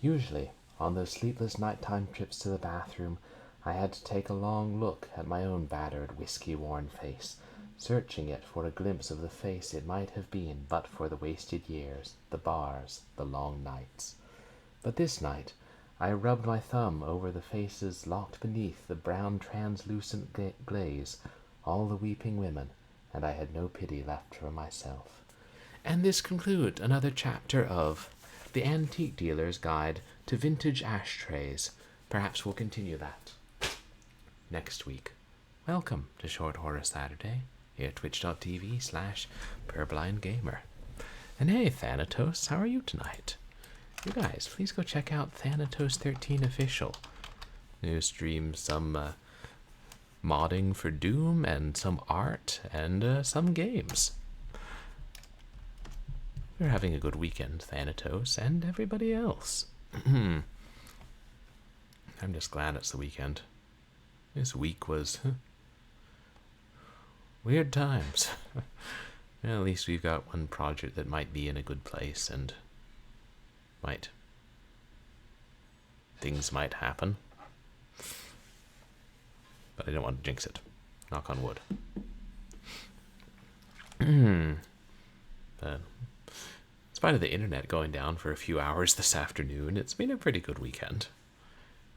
Usually, on those sleepless nighttime trips to the bathroom, I had to take a long look at my own battered, whiskey-worn face, searching it for a glimpse of the face it might have been but for the wasted years, the bars, the long nights. But this night, I rubbed my thumb over the faces locked beneath the brown translucent glaze, all the weeping women, and I had no pity left for myself. And this concludes another chapter of The Antique Dealer's Guide to Vintage Ashtrays. Perhaps we'll continue that next week. Welcome to Short Horror Saturday here at twitch.tv/purblindgamer. And hey, Thanatos, how are you tonight? You guys, please go check out Thanatos13 Official. You stream some modding for Doom and some art and some games. We're having a good weekend, Thanatos, and everybody else. I'm just glad it's the weekend. This week was weird times. Well, at least we've got one project that might be in a good place and things might happen. But I don't want to jinx it. Knock on wood. But in spite of the internet going down for a few hours this afternoon, it's been a pretty good weekend.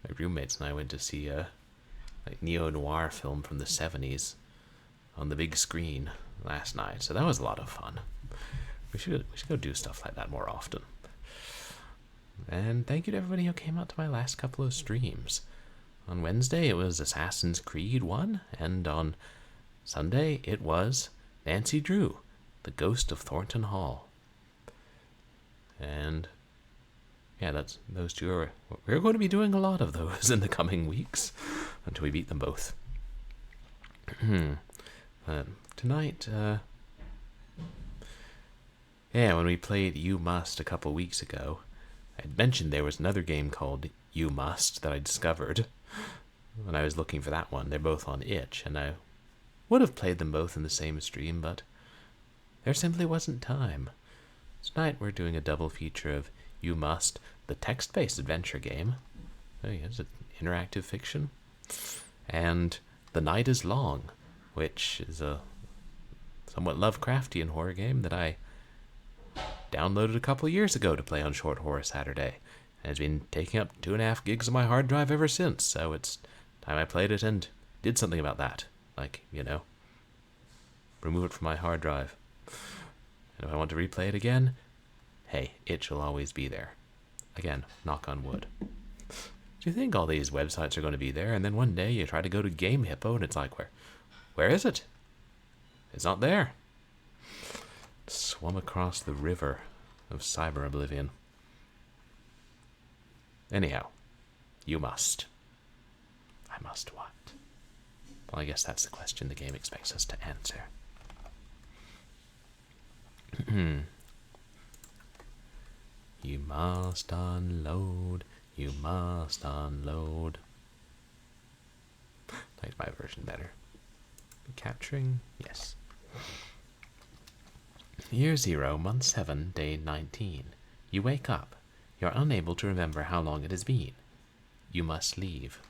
My roommates and I went to see a neo-noir film from the 70s on the big screen last night, so that was a lot of fun. We should go do stuff like that more often. And thank you to everybody who came out to my last couple of streams. On Wednesday it was Assassin's Creed 1, and on Sunday it was Nancy Drew, The Ghost of Thornton Hall. And yeah, those two are... We're going to be doing a lot of those in the coming weeks until we beat them both. Tonight, when we played You Must a couple weeks ago, I had mentioned there was another game called You Must that I discovered when I was looking for that one. They're both on itch, and I would have played them both in the same stream, but there simply wasn't time. Tonight we're doing a double feature of You Must, the text-based adventure game. Oh yeah, it's an interactive fiction. And The Night is Long, which is a somewhat Lovecraftian horror game that I downloaded a couple years ago to play on Short Horror Saturday, and has been taking up 2.5 gigs of my hard drive ever since, so it's time I played it and did something about that. Like, remove it from my hard drive. And if I want to replay it again, hey, it will always be there. Again, knock on wood. Do you think all these websites are going to be there, and then one day you try to go to Game Hippo and it's like, where is it? It's not there. Swum across the river of cyber oblivion. Anyhow, you must. I must what? Well, I guess that's the question the game expects us to answer. You must unload. You must unload. Like my version better. Capturing? Yes. Year 0, month 7, day 19. You wake up. You're unable to remember how long it has been. You must leave.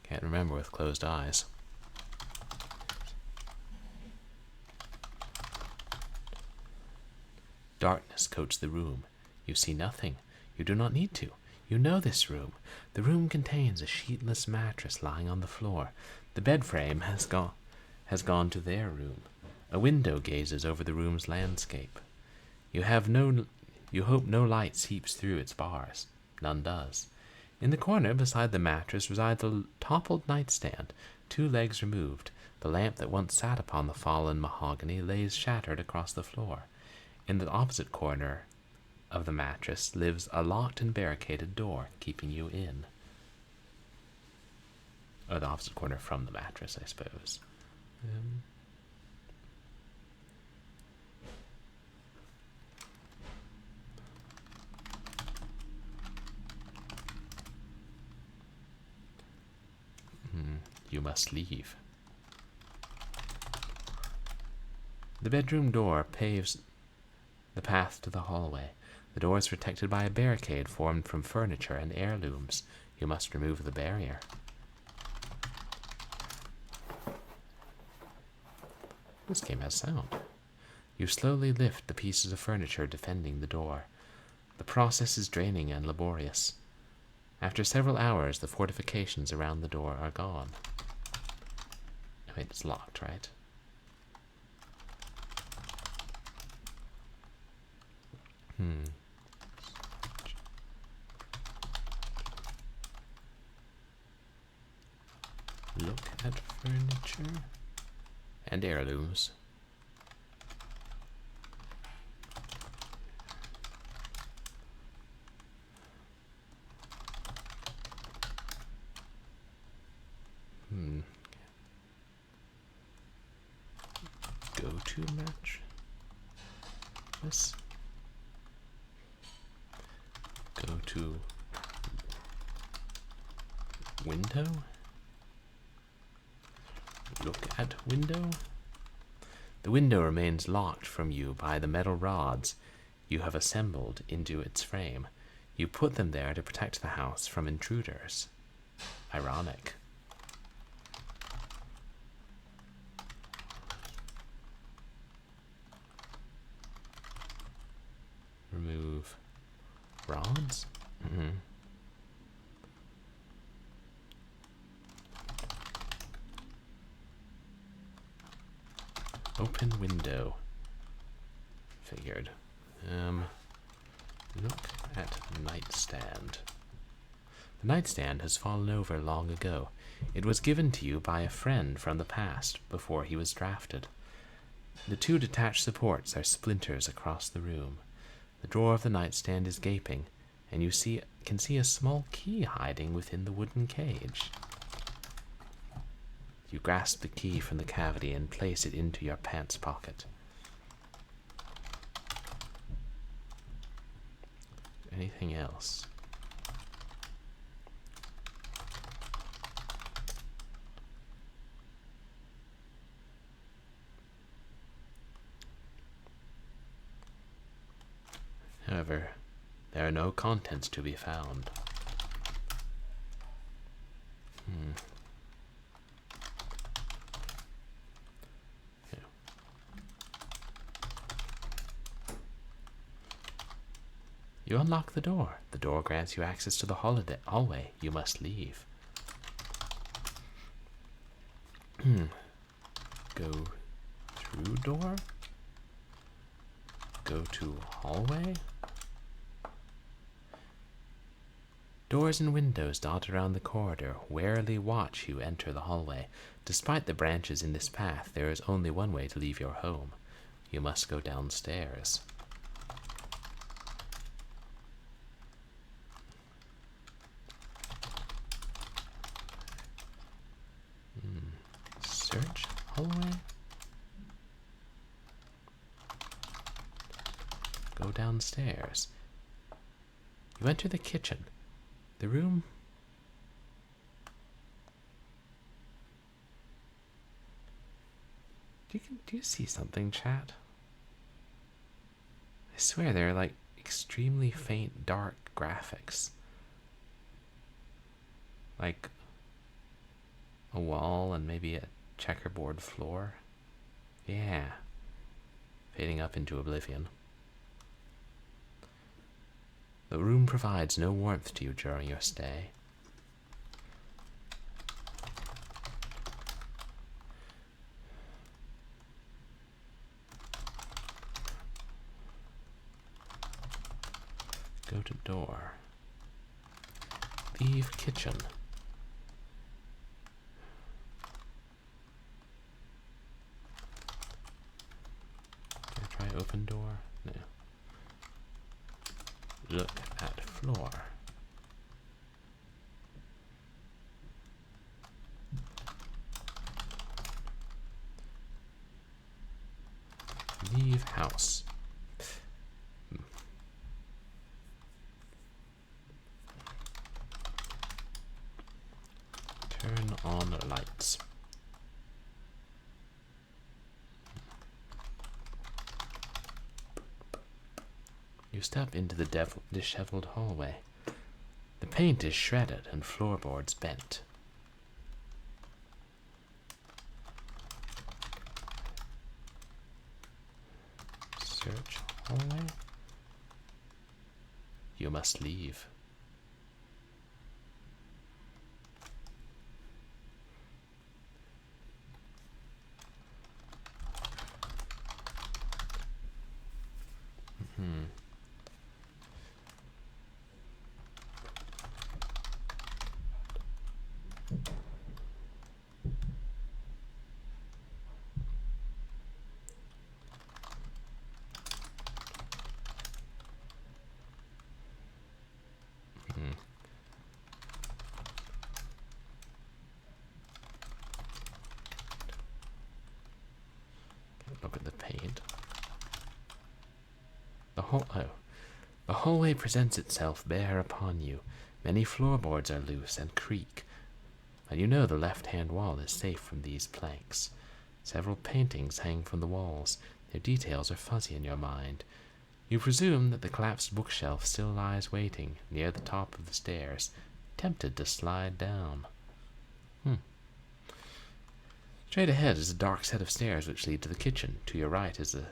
Can't remember with closed eyes. Darkness coats the room. You see nothing. You do not need to. You know this room. The room contains a sheetless mattress lying on the floor. The bed frame has gone to their room. A window gazes over the room's landscape. You hope no light seeps through its bars. None does. In the corner beside the mattress resides a toppled nightstand, 2 legs removed. The lamp that once sat upon the fallen mahogany lays shattered across the floor. In the opposite corner of the mattress lives a locked and barricaded door, keeping you in. Or the opposite corner from the mattress, I suppose. You must leave. The bedroom door paves the path to the hallway. The door is protected by a barricade formed from furniture and heirlooms. You must remove the barrier. This game has sound. You slowly lift the pieces of furniture defending the door. The process is draining and laborious. After several hours, the fortifications around the door are gone. Oh, wait, it's locked, right? Look at furniture and heirlooms. Go to match this. Go to window. Look at window. The window remains locked from you by the metal rods you have assembled into its frame. You put them there to protect the house from intruders. Ironic. Remove rods? Open window. Figured. Look at nightstand. The nightstand has fallen over long ago. It was given to you by a friend from the past before he was drafted. The two detached supports are splinters across the room. The drawer of the nightstand is gaping, and you can see a small key hiding within the wooden cage. You grasp the key from the cavity and place it into your pants pocket. Anything else? However, there are no contents to be found. Yeah. You unlock the door. The door grants you access to the hallway. You must leave. Go through door. Go to hallway. Doors and windows dot around the corridor warily watch you enter the hallway. Despite the branches in this path, there is only one way to leave your home. You must go downstairs. Search hallway. Go downstairs. You enter the kitchen. The room. Do you see something, chat? I swear they're like extremely faint, dark graphics. Like a wall and maybe a checkerboard floor. Yeah. Fading up into oblivion. The room provides no warmth to you during your stay. Go to door. Leave kitchen. Can I try open door? No. Look at floor. Leave house. Turn on lights. You step into the disheveled hallway. The paint is shredded and floorboards bent. Search hallway. You must leave. Look at the paint. The hallway presents itself bare upon you. Many floorboards are loose and creak, and you know the left-hand wall is safe from these planks. Several paintings hang from the walls. Their details are fuzzy in your mind. You presume that the collapsed bookshelf still lies waiting near the top of the stairs, tempted to slide down. Straight ahead is a dark set of stairs which lead to the kitchen. To your right is a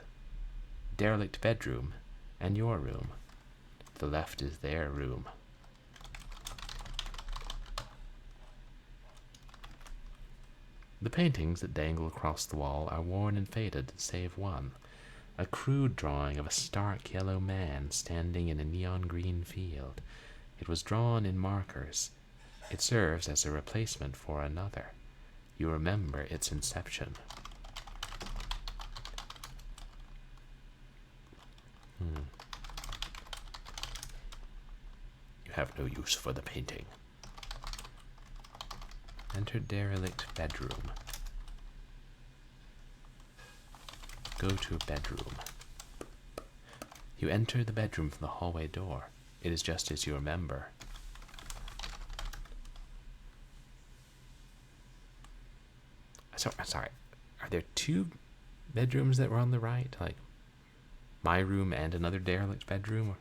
derelict bedroom and your room. To the left is their room. The paintings that dangle across the wall are worn and faded, save one, a crude drawing of a stark yellow man standing in a neon green field. It was drawn in markers. It serves as a replacement for another. You remember its inception. You have no use for the painting. Enter derelict bedroom. Go to bedroom. You enter the bedroom from the hallway door. It is just as you remember. Sorry. Are there two bedrooms that were on the right? Like my room and another derelict bedroom?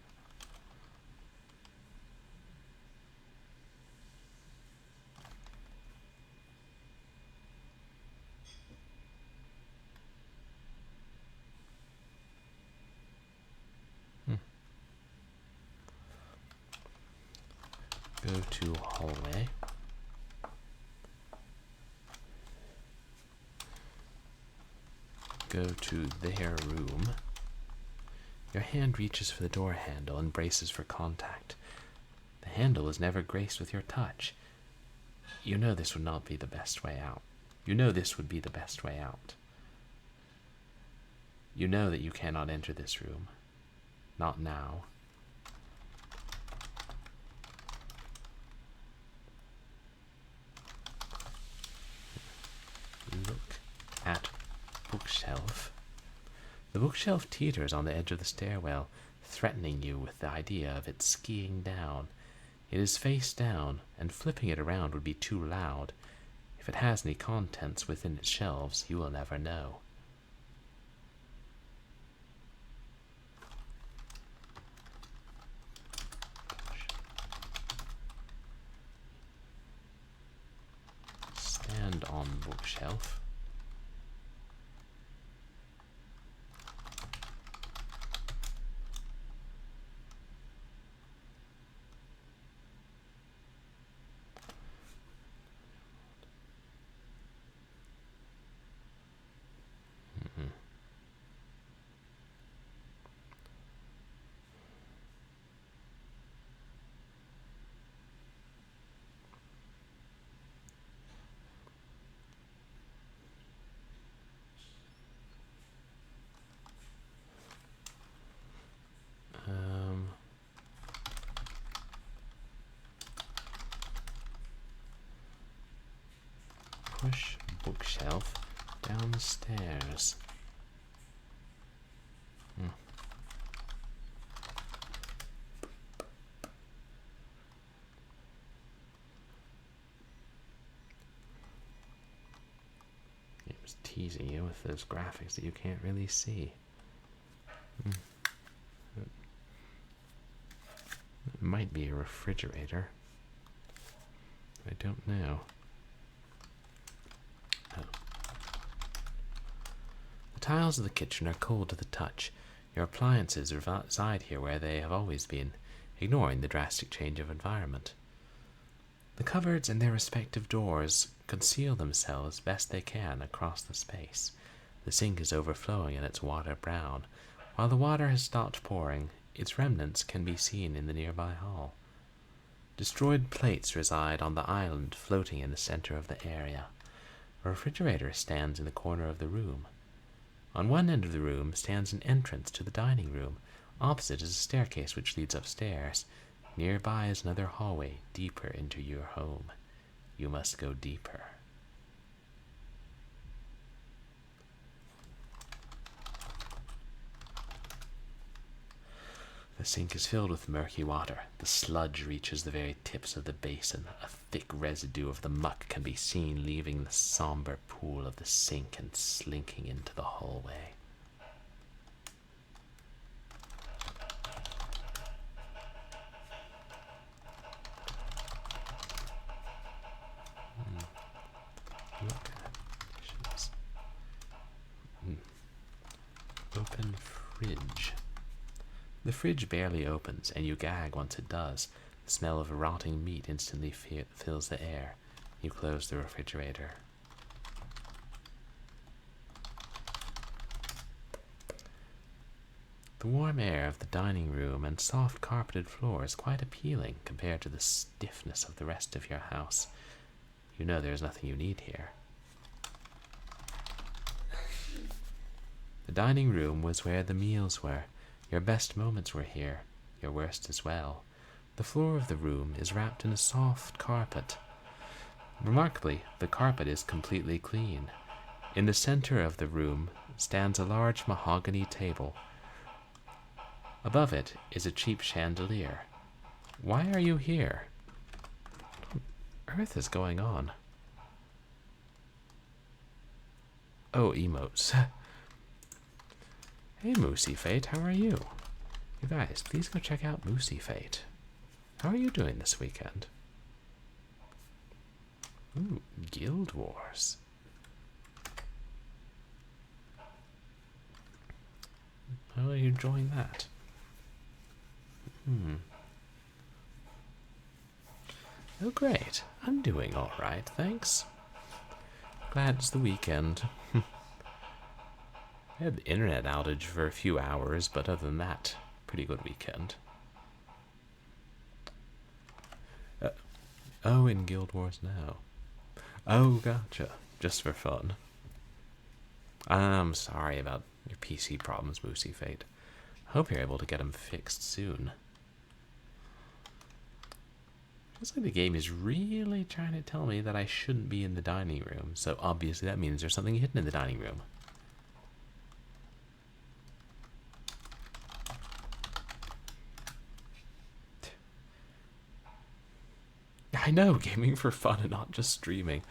Go to hallway. Go to their room. Your hand reaches for the door handle and braces for contact. The handle is never graced with your touch. You know this would not be the best way out. You know this would be the best way out. You know that you cannot enter this room. Not now. Look at bookshelf. The bookshelf teeters on the edge of the stairwell, threatening you with the idea of it skiing down. It is face down, and flipping it around would be too loud. If it has any contents within its shelves, you will never know. Stand on bookshelf. Push bookshelf downstairs. It was teasing you with those graphics that you can't really see. might be a refrigerator. I don't know. Oh. The tiles of the kitchen are cold to the touch. Your appliances reside here where they have always been, ignoring the drastic change of environment. The cupboards and their respective doors conceal themselves best they can across the space. The sink is overflowing and its water brown. While the water has stopped pouring, its remnants can be seen in the nearby hall. Destroyed plates reside on the island floating in the center of the area. A refrigerator stands in the corner of the room. On one end of the room stands an entrance to the dining room. Opposite is a staircase which leads upstairs. Nearby is another hallway deeper into your home. You must go deeper. The sink is filled with murky water. The sludge reaches the very tips of the basin. A thick residue of the muck can be seen leaving the somber pool of the sink and slinking into the hallway. Look at dishes. Open fridge. The fridge barely opens, and you gag once it does. The smell of rotting meat instantly fills the air. You close the refrigerator. The warm air of the dining room and soft carpeted floor is quite appealing compared to the stiffness of the rest of your house. You know there's nothing you need here. The dining room was where the meals were. Your best moments were here, your worst as well. The floor of the room is wrapped in a soft carpet. Remarkably, the carpet is completely clean. In the center of the room stands a large mahogany table. Above it is a cheap chandelier. Why are you here? What on earth is going on? Oh, emotes. Hey, Moosey Fate, how are you? You guys, please go check out Moosey Fate. How are you doing this weekend? Ooh, Guild Wars. How are you enjoying that? Oh, great. I'm doing all right, thanks. Glad it's the weekend. I had the internet outage for a few hours, but other than that, pretty good weekend. Oh, in Guild Wars now. Oh, gotcha. Just for fun. I'm sorry about your PC problems, Moosey Fate. I hope you're able to get them fixed soon. Feels like the game is really trying to tell me that I shouldn't be in the dining room, so obviously that means there's something hidden in the dining room. I know, gaming for fun and not just streaming.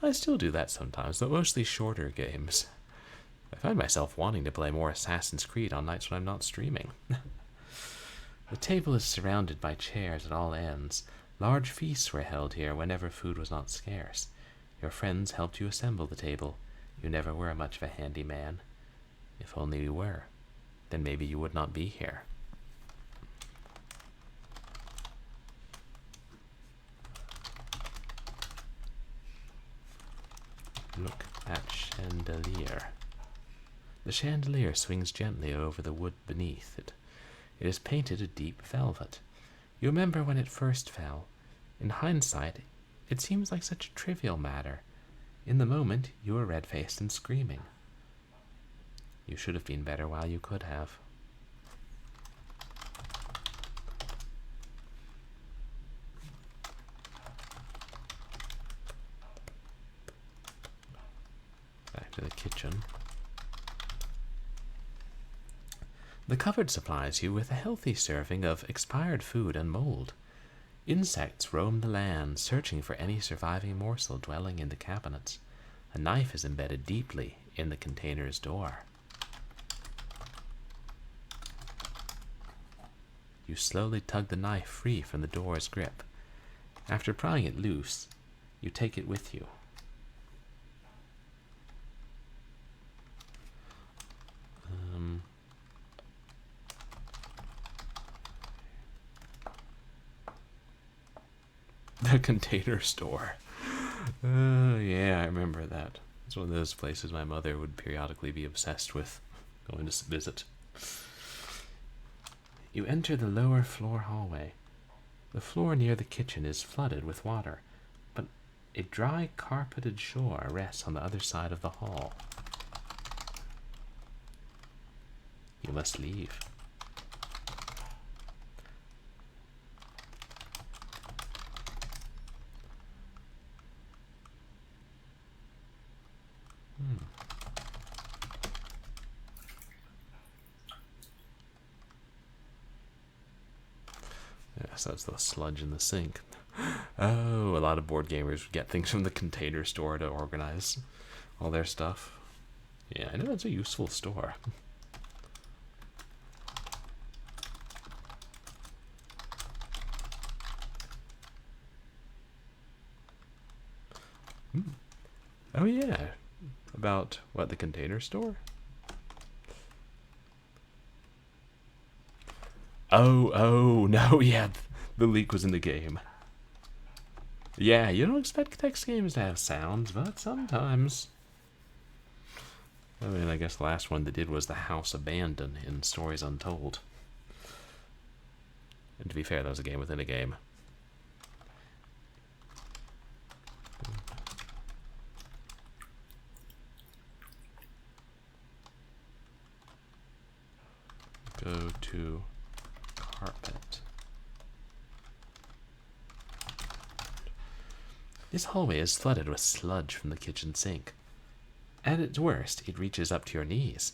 I still do that sometimes, but mostly shorter games. I find myself wanting to play more Assassin's Creed on nights when I'm not streaming. The table is surrounded by chairs at all ends. Large feasts were held here whenever food was not scarce. Your friends helped you assemble the table. You never were much of a handy man. If only you were, then maybe you would not be here. Look at chandelier. The chandelier swings gently over the wood beneath it. It is painted a deep velvet. You remember when it first fell. In hindsight, it seems like such a trivial matter. In the moment, you were red-faced and screaming. You should have been better while you could have. Back to the kitchen. The cupboard supplies you with a healthy serving of expired food and mold. Insects roam the land, searching for any surviving morsel dwelling in the cabinets. A knife is embedded deeply in the container's door. you slowly tug the knife free from the door's grip. After prying it loose, you take it with you. The Container Store. Yeah, I remember that. It's one of those places my mother would periodically be obsessed with going to visit. You enter the lower floor hallway. The floor near the kitchen is flooded with water, but a dry carpeted shore rests on the other side of the hall. You must leave. Yes, that's the sludge in the sink. Oh, a lot of board gamers would get things from the Container Store to organize all their stuff. Yeah, I know that's a useful store. Oh yeah, about what, the Container Store? Oh, no, yeah, the leak was in the game. Yeah, you don't expect text games to have sounds, but sometimes. I mean, I guess the last one they did was The House Abandoned in Stories Untold. And to be fair, that was a game within a game. Go to carpet. This hallway is flooded with sludge from the kitchen sink. At its worst, it reaches up to your knees.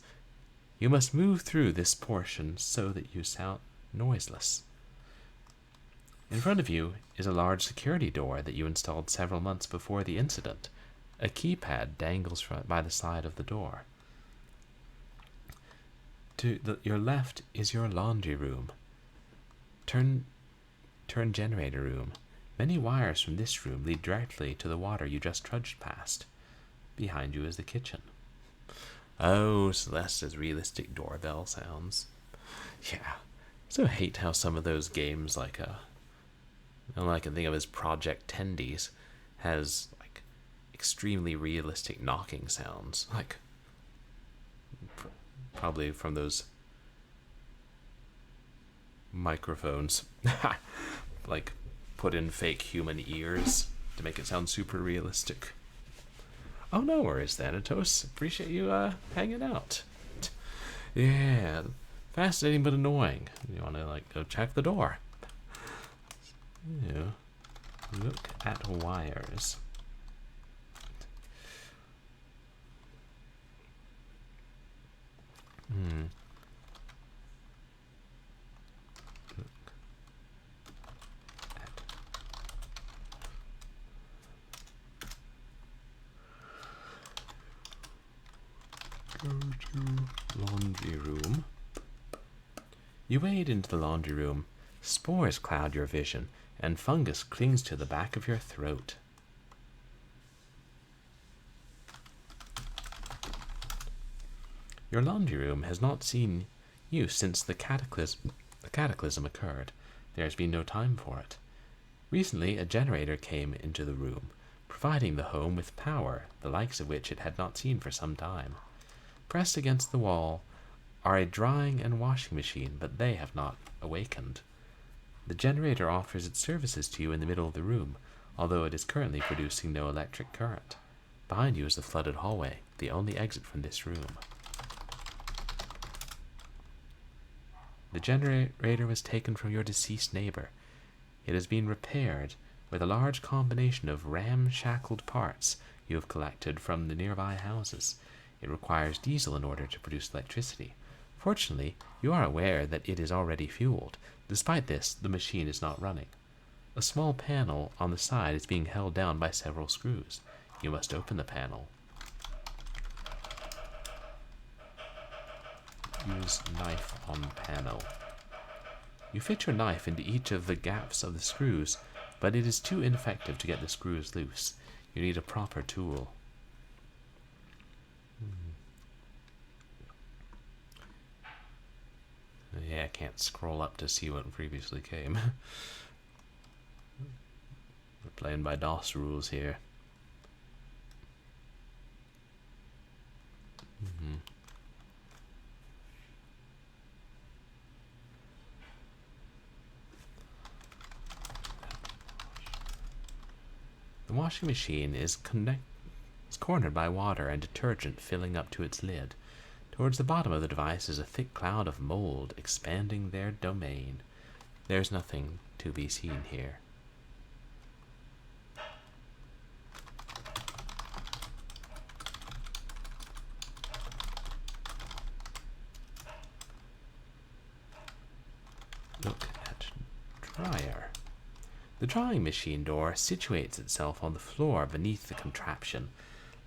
You must move through this portion so that you sound noiseless. In front of you is a large security door that you installed several months before the incident. A keypad dangles by the side of the door. To your left is your laundry room. Turn generator room. Many wires from this room lead directly to the water you just trudged past. Behind you is the kitchen. Oh, Celeste's realistic doorbell sounds. Yeah. So I hate how some of those games, like all I can think of as Project Tendies, has like extremely realistic knocking sounds. Like probably from those microphones. Like put in fake human ears to make it sound super realistic. Oh, no worries, Thanatos. Appreciate you hanging out. Yeah, fascinating but annoying. You want to like go check the door. Yeah. Look at wires. Go to laundry room. You wade into the laundry room. Spores cloud your vision, and fungus clings to the back of your throat. Your laundry room has not seen use since the cataclysm occurred. There has been no time for it. Recently, a generator came into the room, providing the home with power, the likes of which it had not seen for some time. Pressed against the wall are a drying and washing machine, but they have not awakened. The generator offers its services to you in the middle of the room, although it is currently producing no electric current. Behind you is the flooded hallway, the only exit from this room. The generator was taken from your deceased neighbor. It has been repaired with a large combination of ramshackled parts you have collected from the nearby houses. It requires diesel in order to produce electricity. Fortunately, you are aware that it is already fueled. Despite this, the machine is not running. A small panel on the side is being held down by several screws. You must open the panel. Use knife on panel. You fit your knife into each of the gaps of the screws, but it is too ineffective to get the screws loose. You need a proper tool. Yeah, I can't scroll up to see what previously came. We're playing by DOS rules here. The washing machine is cornered by water and detergent filling up to its lid. Towards the bottom of the device is a thick cloud of mold expanding their domain. There's nothing to be seen here. Look at dryer. The drying machine door situates itself on the floor beneath the contraption.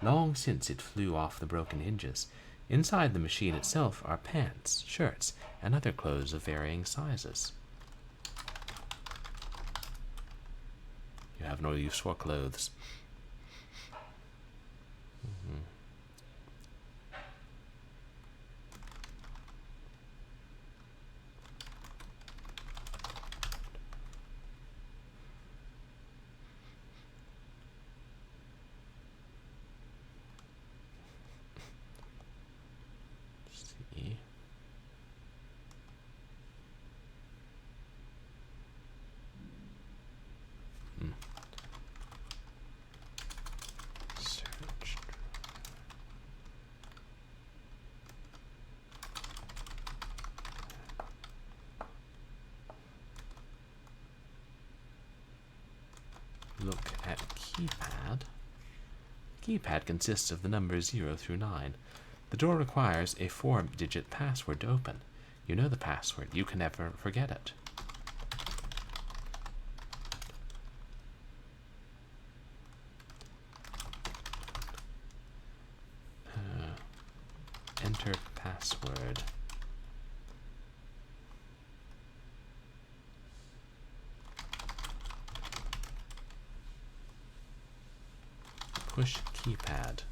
Long since it flew off the broken hinges. Inside the machine itself are pants, shirts, and other clothes of varying sizes. You have no use for clothes. See. Search. Look at keypad. Keypad consists of the numbers 0 through 9. The door requires a 4-digit password to open. You know the password. You can never forget it. Enter password. Push keypad.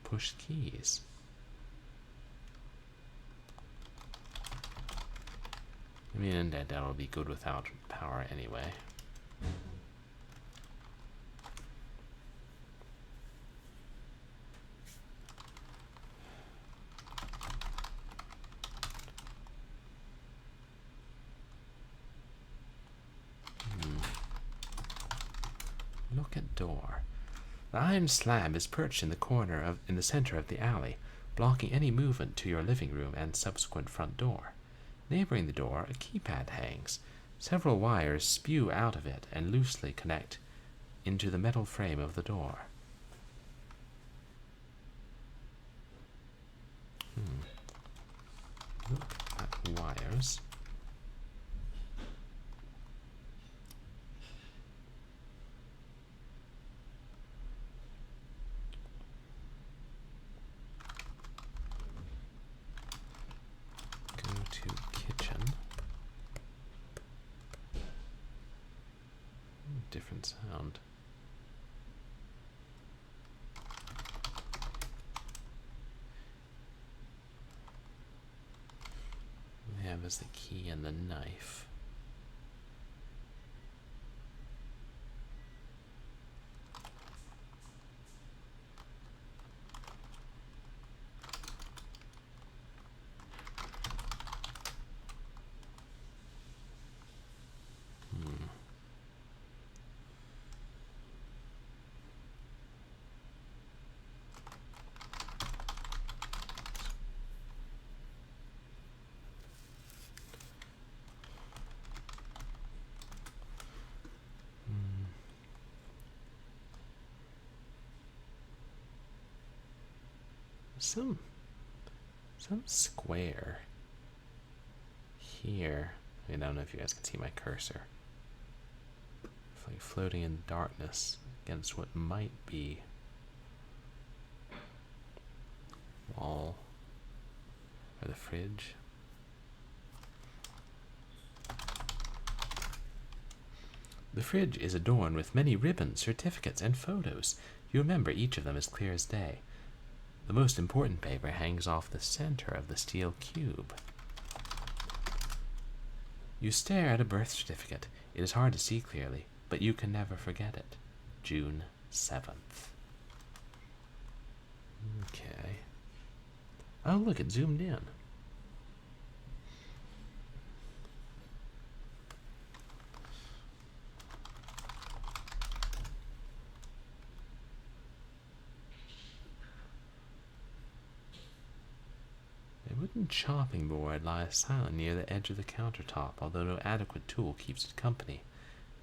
Push keys. I mean, that'll be good without power anyway. Look at door. The iron slab is perched in the center of the alley, blocking any movement to your living room and subsequent front door. Neighboring the door, a keypad hangs. Several wires spew out of it and loosely connect into the metal frame of the door. Look at wires. Go to kitchen. Different sound. We have is the key and the knife. Some square here. I don't know if you guys can see my cursor. It's like floating in darkness against what might be wall. Or the fridge. The fridge is adorned with many ribbons, certificates, and photos. You remember each of them as clear as day. The most important paper hangs off the center of the steel cube. You stare at a birth certificate. It is hard to see clearly, but you can never forget it. June 7th. Okay. Oh, look, it zoomed in. A wooden chopping board lies silent near the edge of the countertop, although no adequate tool keeps it company.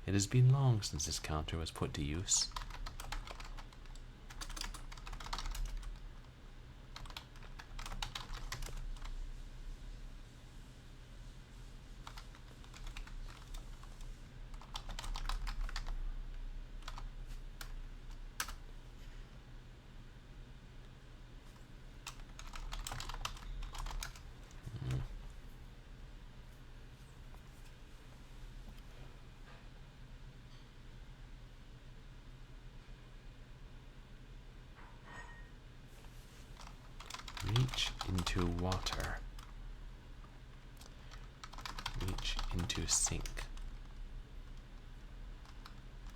It has been long since this counter was put to use. Reach into water. Reach into sink.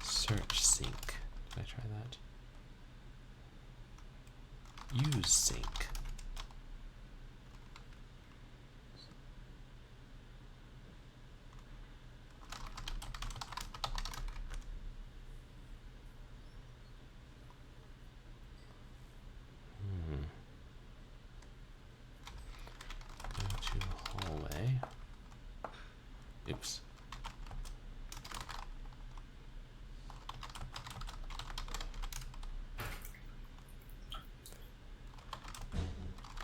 Search sink. Did I try that? Use sink. Hallway. Oops.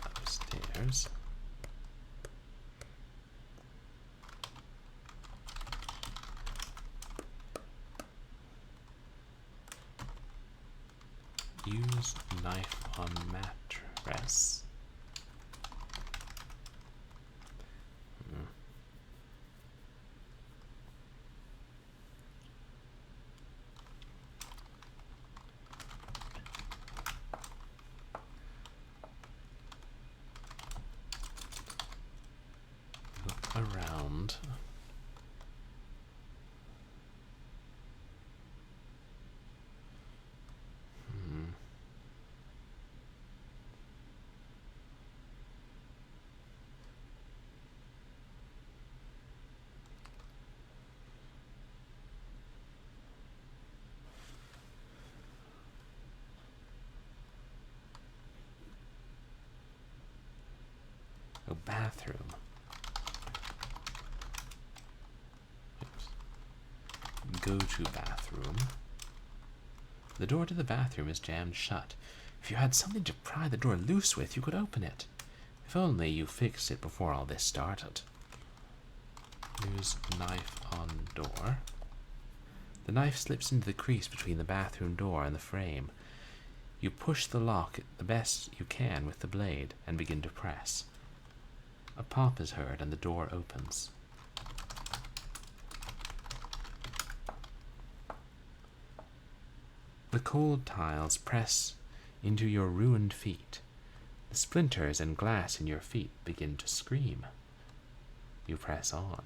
Upstairs. Use knife on mattress. Around. A bathroom. Go to bathroom. The door to the bathroom is jammed shut. If you had something to pry the door loose with, you could open it. If only you fixed it before all this started. Use knife on door. The knife slips into the crease between the bathroom door and the frame. You push the lock the best you can with the blade and begin to press. A pop is heard and the door opens. The cold tiles press into your ruined feet. The splinters and glass in your feet begin to scream. You press on.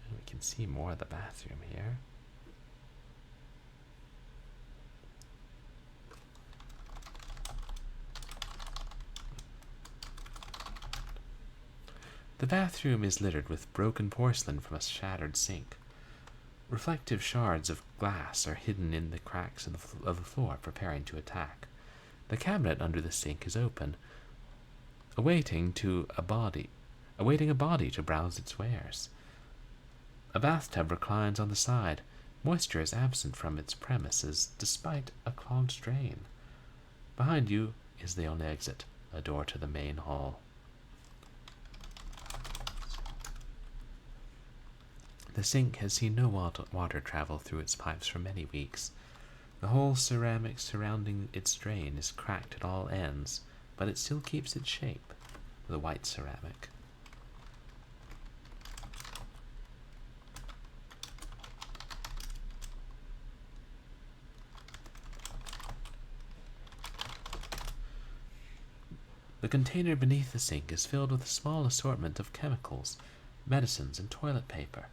And we can see more of the bathroom here. The bathroom is littered with broken porcelain from a shattered sink. Reflective shards of glass are hidden in the cracks of the floor, preparing to attack. The cabinet under the sink is open, awaiting a body to browse its wares. A bathtub reclines on the side. Moisture is absent from its premises, despite a clogged drain. Behind you is the only exit, a door to the main hall. The sink has seen no water travel through its pipes for many weeks. The whole ceramic surrounding its drain is cracked at all ends, but it still keeps its shape. the white ceramic. The container beneath the sink is filled with a small assortment of chemicals, medicines, and toilet paper.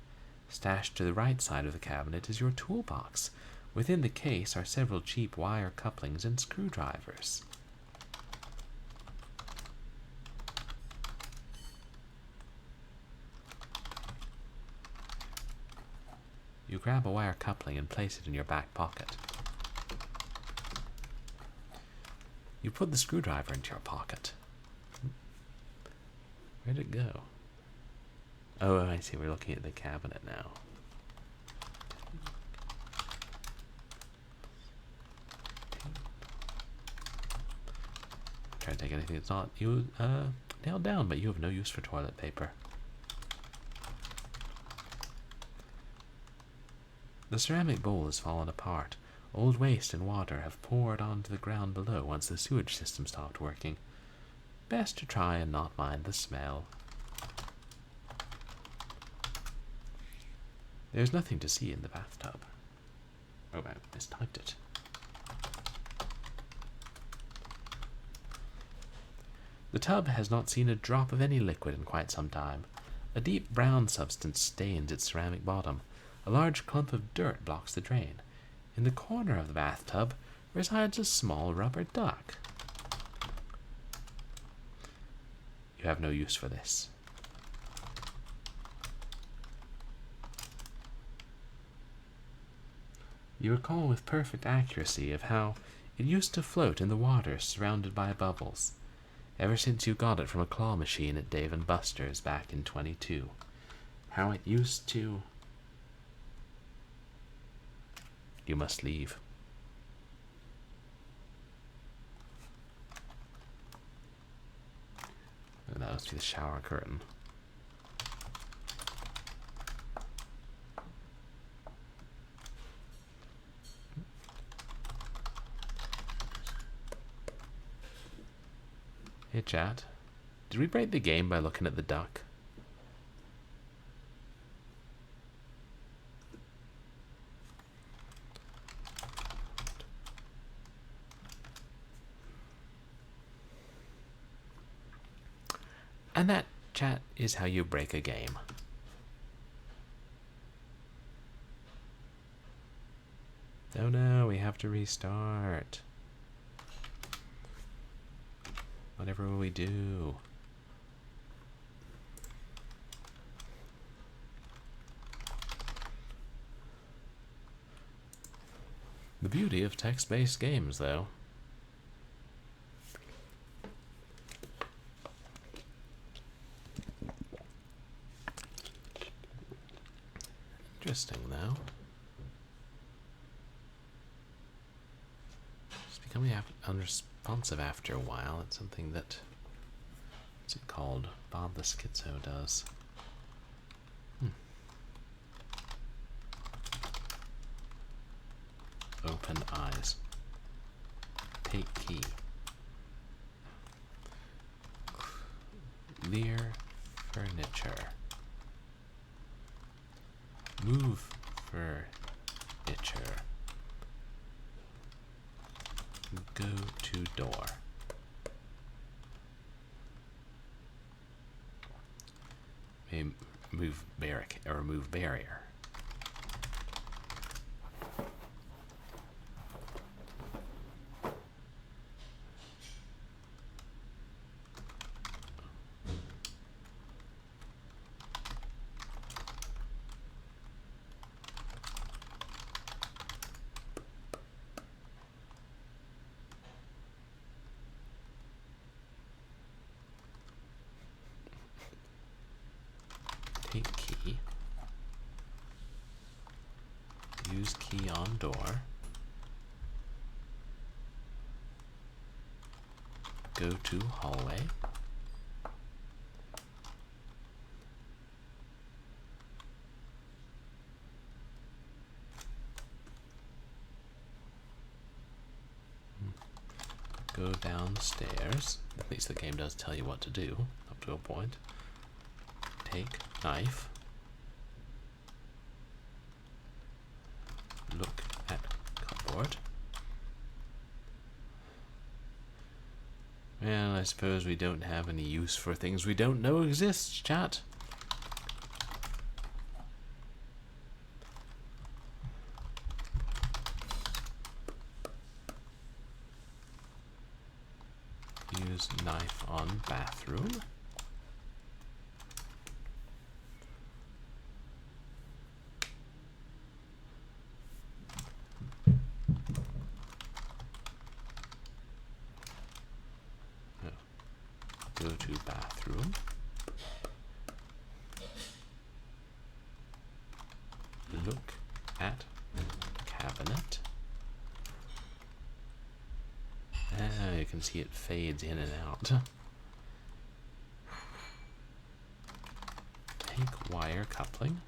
Stashed to the right side of the cabinet is your toolbox. Within the case are several cheap wire couplings and screwdrivers. You grab a wire coupling and place it in your back pocket. You put the screwdriver into your pocket. Where'd it go? Oh, I see. We're looking at the cabinet now. Try to take anything that's not you nailed down, but you have no use for toilet paper. The ceramic bowl has fallen apart. Old waste and water have poured onto the ground below once the sewage system stopped working. Best to try and not mind the smell. There's nothing to see in the bathtub. Oh, I mistyped it. The tub has not seen a drop of any liquid in quite some time. A deep brown substance stains its ceramic bottom. A large clump of dirt blocks the drain. In the corner of the bathtub resides a small rubber duck. You have no use for this. You recall with perfect accuracy of how it used to float in the water surrounded by bubbles, ever since you got it from a claw machine at Dave & Buster's back in 22. How it used to... You must leave. And that must be the shower curtain. Hey chat, did we break the game by looking at the duck? And that, chat, is how you break a game. Oh no, we have to restart. Whatever will we do? The beauty of text-based games, though. Interesting, though. It's becoming unresponsive after a while. It's something that, what's it called? Bob the Schizo does. Open eyes. Take key. Clear furniture. Move furniture. Go to door. Move barrier or remove barrier. Take key. Use key on door. Go to hallway. Go downstairs. At least the game does tell you what to do. to a point. Take knife. Look at cupboard. Well, I suppose we don't have any use for things we don't know exist, chat. Use knife on bathroom. Go to bathroom. Look at cabinet. You can see it fades in and out. Take wire coupling.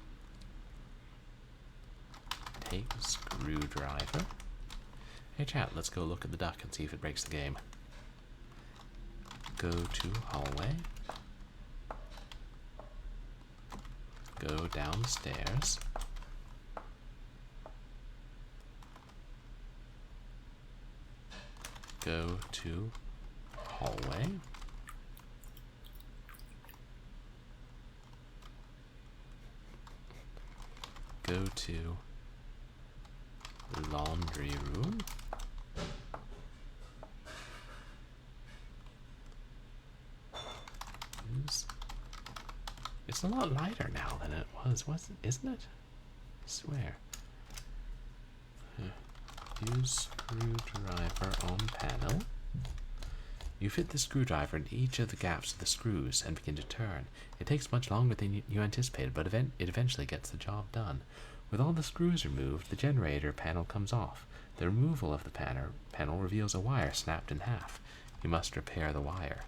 Take screwdriver. Hey chat, let's go look at the duck and see if it breaks the game. Go to hallway. Go downstairs. Go to hallway. Go to laundry room. It's a lot lighter now than it was, isn't it? I swear. Use screwdriver on panel. You fit the screwdriver into each of the gaps of the screws and begin to turn. It takes much longer than you anticipated, but it eventually gets the job done. With all the screws removed, the generator panel comes off. The removal of the panel reveals a wire snapped in half. You must repair the wire.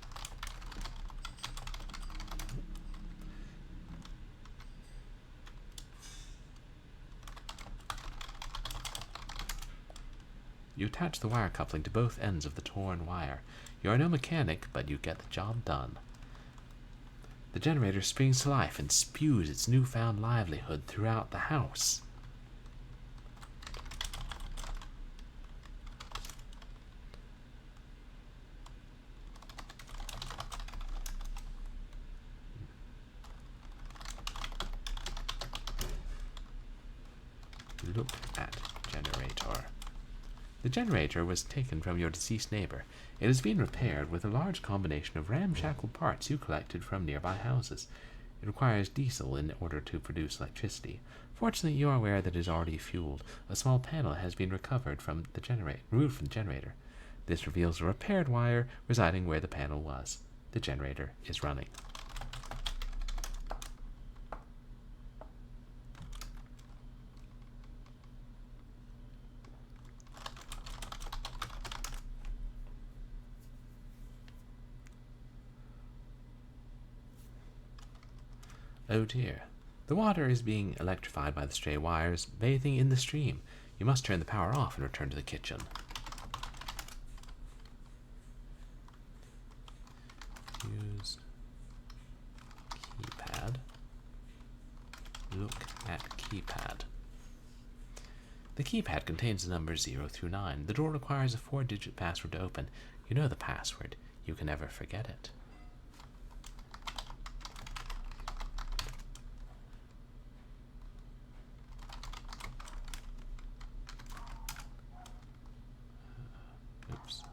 You attach the wire coupling to both ends of the torn wire. You are no mechanic, but you get the job done. The generator springs to life and spews its newfound livelihood throughout the house. Look at generator. The generator was taken from your deceased neighbor. It has been repaired with a large combination of ramshackle parts you collected from nearby houses. It requires diesel in order to produce electricity. Fortunately, you are aware that it is already fueled. A small panel has been removed from the generator. This reveals a repaired wire residing where the panel was. The generator is running. Oh dear. The water is being electrified by the stray wires bathing in the stream. You must turn the power off and return to the kitchen. Use keypad. Look at keypad. The keypad contains the numbers 0 through 9. The door requires a 4-digit password to open. You know the password. You can never forget it. Oops.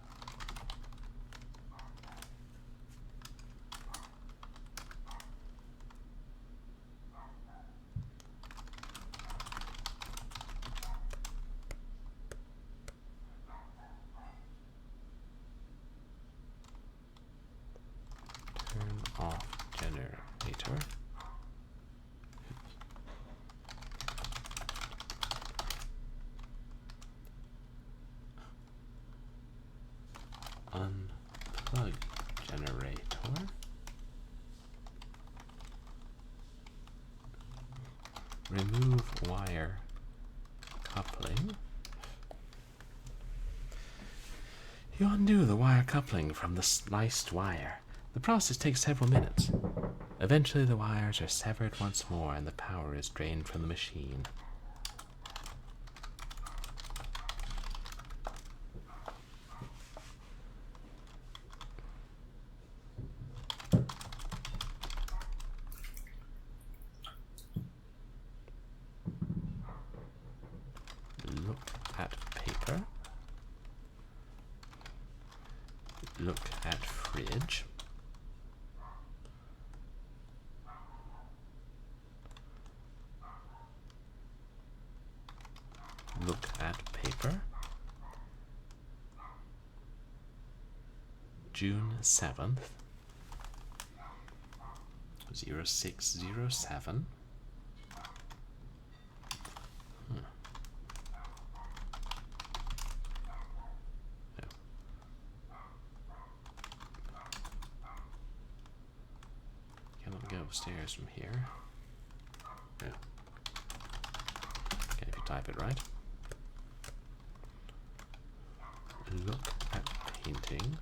Turn off generator. Unplug generator. Remove wire coupling. You undo the wire coupling from the sliced wire. The The process takes several minutes. Eventually the wires are severed once more and the power is drained from the machine. Look at paper. Look at fridge. Look at paper. June 7th, 0607. Cannot go upstairs from here. Yeah. Okay, if you type it right. Look at painting.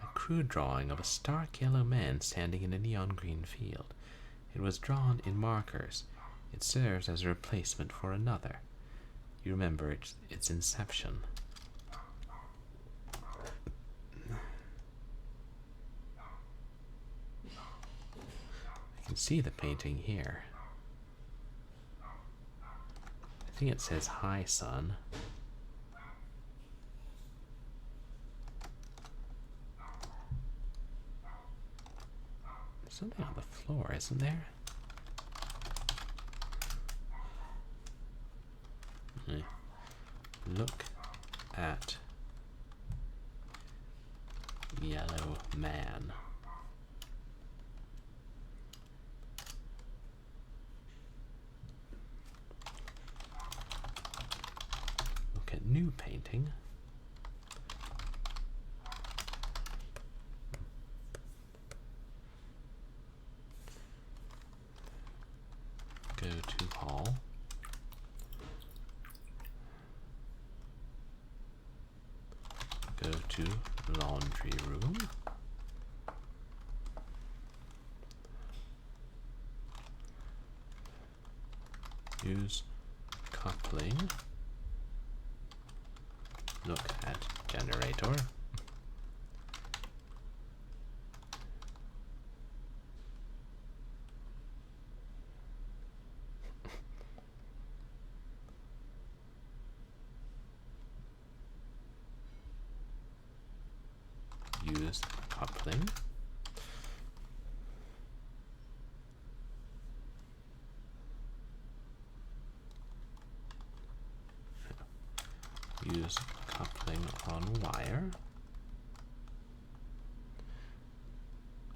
A crude drawing of a stark yellow man standing in a neon green field. It was drawn in markers. It serves as a replacement for another. You remember its inception. I can see the painting here. I think it says "Hi, son." There's something on the floor, isn't there? Look at yellow man. Look at new painting. Go to hall. Go to laundry room. Use coupling. Look at generator. Use coupling. Use coupling on wire.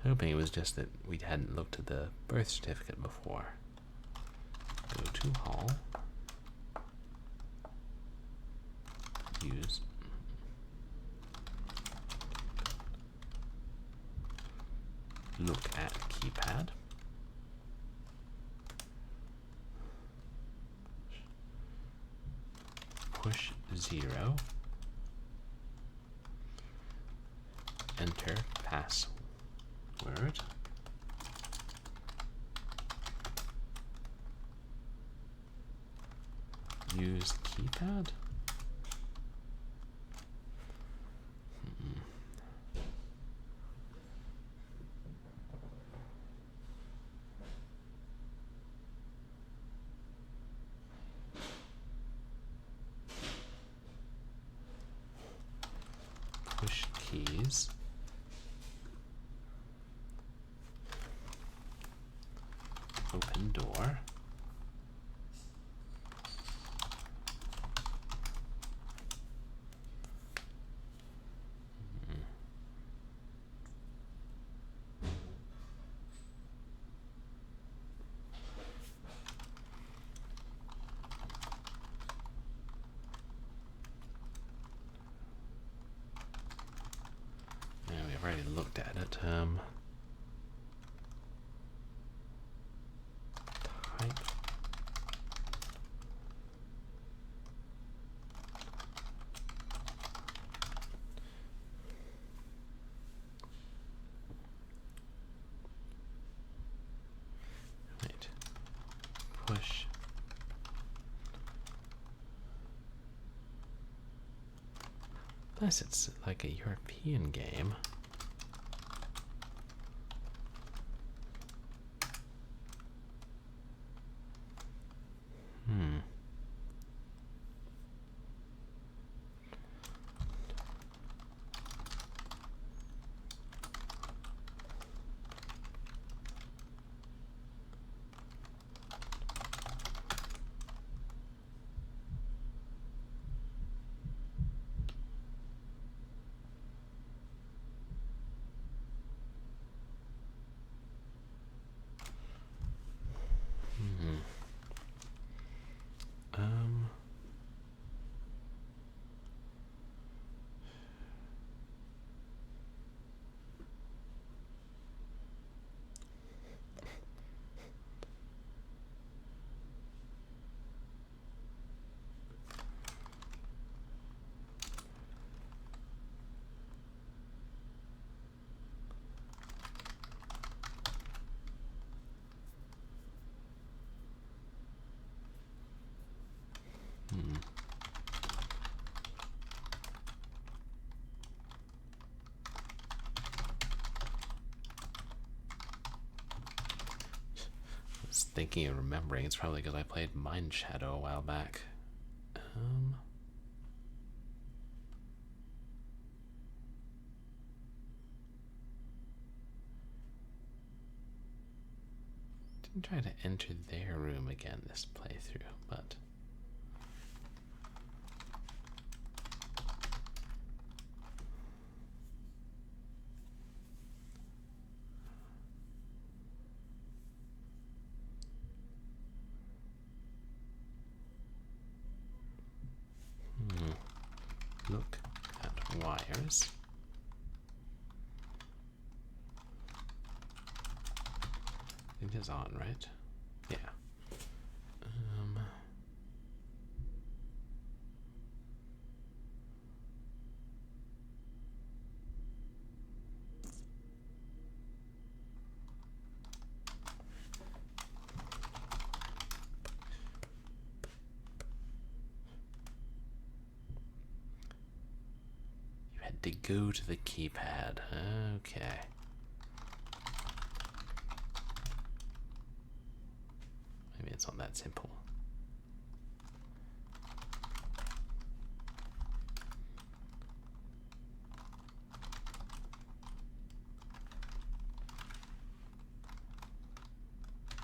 Hoping it was just that we hadn't looked at the birth certificate before. Go to hall. Use look at keypad. Push 0. Enter password. Use keypad. Push keys. Open door. I've already looked at it. Type. Unless it's like a European game. Thinking and remembering, it's probably because I played Mind Shadow a while back. Didn't try to enter their room again this playthrough, but look at wires. It is on, right? Yeah. You had to go to the keypad. Okay. Maybe it's not that simple.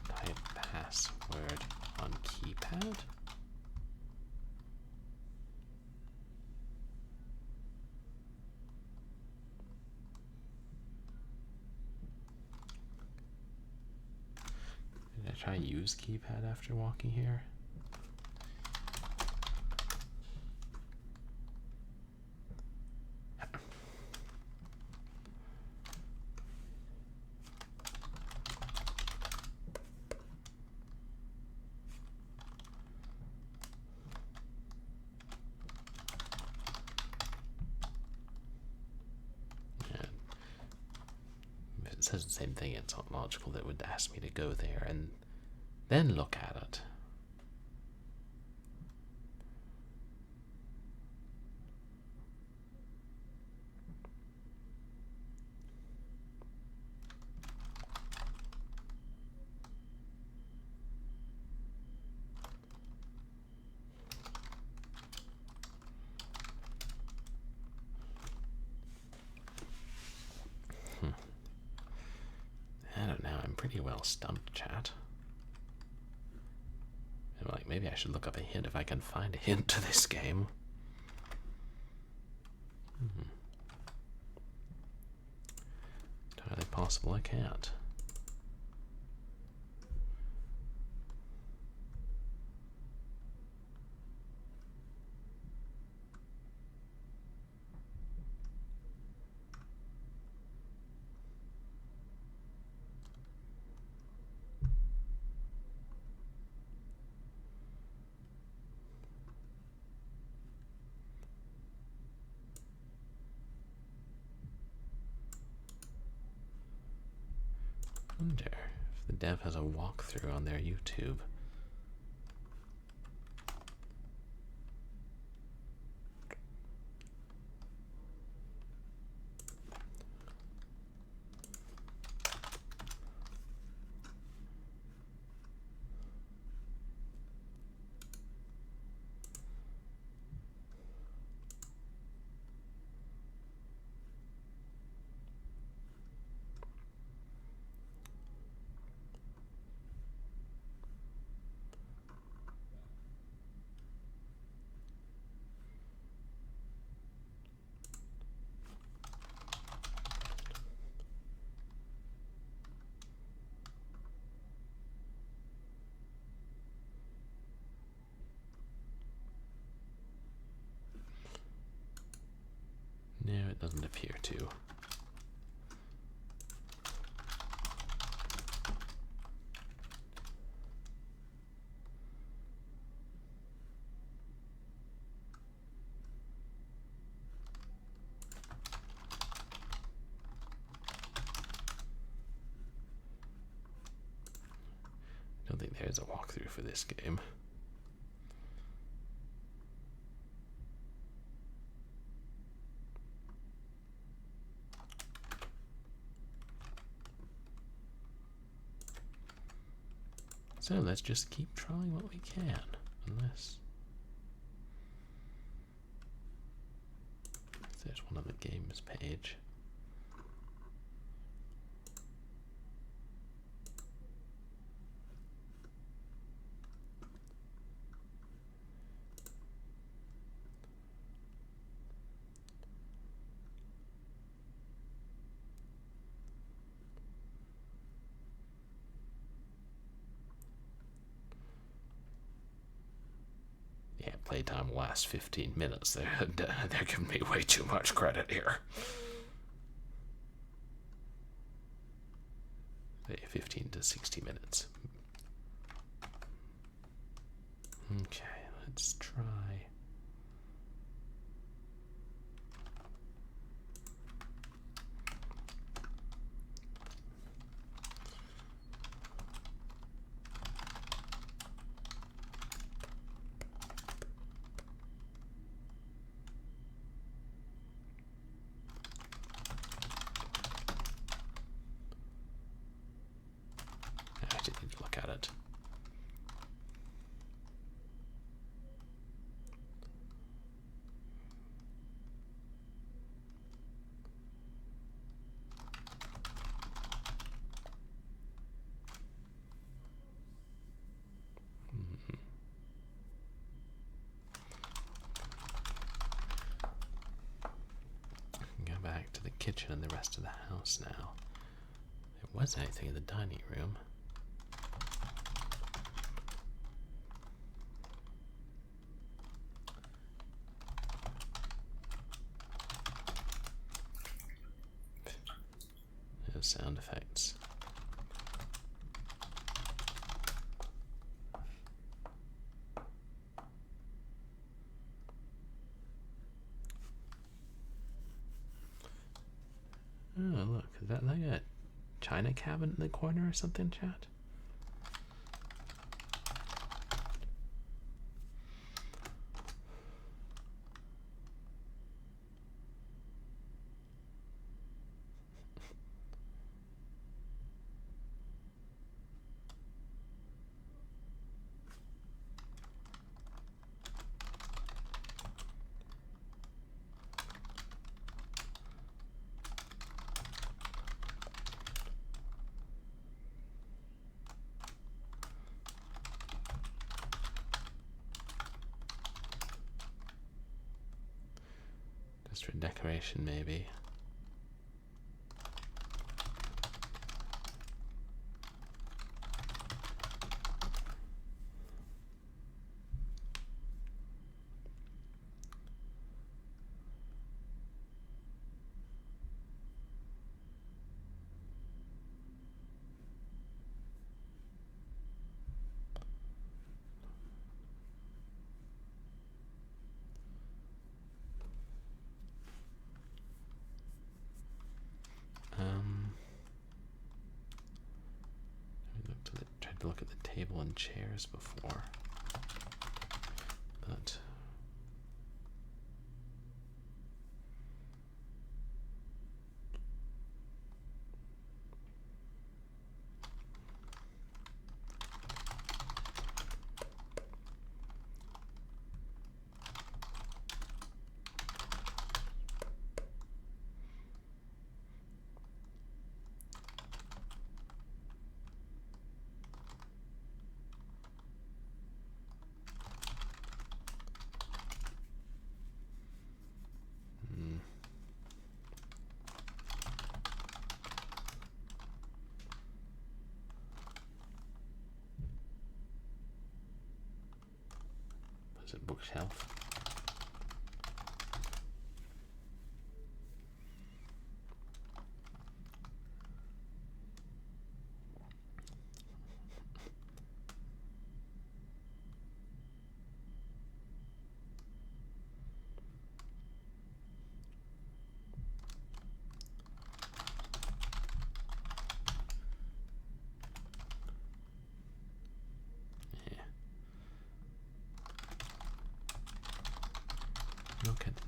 Type password on keypad. Did I try use keypad after walking here? If it says the same thing, it's not logical that it would ask me to go there and then look at it. I don't know, I'm pretty well stumped, chat. I'm like, maybe I should look up a hint if I can find a hint to this game. Entirely possible I can't. Wonder if the dev has a walkthrough on their YouTube. No, it doesn't appear to. I don't think there's a walkthrough for this game. So let's just keep trying what we can, unless there's one on the games page. Yeah, playtime lasts 15 minutes. They're giving me way too much credit here. 15 to 60 minutes. Okay, let's try. I didn't need to look at it. Go back to the kitchen and the rest of the house now. There wasn't anything in the dining room. No sound effects. Oh, look, is that like a china cabinet in the corner or something, chat? Just for decoration, maybe. Tried to look at the table and chairs before, but was it bookshelf?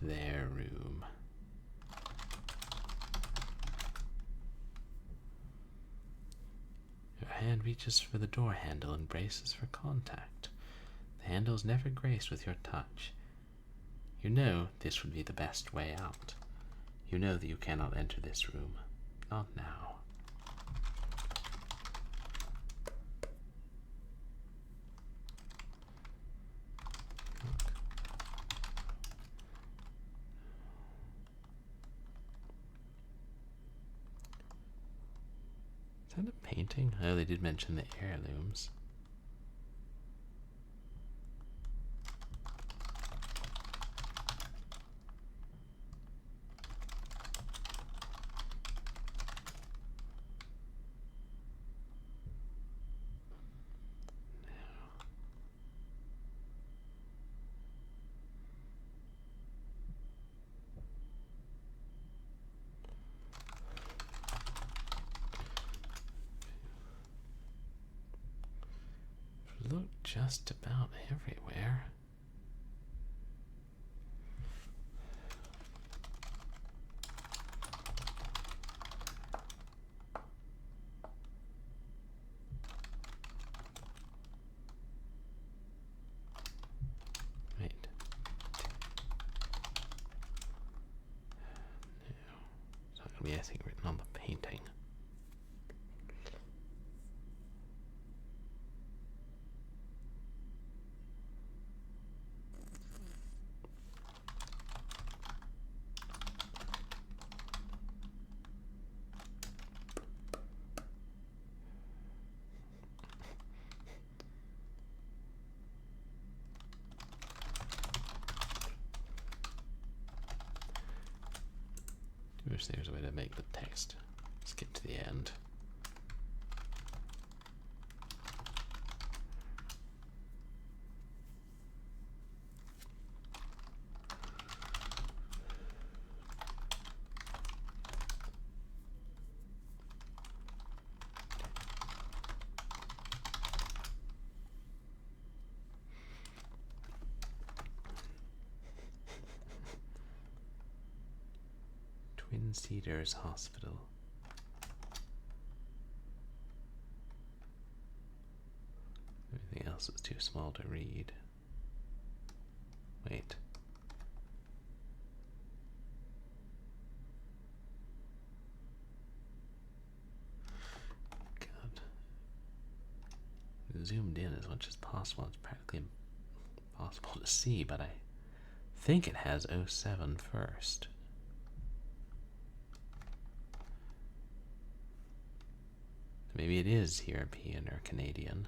their room. Your hand reaches for the door handle and braces for contact. The handle is never graced with your touch. You know this would be the best way out. You know that you cannot enter this room. Not now. Is that a painting? Oh, they did mention the heirlooms. Look just about everywhere. Wait. No. It's not going to be anything written on the painting. I wish there was a way to make the text skip to the end. Twin Cedars Hospital. Everything else is too small to read. Wait. God. Zoomed in as much as possible. It's practically impossible to see, but I think it has 07 first. Maybe it is European or Canadian.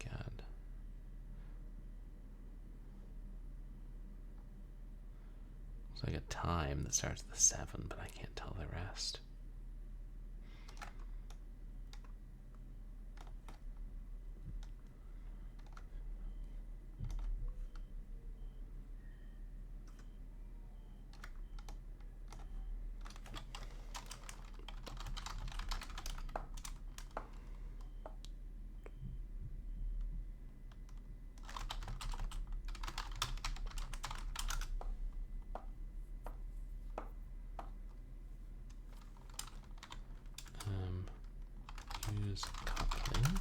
God. It's like a time that starts with 7, but I can't tell the rest. Use coupling.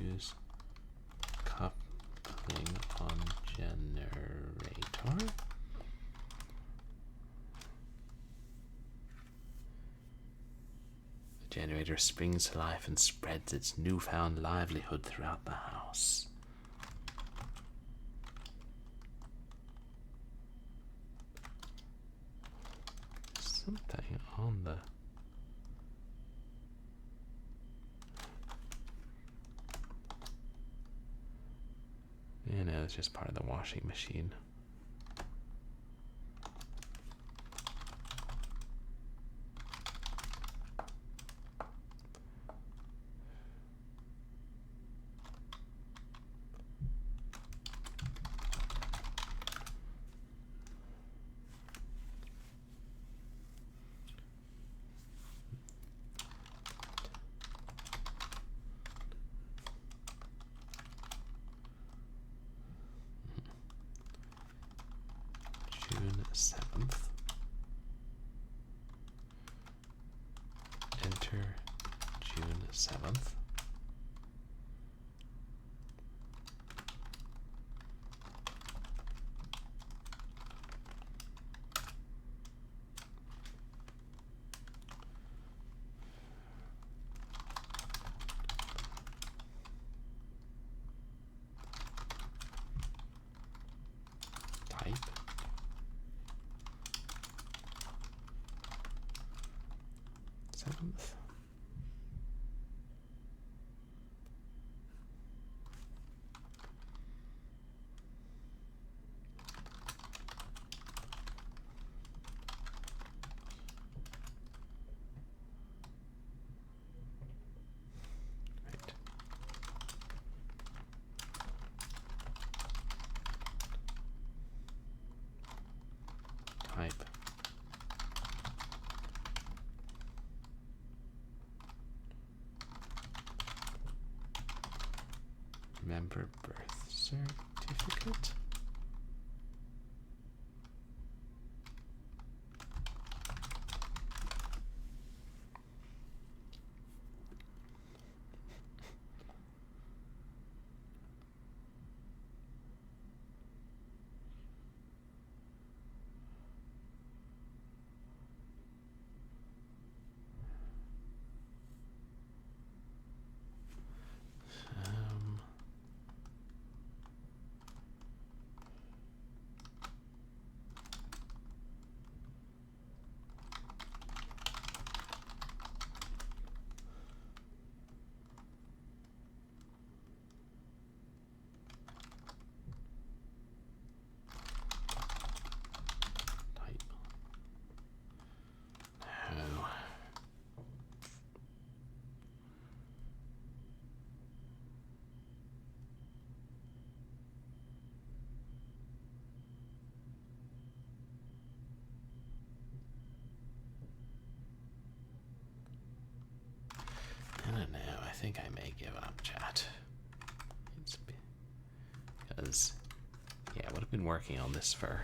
Use coupling on generator. The generator springs to life and spreads its newfound livelihood throughout the house. Something on the it's just part of the washing machine. June 7th. Enter June 7th. Type. Seventh. Right. Type. Member birth certificate. I don't know. I think I may give up, chat. Because, yeah, I would have been working on this for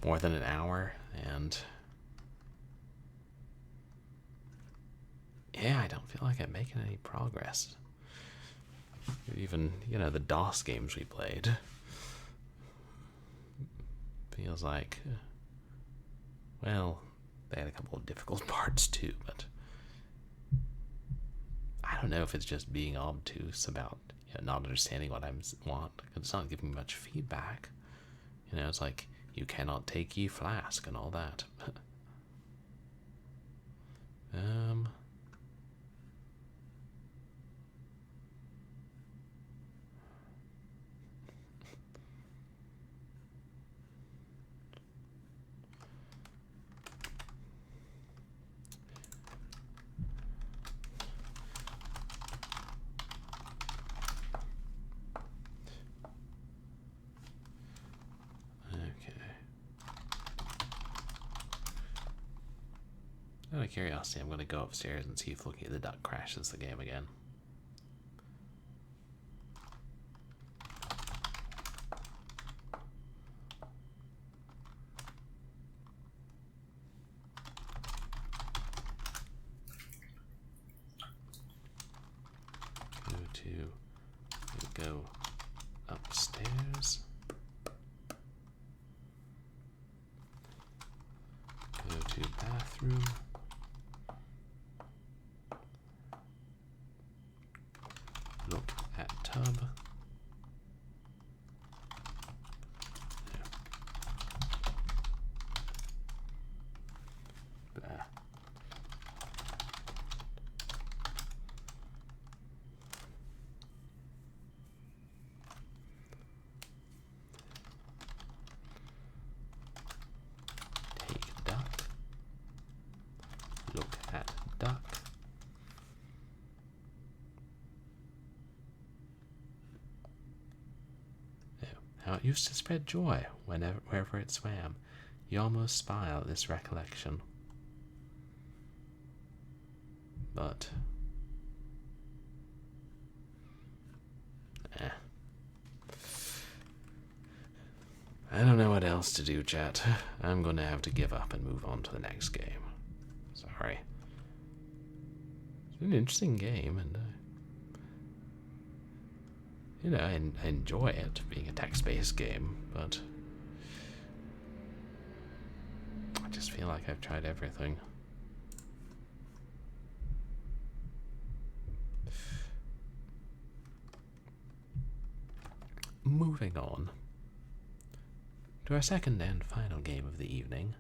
more than an hour, and yeah, I don't feel like I'm making any progress. Even, you know, the DOS games we played. Feels like, well, they had a couple of difficult parts too, but I don't know if it's just being obtuse about, you know, not understanding what I want. It's not giving me much feedback. You know, it's like, you cannot take ye flask and all that. Out of curiosity, I'm going to go upstairs and see if looking at the duck crashes the game again. Go upstairs. Go to bathroom. Look at tub. Blah. trout used to spread joy wherever it swam. You almost smile at this recollection. But I don't know what else to do, chat. I'm gonna have to give up and move on to the next game. Sorry. It's an interesting game, and you know, I enjoy it being a text-based game, but I just feel like I've tried everything. Moving on to our second and final game of the evening.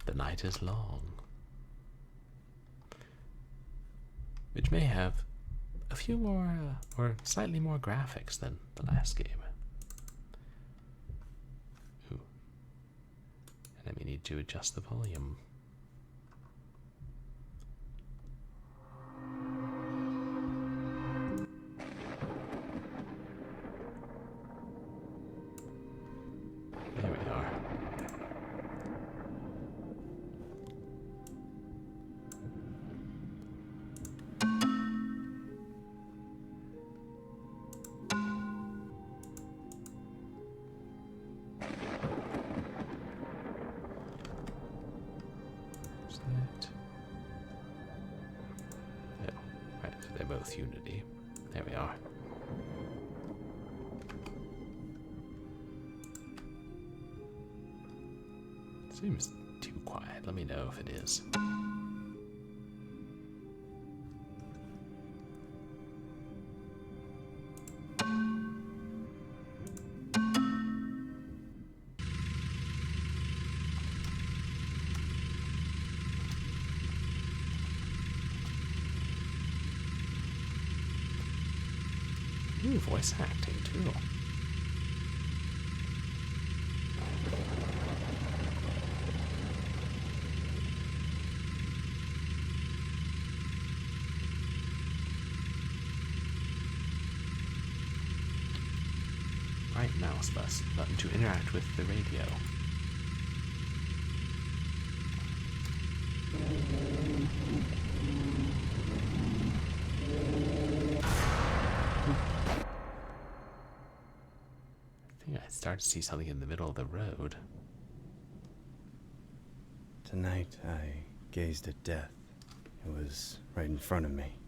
The Night is Long, which may have a few more, or slightly more graphics than the last game. Ooh. And then we need to adjust the volume. There we are. They're both Unity. There we are. Seems too quiet. Let me know if it is. Ooh, voice acting too. Right mouse button to interact with the radio. I started to see something in the middle of the road. Tonight I gazed at death. It was right in front of me.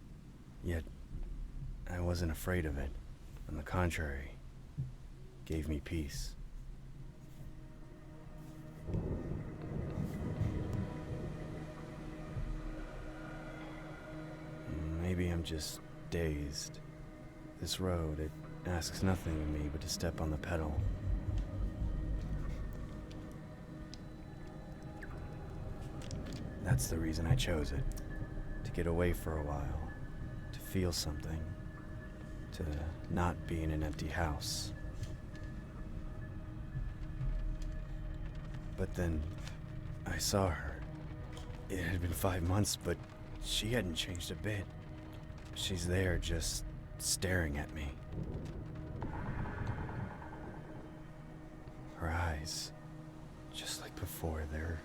Yet I wasn't afraid of it. On the contrary, it gave me peace. Maybe I'm just dazed. This road, it asks nothing of me but to step on the pedal. That's the reason I chose it. To get away for a while. To feel something. To not be in an empty house. But then I saw her. It had been 5 months, but she hadn't changed a bit. She's there just staring at me. Her eyes, just like before, they're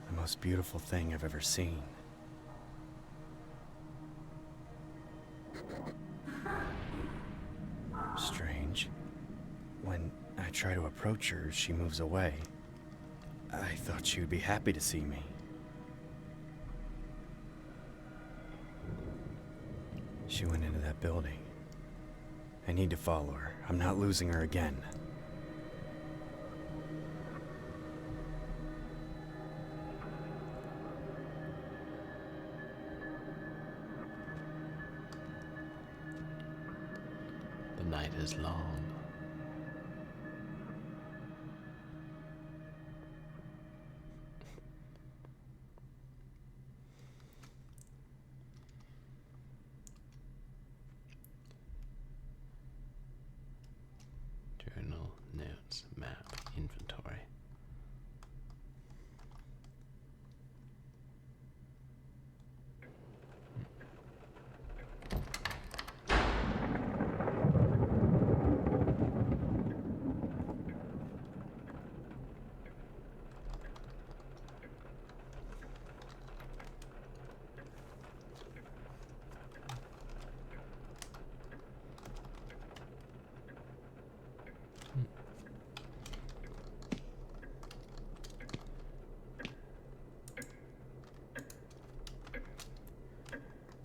the most beautiful thing I've ever seen. Strange. When I try to approach her, she moves away. I thought she would be happy to see me. She went into that building. I need to follow her. I'm not losing her again. The night is long.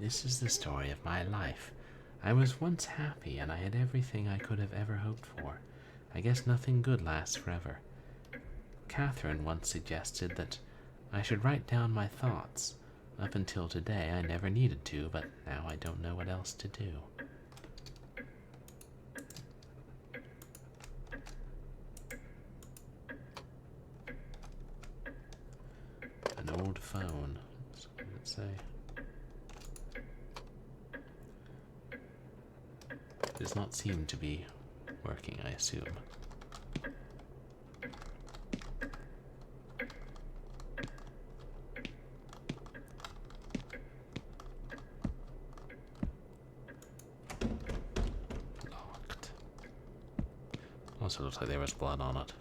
This is the story of my life. I was once happy, and I had everything I could have ever hoped for. I guess nothing good lasts forever. Catherine once suggested that I should write down my thoughts. Up until today, I never needed to, but now I don't know what else to do. An old phone. What's it say? Does not seem to be working, I assume. Locked. Also looks like there was blood on it.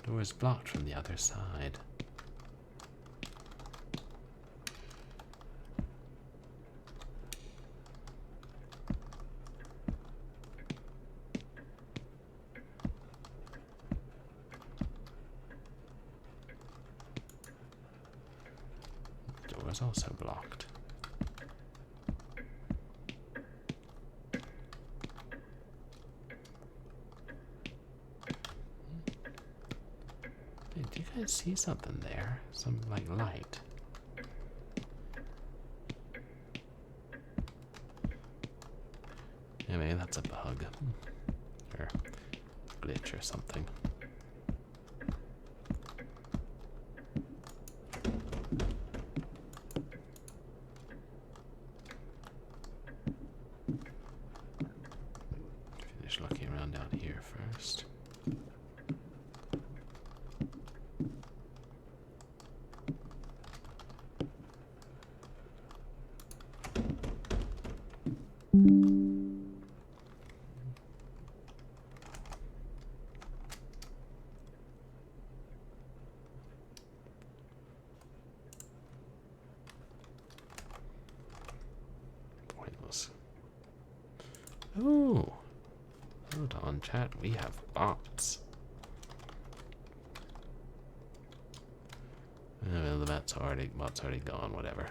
Door is blocked from the other side. Door is also blocked. Hey, do you guys see something there? Some, like, light. Yeah, maybe that's a bug. Or glitch or something. Finish looking around down here first. Pointless. Ooh. Hold on, chat. We have bots. Well, the bot's already gone. Whatever.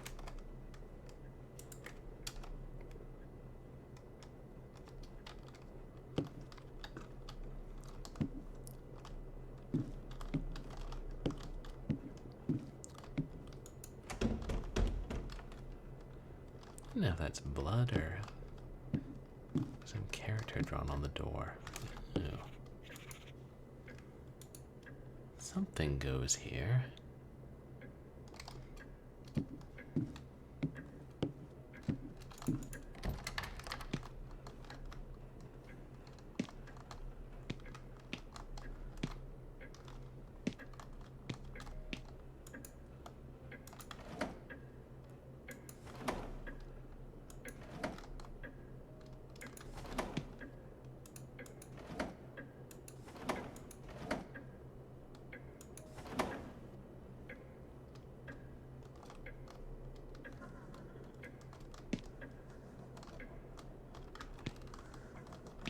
I don't know if that's blood or some character drawn on the door. Oh. Something goes here.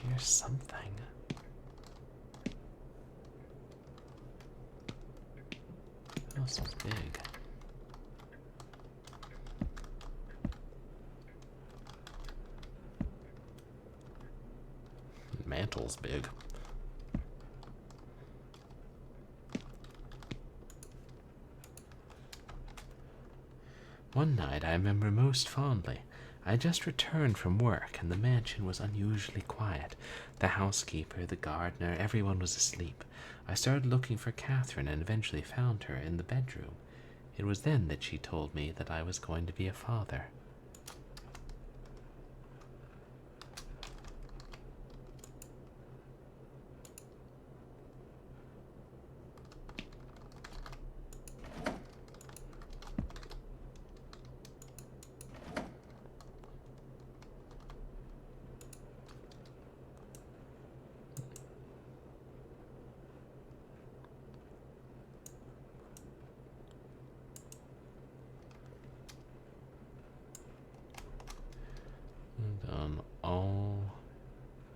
Here's something. What else is big? Mantle's big. One night I remember most fondly. I had just returned from work, and the mansion was unusually quiet. The housekeeper, the gardener, everyone was asleep. I started looking for Catherine and eventually found her in the bedroom. It was then that she told me that I was going to be a father.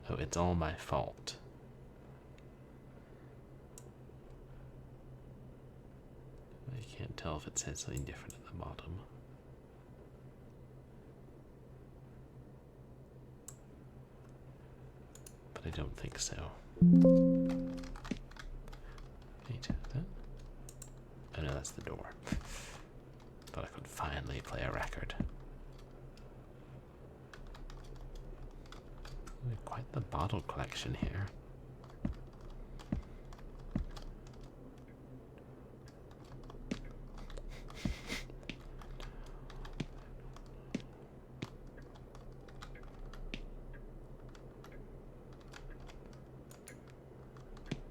Oh, it's all my fault. I can't tell if it says something different at the bottom. But I don't think so. Wait, that? Oh no, that's the door. Thought I could finally play a record. Quite the bottle collection here.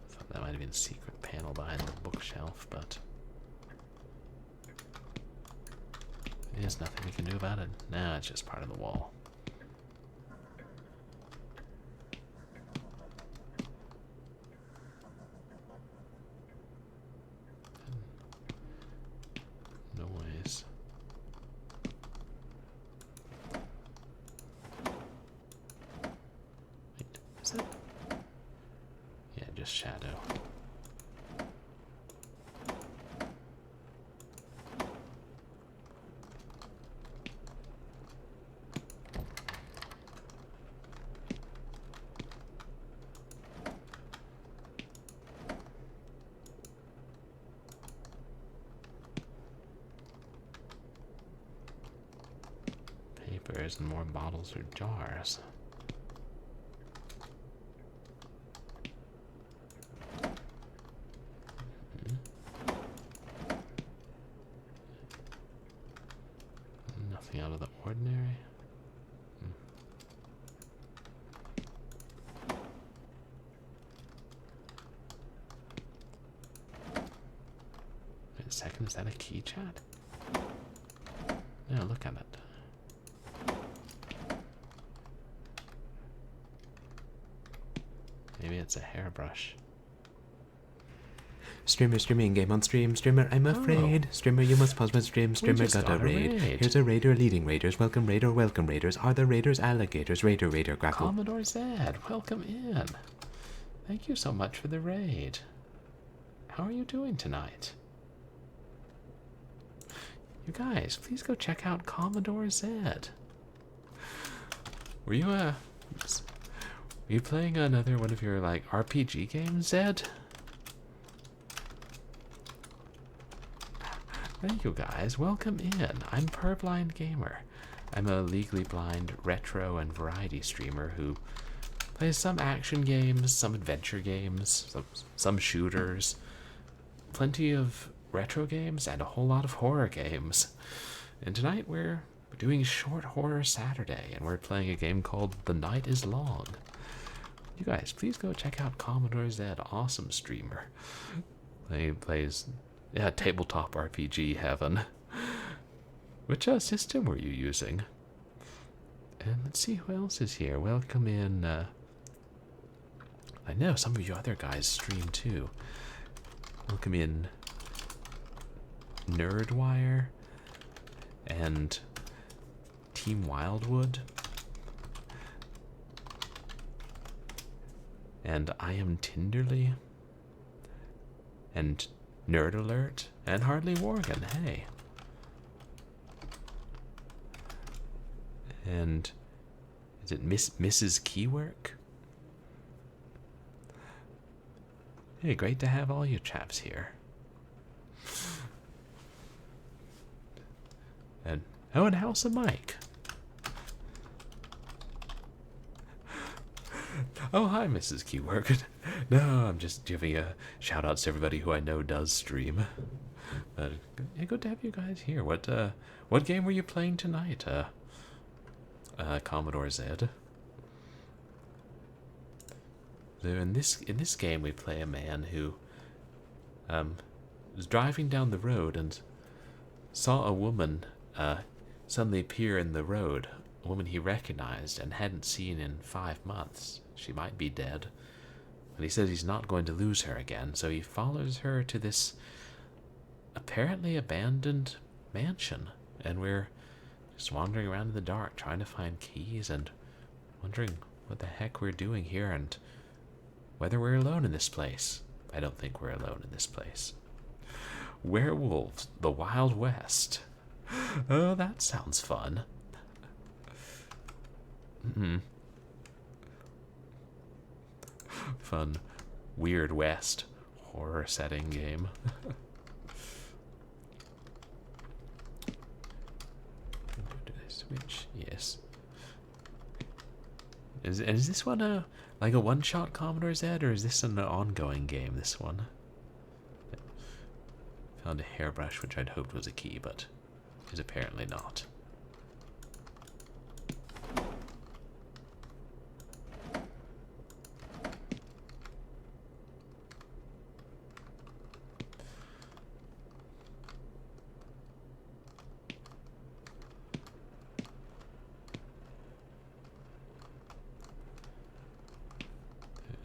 Thought that might have been a secret panel behind the bookshelf, but there's nothing we can do about it. No, it's just part of the wall. Noise. Wait, is it? Yeah, just shadow. Papers and more bottles or jars. Nothing out of the ordinary. Wait a second, is that a key chat? No, look at it. Maybe it's a hairbrush. Streamer streaming game on stream. Streamer, I'm afraid. Streamer, you must pause my stream. Streamer got a raid. Here's a raider leading raiders. Welcome raider, welcome raiders. Are the raiders alligators? Raider, raider, grapple. Commodore Zed, welcome in. Thank you so much for the raid. How are you doing tonight? You guys, please go check out Commodore Zed. Were you playing another one of your like RPG games, Zed? Thank you guys, welcome in. I'm Purblind Gamer. I'm a legally blind retro and variety streamer who plays some action games, some adventure games, some shooters, plenty of retro games, and a whole lot of horror games. And tonight we're doing Short Horror Saturday, and we're playing a game called The Night is Long. You guys, please go check out Commodore Zed, awesome streamer. He plays, yeah, tabletop RPG heaven. Which system were you using? And let's see who else is here. Welcome in. I know some of you other guys stream too. Welcome in Nerdwire and Team Wildwood. And I Am Tinderly. And Nerd Alert. And Hardly Worgen, hey. And is it Mrs. Keywork? Hey, great to have all you chaps here. And and House of Mike. Oh, hi, Mrs. Keywork. No, I'm just giving a shout out to everybody who I know does stream. Yeah, good to have you guys here. What game were you playing tonight? Commodore Zed. So in this game, we play a man who was driving down the road and saw a woman suddenly appear in the road. A woman he recognized and hadn't seen in 5 months. She might be dead, but he says he's not going to lose her again. So he follows her to this apparently abandoned mansion, and we're just wandering around in the dark trying to find keys and wondering what the heck we're doing here and whether we're alone in this place. I don't think we're alone in this place. Werewolves, the Wild West. Oh, that sounds fun. Fun, Weird West horror setting game. Did I switch? Yes. Is this one like a one-shot Commodore Z, or is this an ongoing game? This one. Found a hairbrush, which I'd hoped was a key, but is apparently not.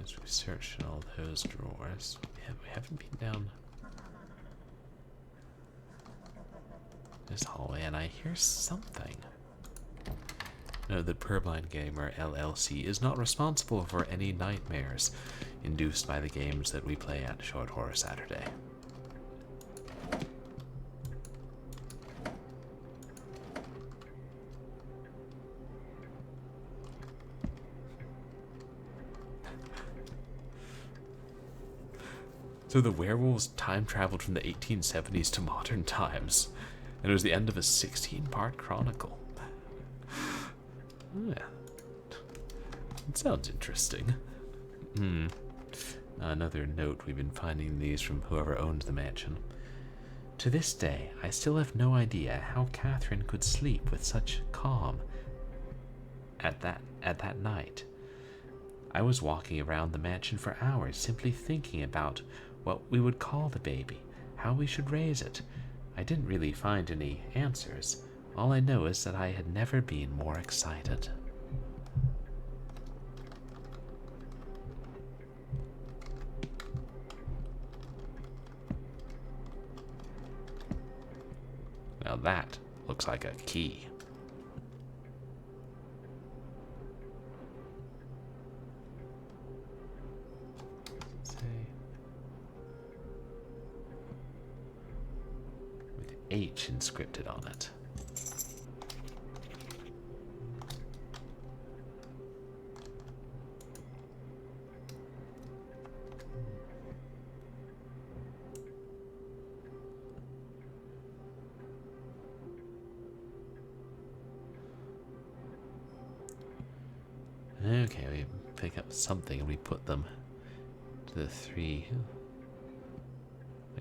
As we search in all those drawers, we haven't been down this hallway, and I hear something. Note that Purblind Gamer LLC is not responsible for any nightmares induced by the games that we play at Short Horror Saturday. So the werewolves time traveled from the 1870s to modern times, and it was the end of a 16-part chronicle. Yeah. It sounds interesting. Another note, we've been finding these from whoever owns the mansion. To this day, I still have no idea how Catherine could sleep with such calm at that night. I was walking around the mansion for hours simply thinking about what we would call the baby, how we should raise it. I didn't really find any answers. All I know is that I had never been more excited. Now that looks like a key. H inscripted on it. Okay, we pick up something and we put them to the three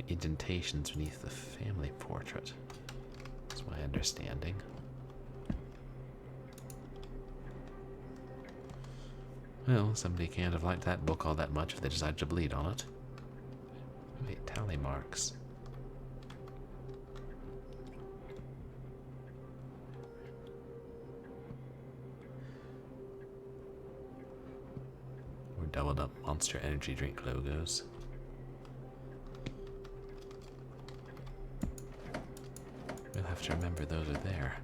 indentations beneath the family portrait. That's my understanding. Well, somebody can't have liked that book all that much if they decided to bleed on it. Wait, tally marks. Or doubled up Monster Energy drink logos. We'll have to remember those are there.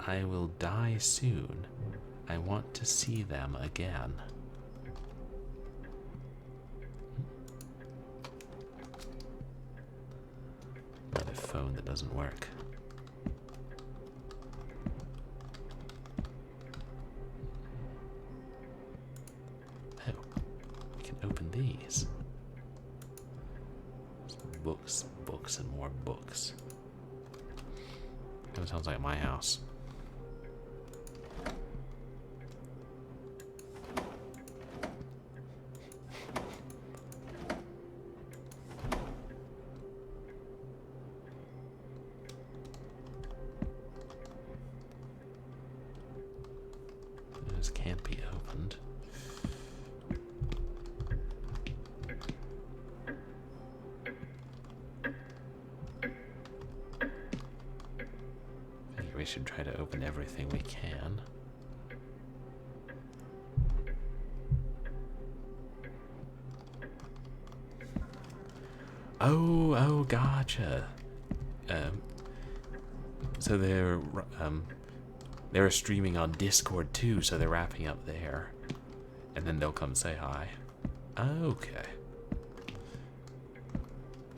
I will die soon. I want to see them again. Another phone that doesn't work. Oh, we can open these. Some books, books, and more books. That sounds like my house. Those can't be opened. I think we should try to open everything we can. Oh, gotcha. So they're streaming on Discord too, so they're wrapping up there. And then they'll come say hi. Okay.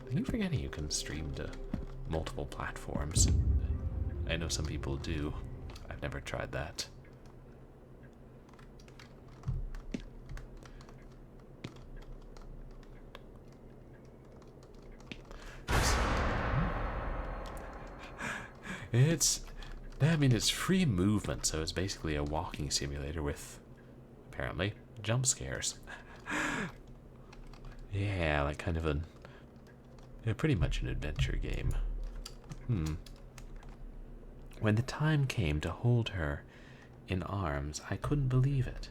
I keep forgetting you can stream to multiple platforms. I know some people do. I've never tried that. It's free movement, so it's basically a walking simulator with, apparently, jump scares. Yeah, like kind of pretty much an adventure game. When the time came to hold her in arms, I couldn't believe it.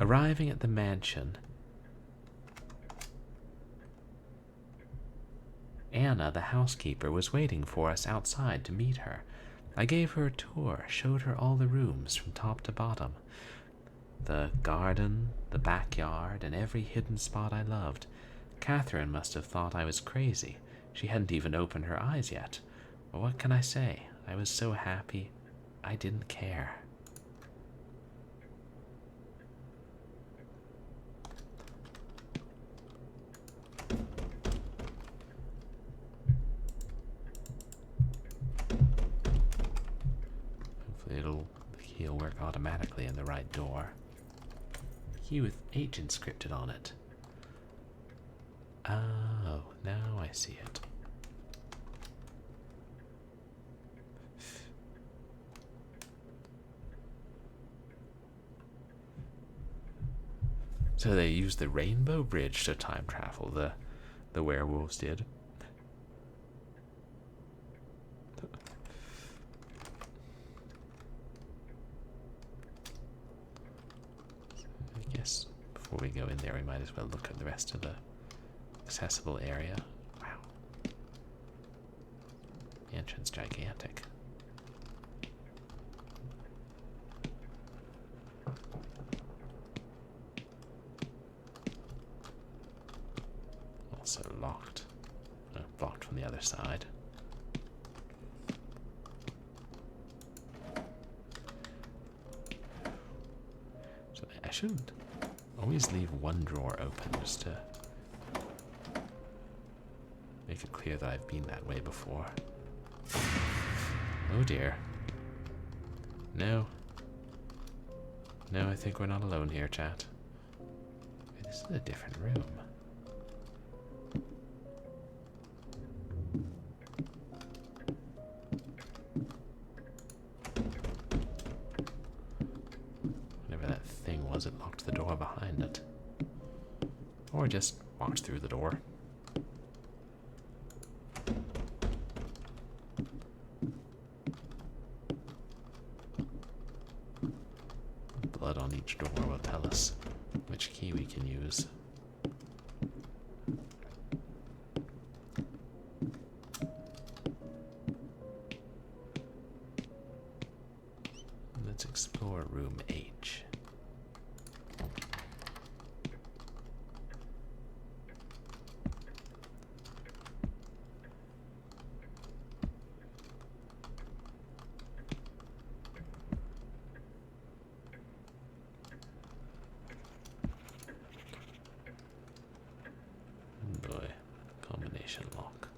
Arriving at the mansion, Anna, the housekeeper, was waiting for us outside to meet her. I gave her a tour, showed her all the rooms from top to bottom. The garden, the backyard, and every hidden spot I loved. Catherine must have thought I was crazy. She hadn't even opened her eyes yet. But what can I say? I was so happy, I didn't care. Hopefully the key will work automatically in the right door. Key with agent scripted on it. Oh, now I see it. So they used the Rainbow Bridge to time travel, the werewolves did. I guess before we go in there, we might as well look at the rest of the accessible area. Wow. The entrance gigantic. Also locked. Blocked from the other side. So I should always leave one drawer open just to make it clear that I've been that way before. Oh dear. No. No, I think we're not alone here, chat. Wait, this is a different room. Whatever that thing was, it locked the door behind it. Or just walked through the door. Blood on each door will tell us which key we can use. Let's explore room H. Boy, combination lock.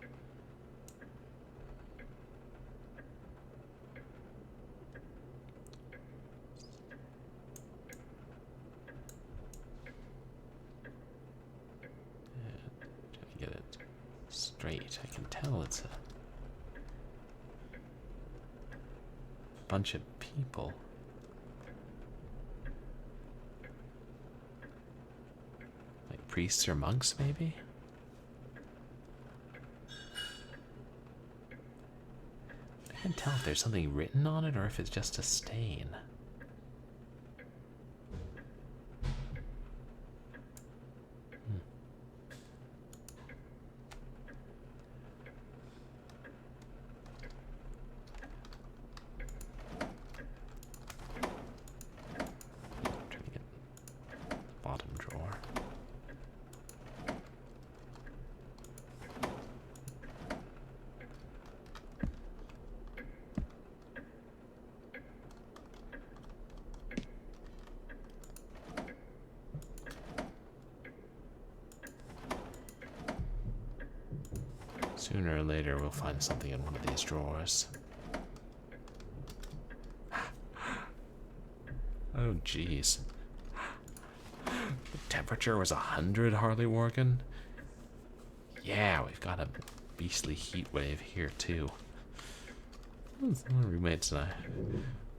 Trying to get it straight. I can tell it's a bunch of people. Like priests or monks, maybe? I can't tell if there's something written on it or if it's just a stain. Trying to get the bottom drawer. Sooner or later, we'll find something in one of these drawers. Oh, jeez. The temperature was 100, Harley Worgan? Yeah, we've got a beastly heat wave here, too. My roommates and I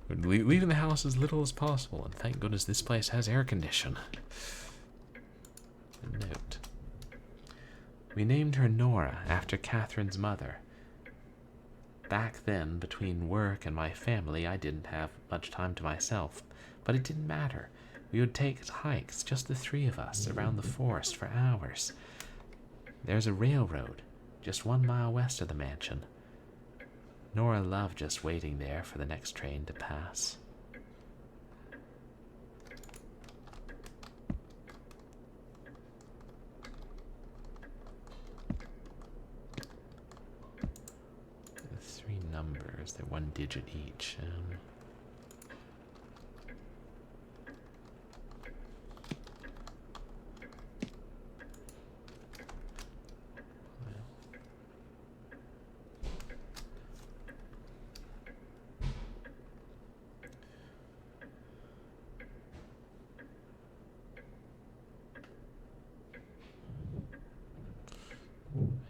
are leaving the house as little as possible, and thank goodness this place has air condition. A note. We named her Nora after Catherine's mother. Back then, between work and my family, I didn't have much time to myself, but it didn't matter. We would take hikes, just the three of us, around the forest for hours. There's a railroad, just 1 mile west of the mansion. Nora loved just waiting there for the next train to pass. The 3 numbers, they're 1 digit each.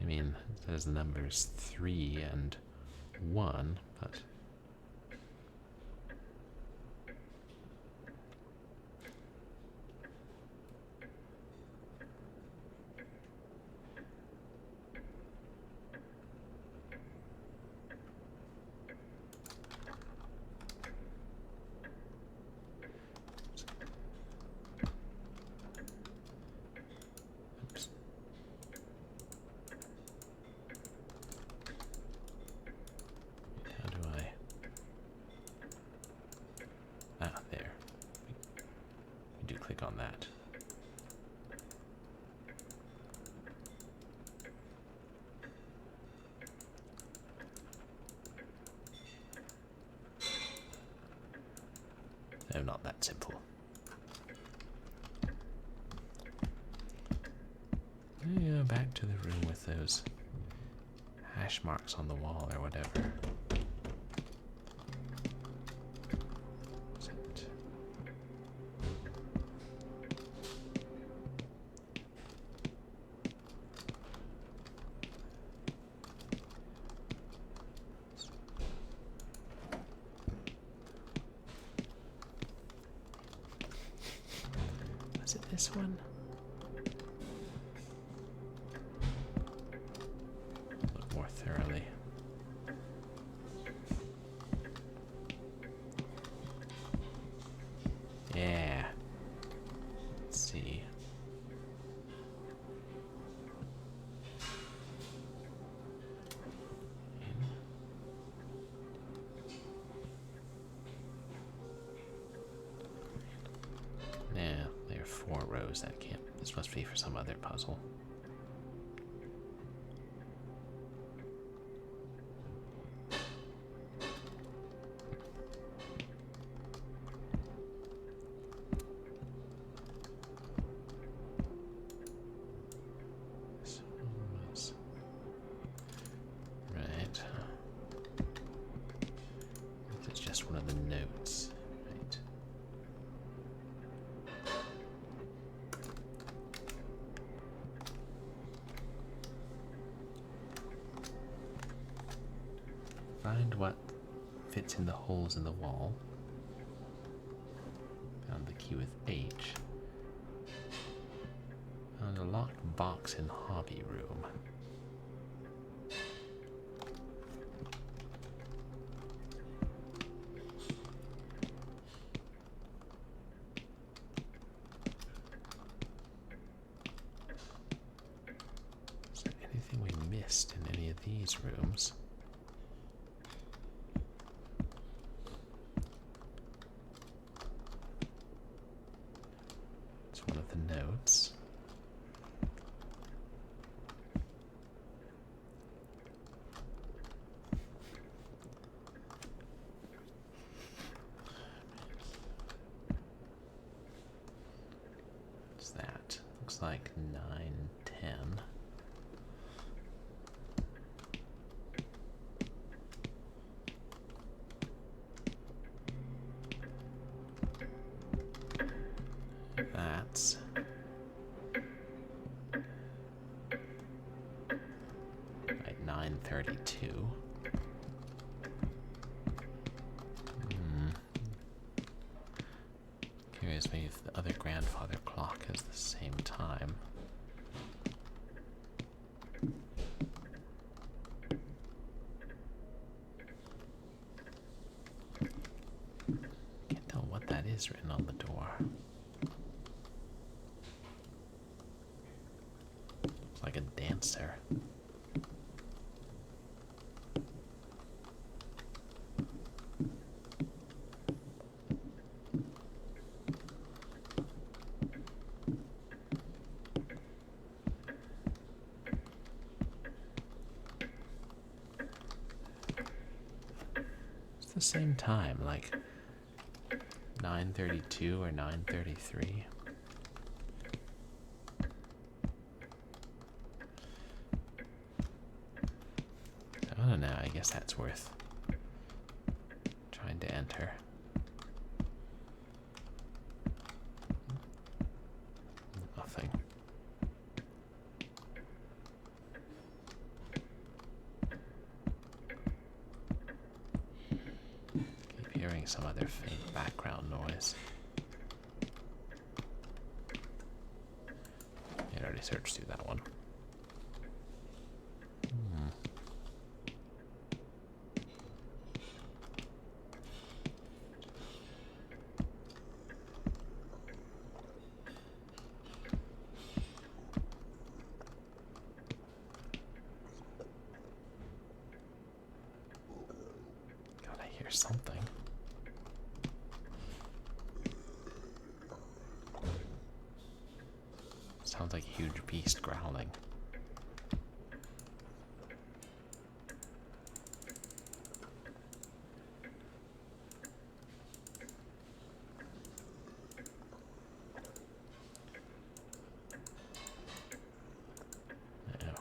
I mean, it says the numbers 3 and 1, but oops. How do I? Ah, there. We do click on that. No, not that simple. Yeah, back to the room with those hash marks on the wall or whatever. Is it? Was it this one? Look more thoroughly. Yeah. Let's see. Yeah, there are 4 rows. That can't. This must be for some other puzzle. This one was right. It's just one of the notes, right? Find what fits in the holes in the wall. Found the key with H. Found a locked box in hobby room. Is there anything we missed in any of these rooms? It's one of the notes. What's that? Looks like 9, 10. that's at 9:32. Curious maybe if the other grandfather clock has the same time. Can't tell what that is written on the door. It's like a dancer. The same time, like 9:32 or 9:33. I don't know, I guess that's worth trying to enter. Nothing. Hearing some other faint background noise. I already searched through that one. God, I hear something. Sounds like a huge beast growling. No.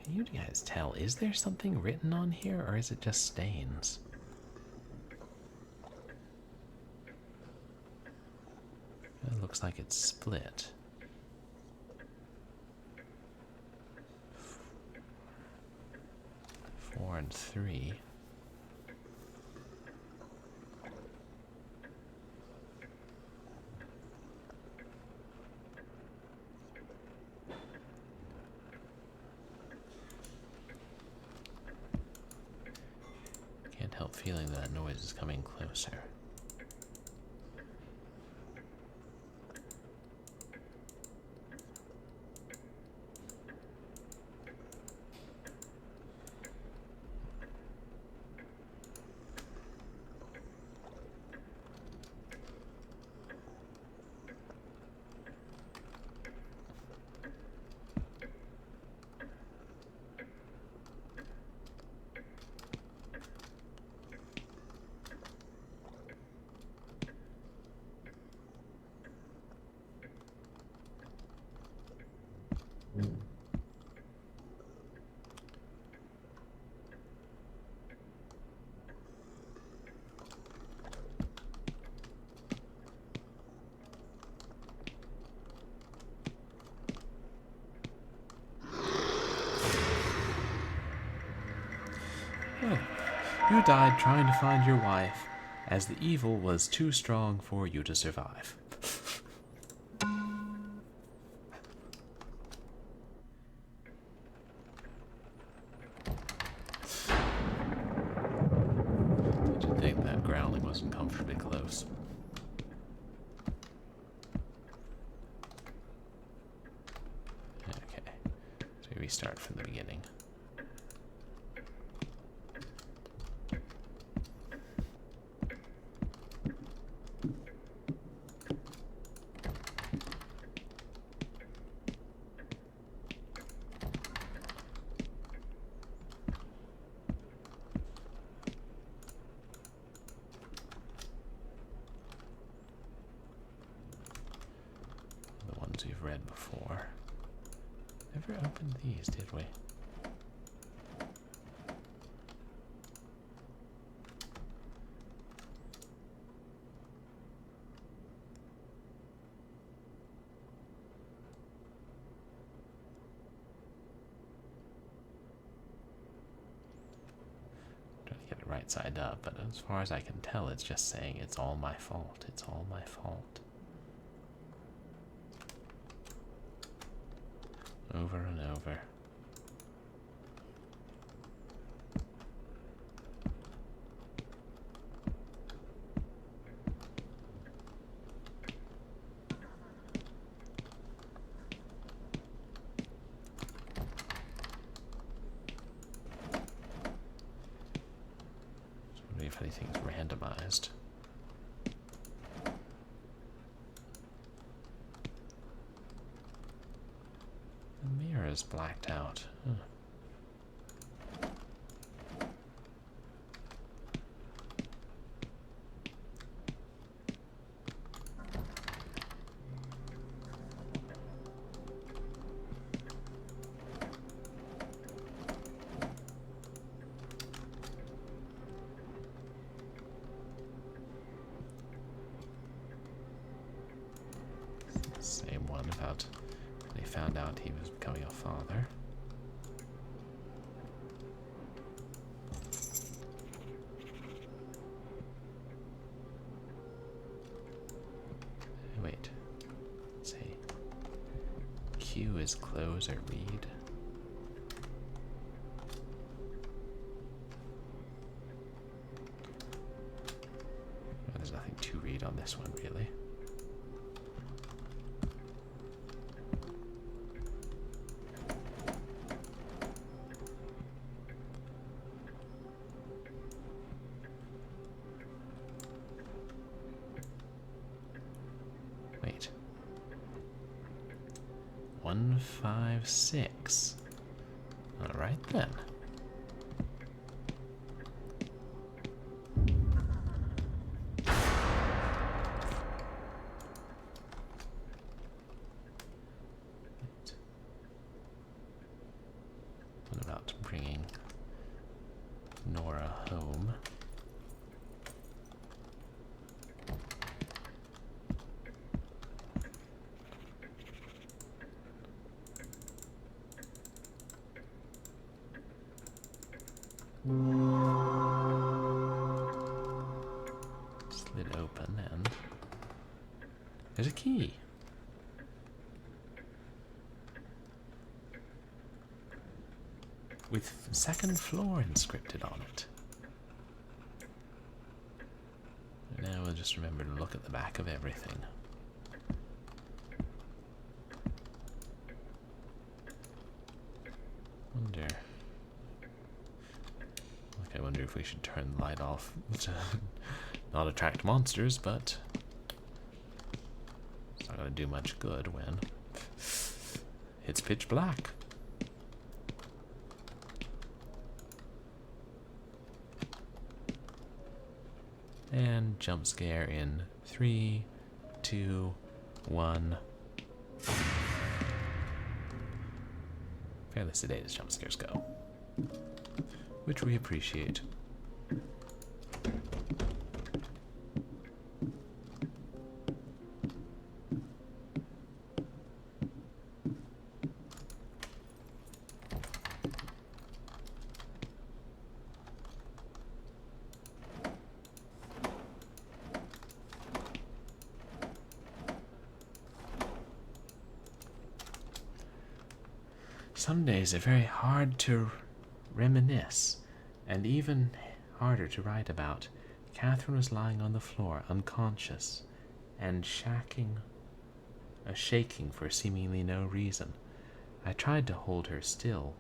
Can you guys tell, is there something written on here, or is it just stains? It looks like it's split. 4 and 3. Can't help feeling that noise is coming closer. Oh, you died trying to find your wife, as the evil was too strong for you to survive. Did you think that growling wasn't comfortably close? Okay, so we restart from the beginning. ones we've read before. Never opened these, did we? Trying to get it right side up, but as far as I can tell, it's just saying it's all my fault. It's all my fault. Over and over. If anything's randomized. The mirror is blacked out. Huh. Same one about when he found out he was becoming a father. Wait. Let's see. Q is close or read. Well, there's nothing to read on this one, really. Wait. 156. All right then. What about bringing Nora home? Slid open and there's a key. With second floor inscripted on it. Now we'll just remember to look at the back of everything. I wonder if we should turn the light off to not attract monsters, but it's not going to do much good when it's pitch black. And jump scare in 3, 2, 1. Fairly sedated as jump scares go, which we appreciate. Some days are very hard to reminisce, and even harder to write about. Catherine was lying on the floor, unconscious, and shaking for seemingly no reason. I tried to hold her still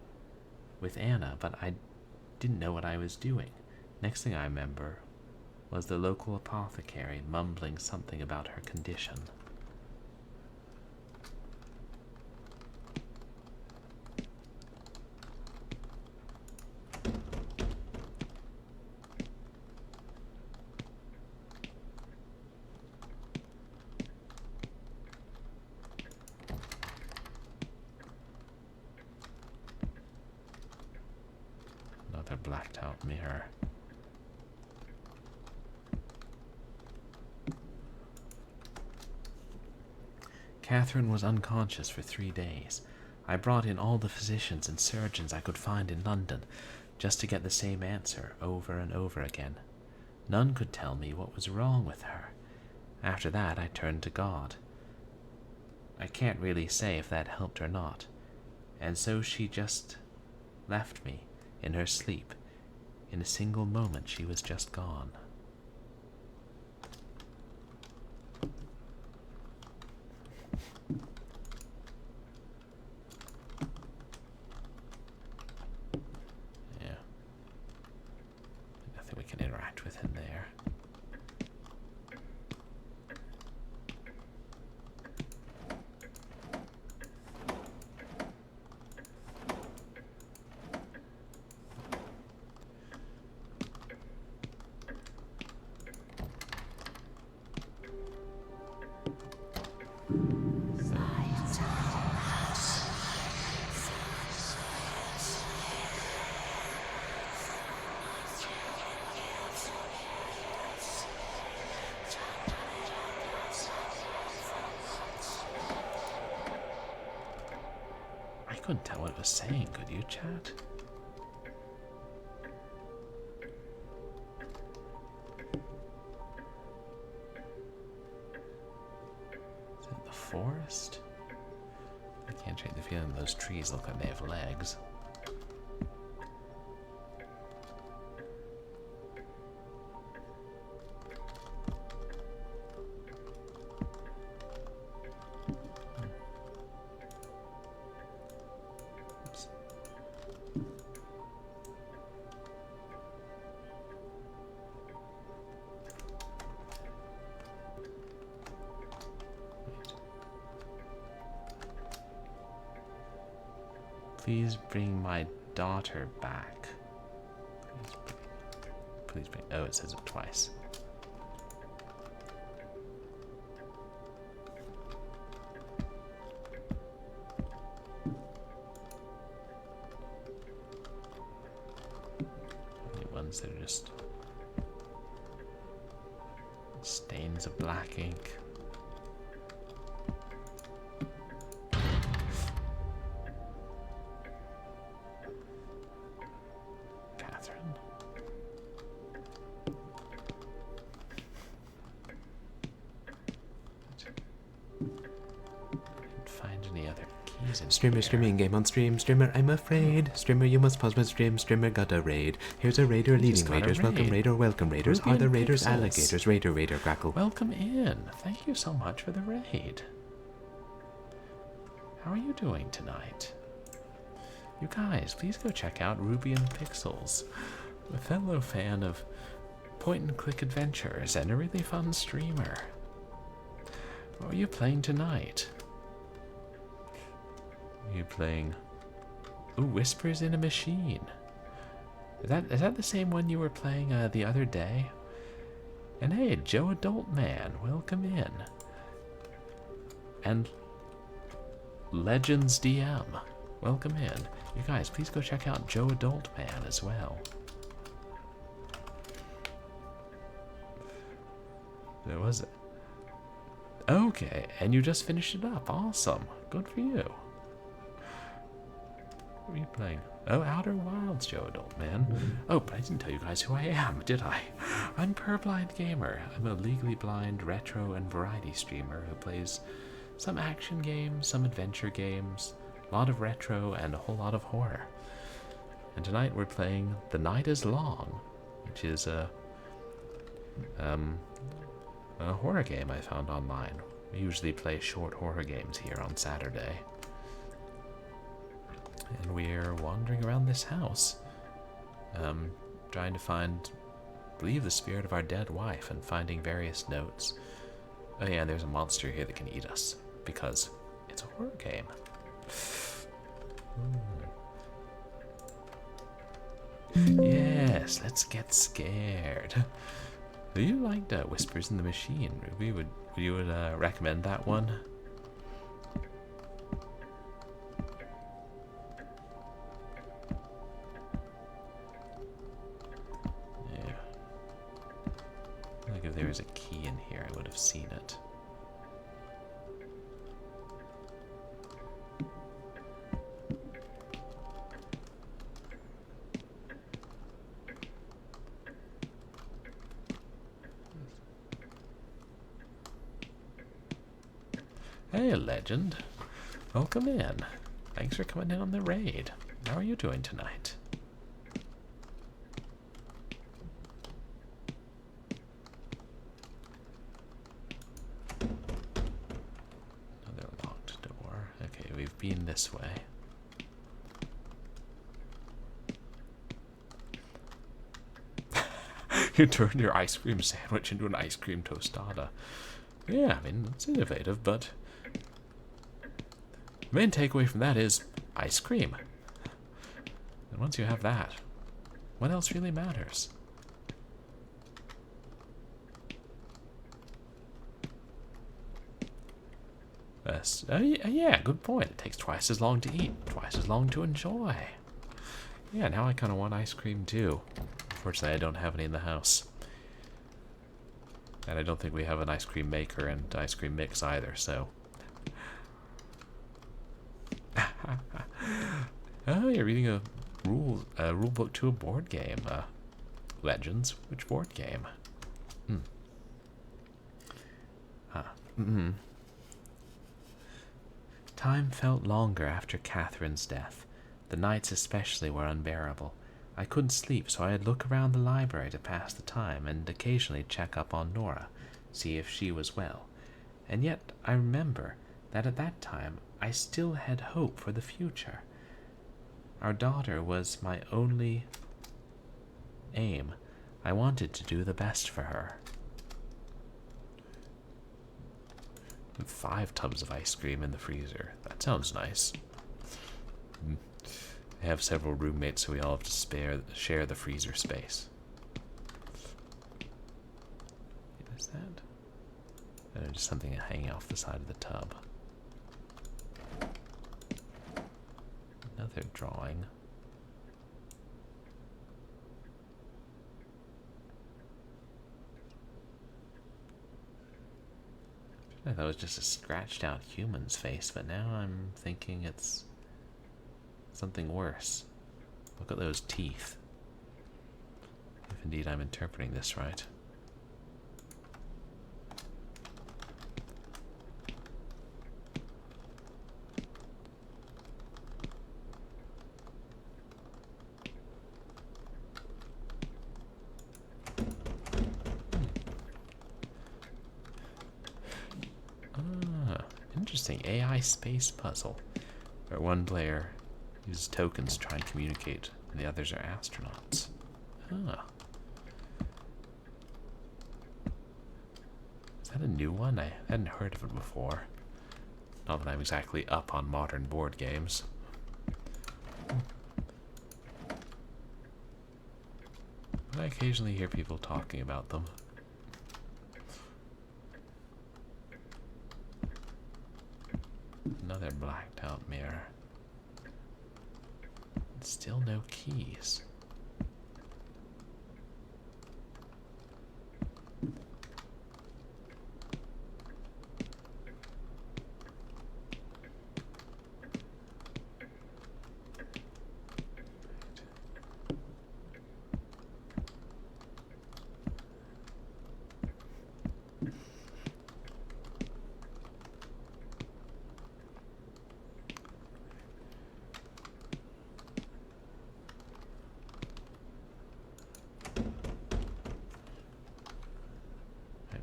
with Anna, but I didn't know what I was doing. Next thing I remember was the local apothecary mumbling something about her condition. blacked out mirror. Catherine was unconscious for 3 days. I brought in all the physicians and surgeons I could find in London, just to get the same answer over and over again. None could tell me what was wrong with her. After that, I turned to God. I can't really say if that helped or not, and so she just left me in her sleep. In a single moment, she was just gone. Yeah. Nothing we can interact with in there. I couldn't tell what it was saying, could you, chat? Is it the forest? I can't shake the feeling those trees look like they have legs. Please bring my daughter back. Please bring. Oh, it says it twice. Only ones that are just stains of black ink. Streamer streaming game on stream. Streamer, I'm afraid. Streamer, you must pause my stream. Streamer got a raid. Here's a raider leading raiders. Welcome raider, welcome raiders. Are the raiders alligators? Raider, raider, crackle. Welcome in. Thank you so much for the raid. How are you doing tonight? You guys, please go check out Ruby and Pixels, a fellow fan of point-and-click adventures and a really fun streamer. What are you playing tonight? Are you playing... Ooh, Whispers in a Machine. Is that the same one you were playing the other day? And hey, Joe Adult Man, welcome in. And Legends DM, welcome in. You guys, please go check out Joe Adult Man as well. There was it. Okay, and you just finished it up. Awesome. Good for you. What are you playing? Oh, Outer Wilds, Joe Adult Man. Oh, but I didn't tell you guys who I am, did I? I'm Purblind Gamer. I'm a legally blind retro and variety streamer who plays some action games, some adventure games, a lot of retro, and a whole lot of horror. And tonight we're playing The Night is Long, which is a horror game I found online. We usually play short horror games here on Saturday. And we're wandering around this house, trying to find, I believe, the spirit of our dead wife and finding various notes. Oh yeah, there's a monster here that can eat us, because it's a horror game. Yes, let's get scared. You liked Whispers in the Machine, Ruby. Would you recommend that one? if there was a key in here, I would have seen it. Hey, Legend. Welcome in. Thanks for coming in on the raid. How are you doing tonight? Another locked door. Okay, we've been this way. You turned your ice cream sandwich into an ice cream tostada. Yeah, I mean, it's innovative, but the main takeaway from that is ice cream. And once you have that, what else really matters? Yeah, good point. It takes twice as long to eat, twice as long to enjoy. Yeah, now I kind of want ice cream too. Unfortunately, I don't have any in the house. And I don't think we have an ice cream maker and ice cream mix either, so. Oh, you're reading a rule book to a board game. Legends. Which board game? Time felt longer after Catherine's death. The nights especially were unbearable. I couldn't sleep, so I'd look around the library to pass the time and occasionally check up on Nora, see if she was well. And yet I remember that at that time I still had hope for the future. Our daughter was my only aim. I wanted to do the best for her. 5 tubs of ice cream in the freezer. That sounds nice. I have several roommates, so we all have to share the freezer space. What is that? Just something hanging off the side of the tub. Another drawing. I thought it was just a scratched out human's face, but now I'm thinking it's something worse. Look at those teeth. If indeed I'm interpreting this right. Interesting. AI space puzzle. Where one player uses tokens to try and communicate, and the others are astronauts. Ah. Is that a new one? I hadn't heard of it before. Not that I'm exactly up on modern board games. But I occasionally hear people talking about them. Another blacked out mirror. Still no keys.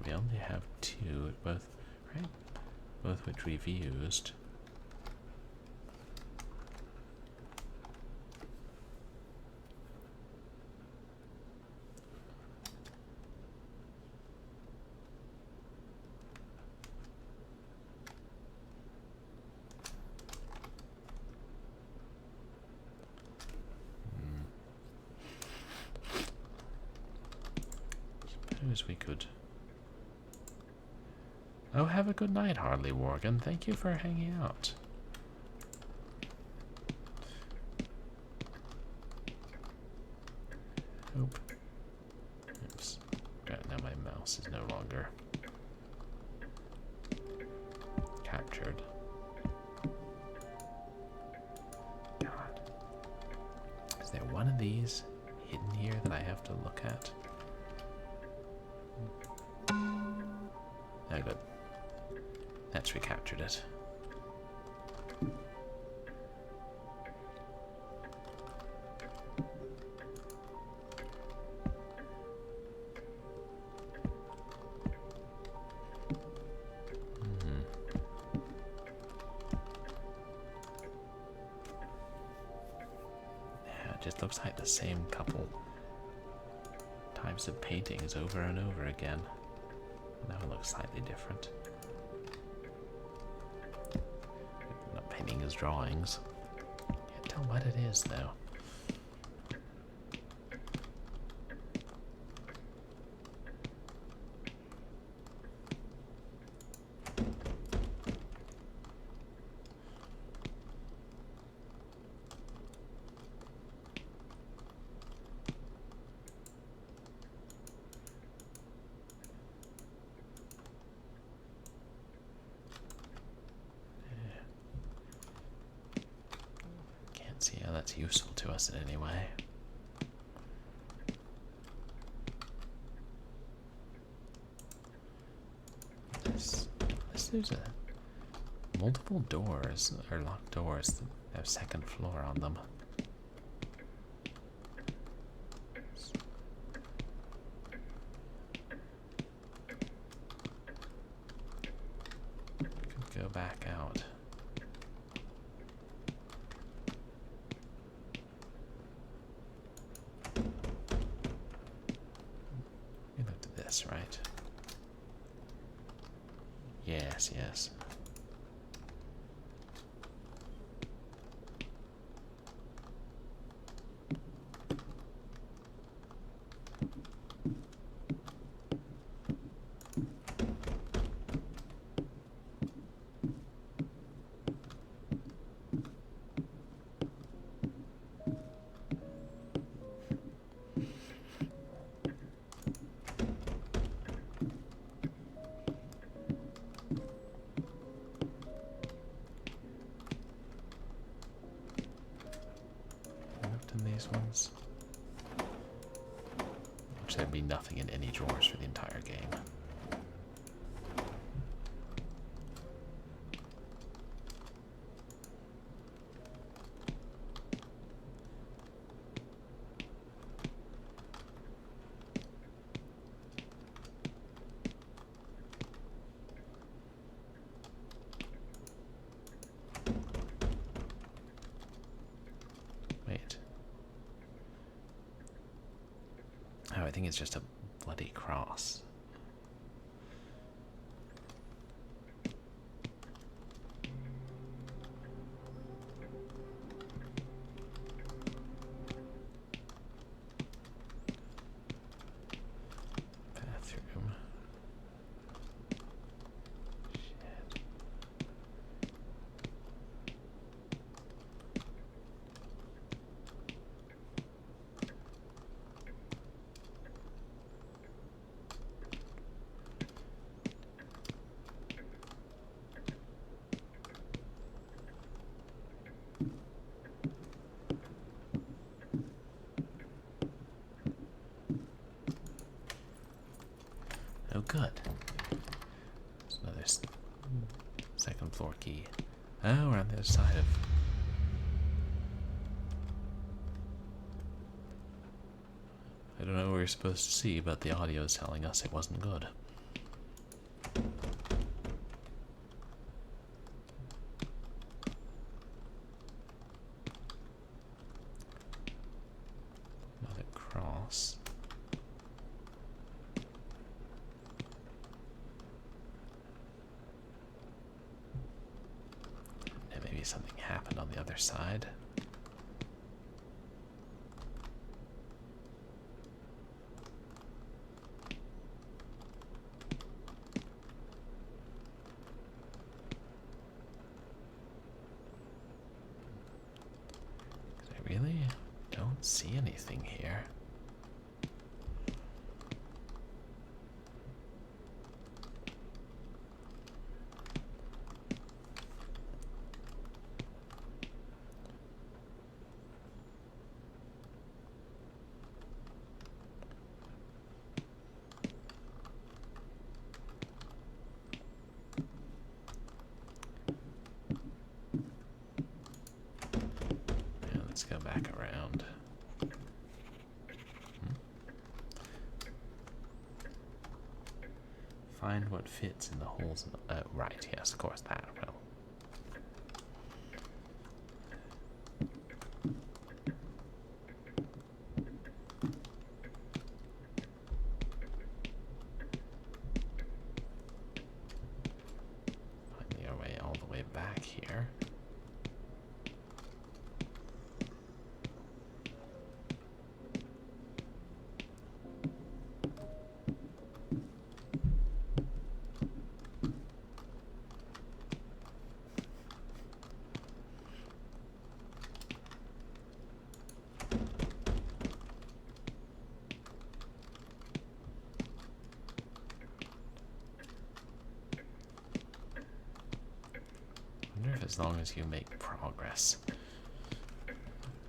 We only have 2, both, right? Both which we've used. Suppose we could. Oh, have a good night, Hardly Worgen. Thank you for hanging out. Oop. Oops. Got now my mouse. house is no longer captured. God. Is there one of these hidden here that I have to look at? Oh, good. That's recaptured it. Just looks like the same couple types of paintings over and over again. Now it looks slightly different. Not painting as drawings. Can't tell what it is though. See how that's useful to us in any way. There's multiple doors, or locked doors, that have second floor on them. Could go back out. Right? Yes, yes. Ones. Which there'd be nothing in any drawers for the entire game. Wait. Oh, I think it's just a bloody cross. Bathroom. Shit. Oh, good. There's another second floor key. Oh, we're on the other side of... I don't know what we're supposed to see, but the audio is telling us it wasn't good. Another cross. And maybe something happened on the other side. I really don't see anything here. go back around. Find what fits in the holes in the... right, yes, of course, that will. Find your way all the way back here. I wonder if as long as you make progress,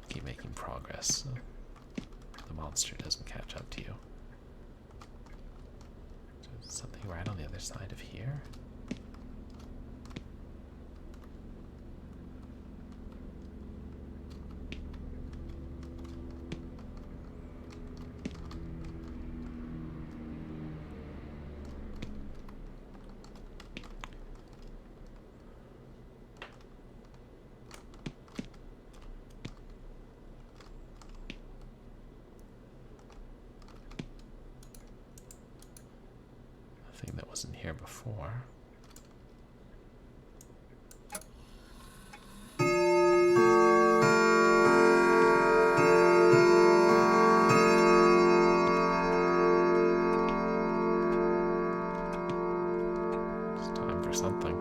keep making progress, the monster doesn't catch up to you. So is something right on the other side of here? Nothing that wasn't here before. It's time for something.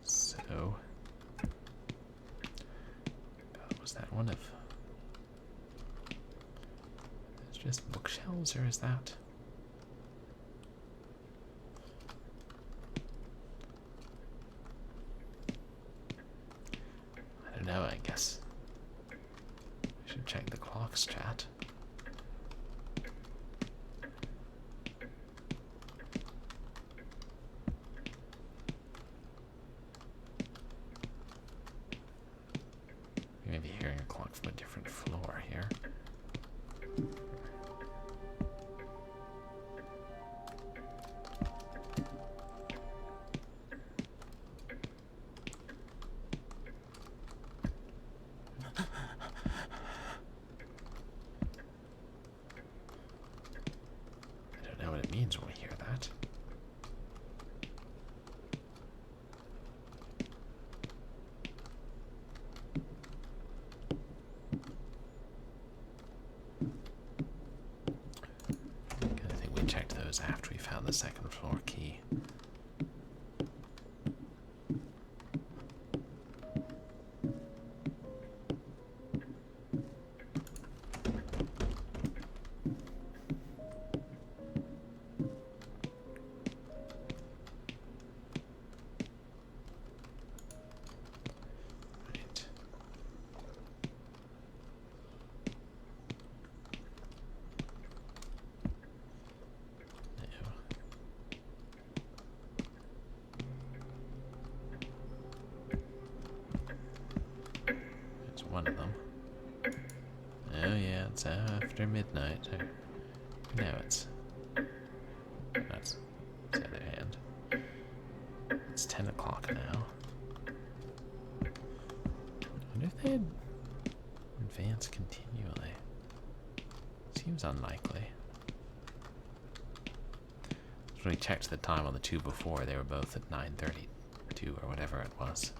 So, was that one of... It's just bookshelves, or is that... I don't know, I guess. I should check the clocks, chat. You may be hearing a clock from a different floor here. I don't know what it means when we hear that. I think we checked those after we found the second floor key. Right. No. It's one of them. Oh yeah, it's after midnight. No, that's the other hand. It's 10 o'clock now. I wonder if they'd advance continually. Seems unlikely. When we checked the time on the two before, they were both at 9:32 or whatever it was.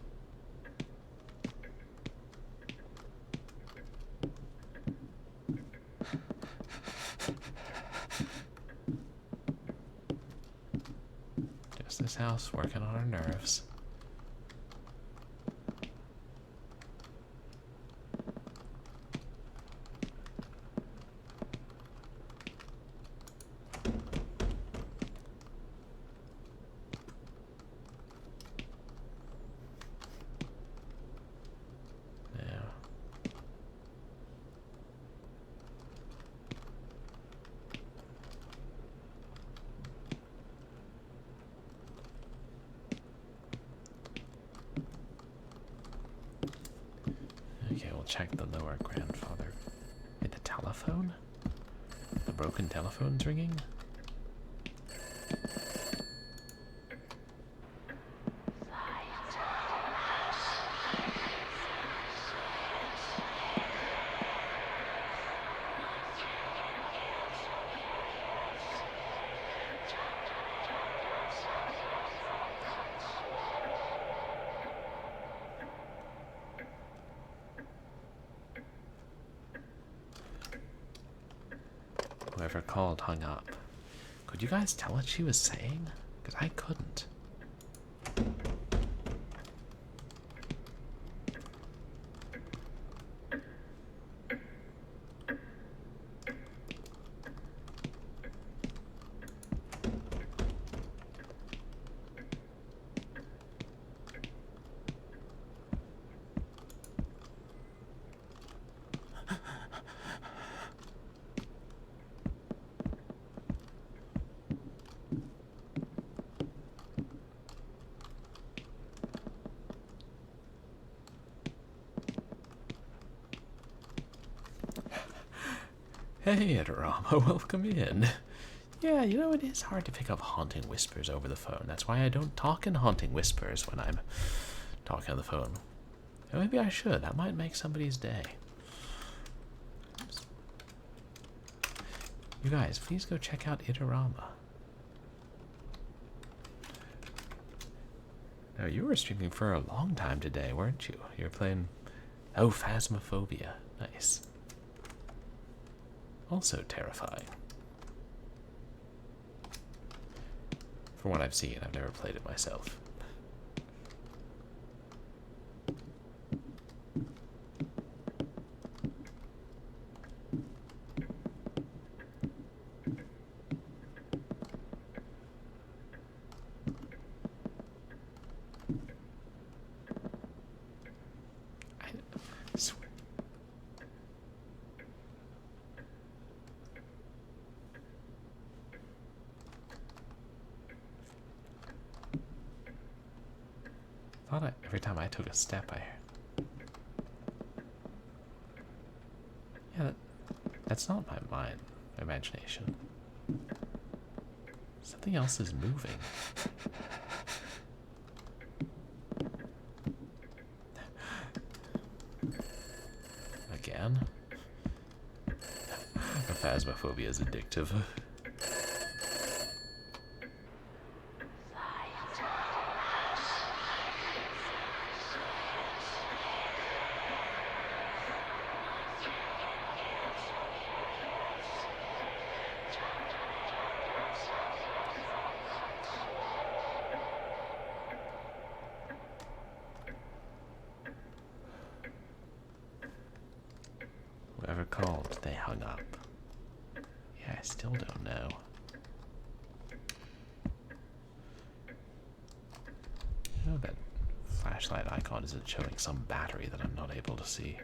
Just this house working on our nerves. check the lower grandfather. Wait, the telephone? The broken telephone's ringing? Whoever called hung up. Could you guys tell what she was saying? Because I couldn't. Hey, Adorama, welcome in. Yeah, you know, it is hard to pick up haunting whispers over the phone. That's why I don't talk in haunting whispers when I'm talking on the phone. Or maybe I should. That might make somebody's day. Oops. You guys, please go check out Adorama. Now, you were streaming for a long time today, weren't you? You were playing... Oh, Phasmophobia. Nice. Also terrifying. From what I've seen, I've never played it myself. I swear. Thought every time I took a step, yeah, that's not my mind, my imagination. Something else is moving. Again? Phasmophobia is addictive. Whoever called, they hung up. Yeah, I still don't know. You know, that flashlight icon isn't showing some battery that I'm not able to see.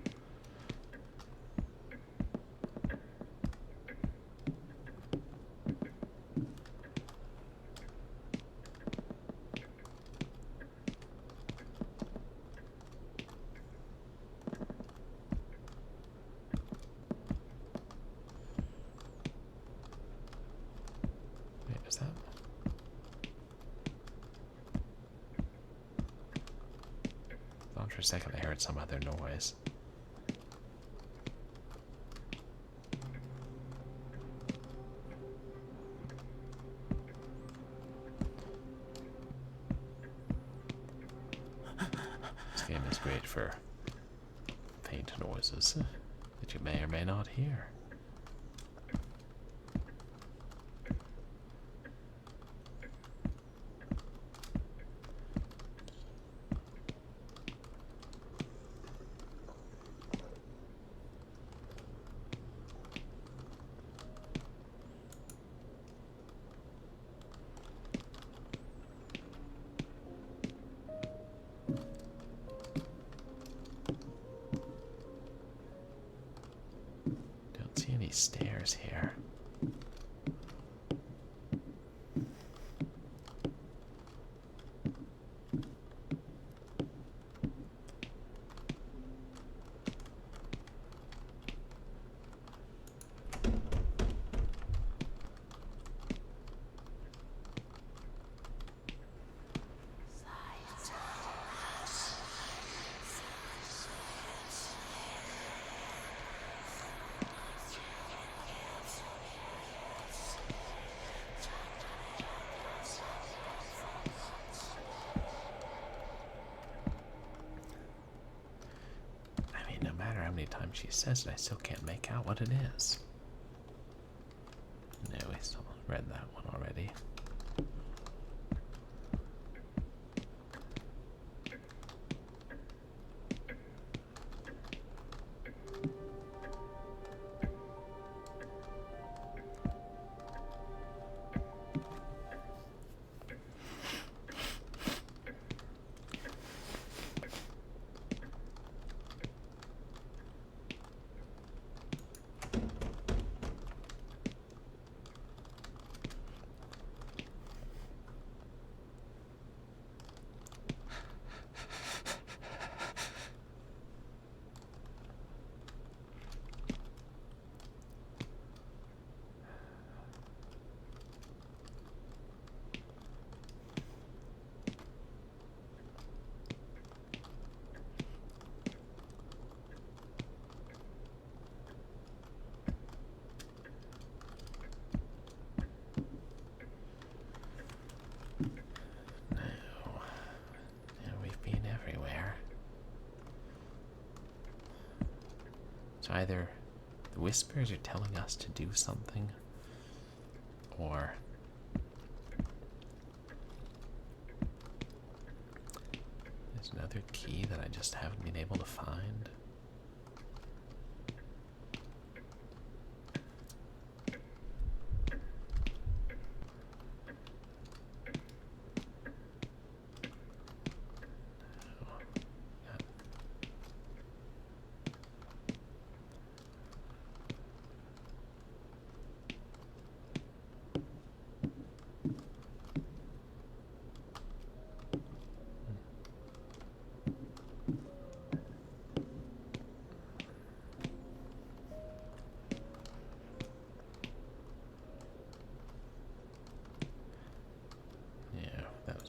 Is that? Thought for a second I heard some other noise. This game is great for faint noises that you may or may not hear. Don't see any stairs here. she says, and I still can't make out what it is. No, we still read that one already. So either the whispers are telling us to do something, or there's another key that I just haven't been able to find.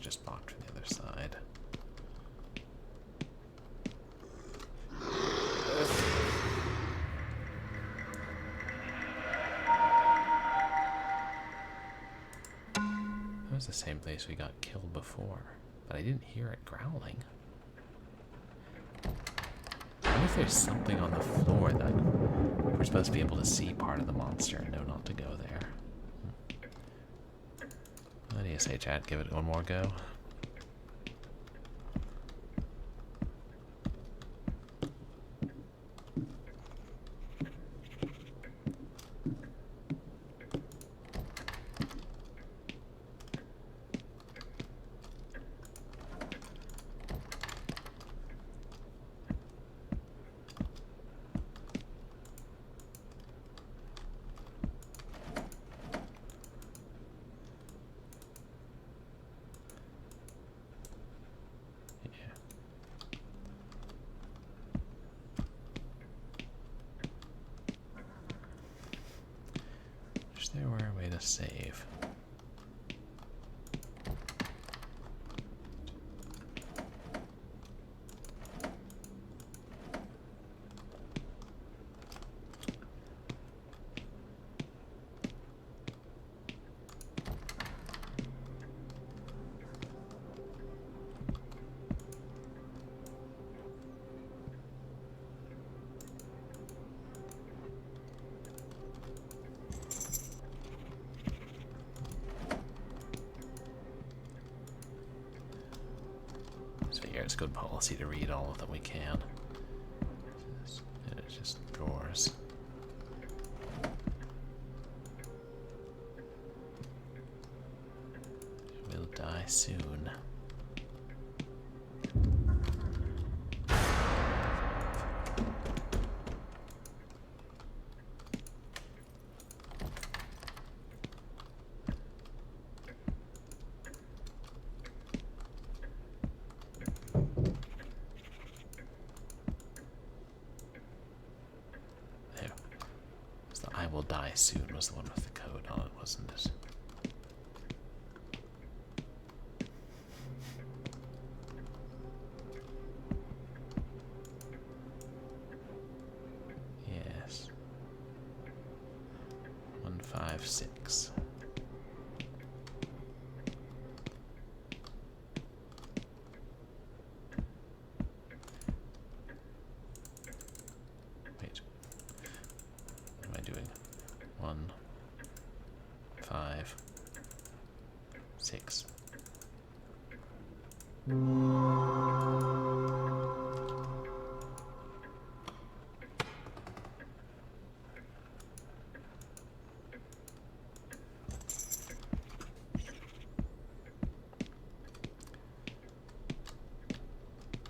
Just blocked from the other side. That was the same place we got killed before, but I didn't hear it growling. I wonder if there's something on the floor that we're supposed to be able to see part of the monster and know not to go there. What do you say, chat? Give it one more go. There were a way to save. It's good policy to read all of them we can. It's just drawers. We'll die soon. I will die soon was the one with the code on it, wasn't it? Yes. 156. Wait. 5, 6.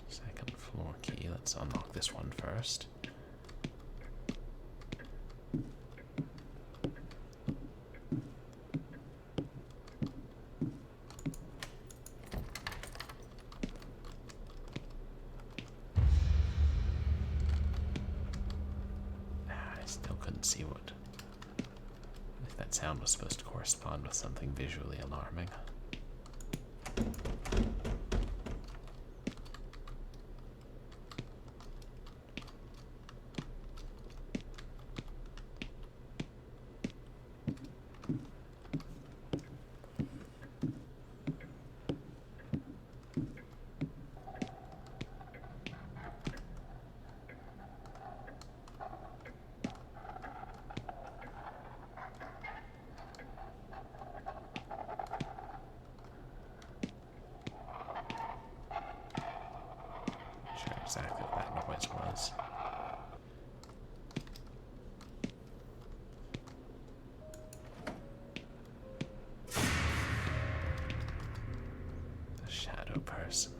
Second floor key. Let's unlock this one first. See what if that sound was supposed to correspond with something visually alarming. Exactly what that noise was. A shadow person.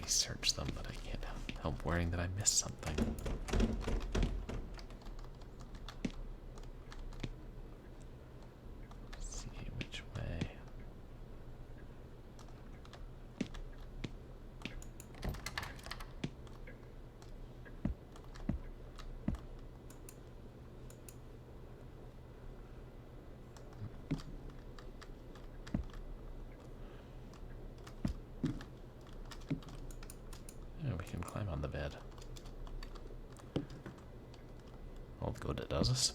Search them, but I can't help worrying that I missed something. Let's see which way. We can climb on the bed. All good it does us.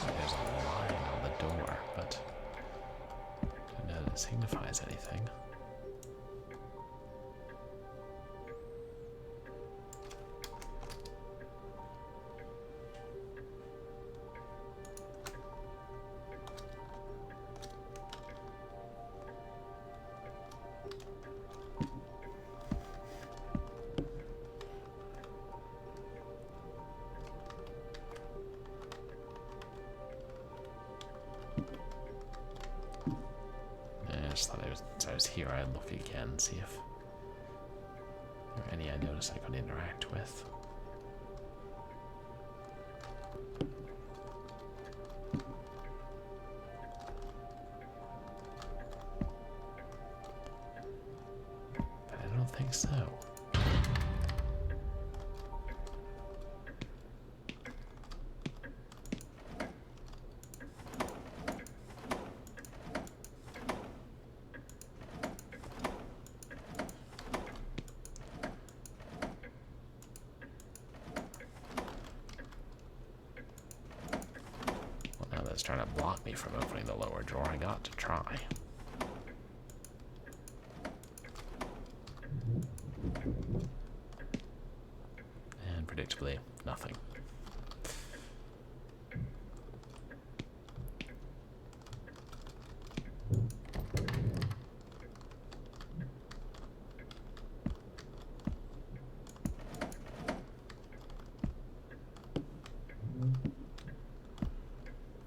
There's a line on the door, but I don't know if it signifies anything. I just thought I was here. I'd look again, see if there are any I noticed I could interact with. But I don't think so. It's trying to block me from opening the lower drawer. I got to try. And predictably, nothing.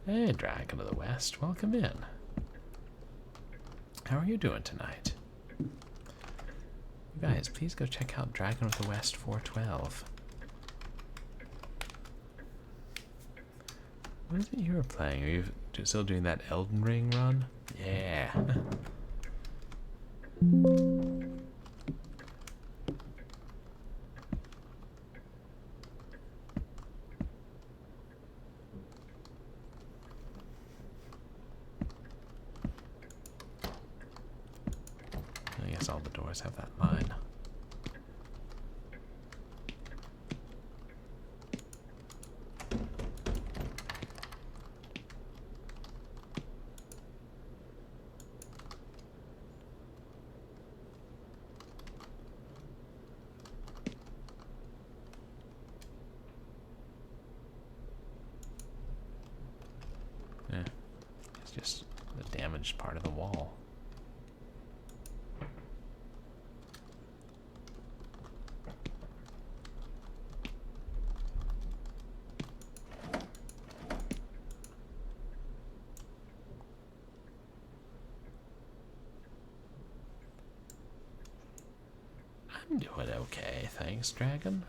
Hey, Dragon of the West, welcome in. How are you doing tonight? You guys, please go check out Dragon of the West 412. What is it you were playing? Are you still doing that Elden Ring run? Yeah. because all the doors have that line. Yeah, it's just the damaged part of the wall. I'm doing okay, thanks, Dragon.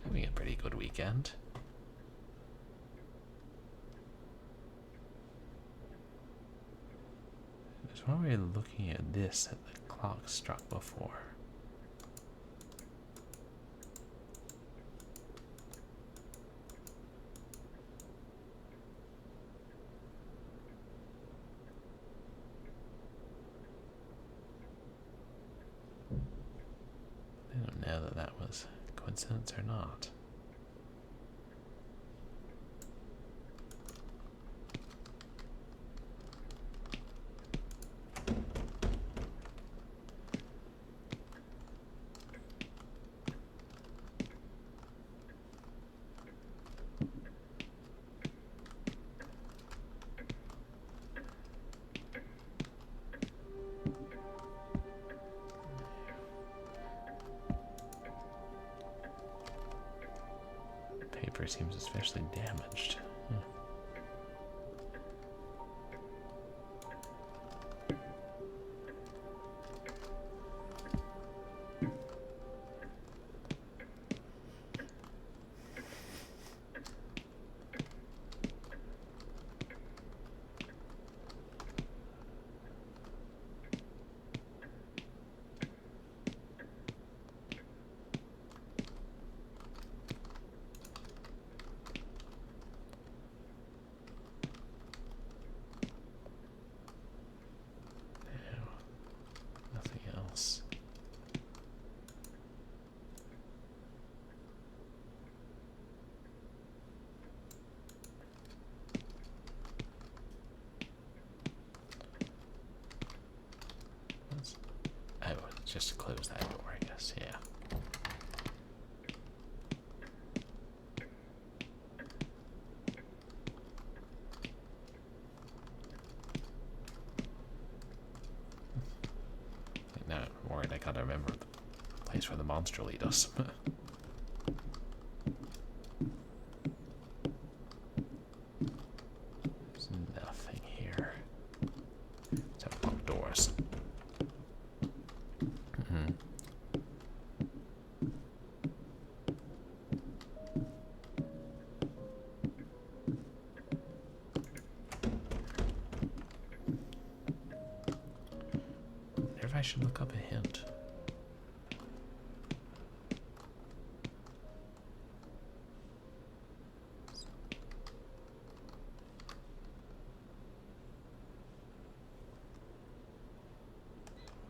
Having a pretty good weekend. Why were we looking at this at the clock struck before? I don't know that that was coincidence or not. Paper seems especially damaged. Nothing else. Oh, just close that door, I guess, yeah. Now I'm worried I gotta remember the place where the monster lead us. There's nothing here. Except locked doors. Maybe I should look up a hint.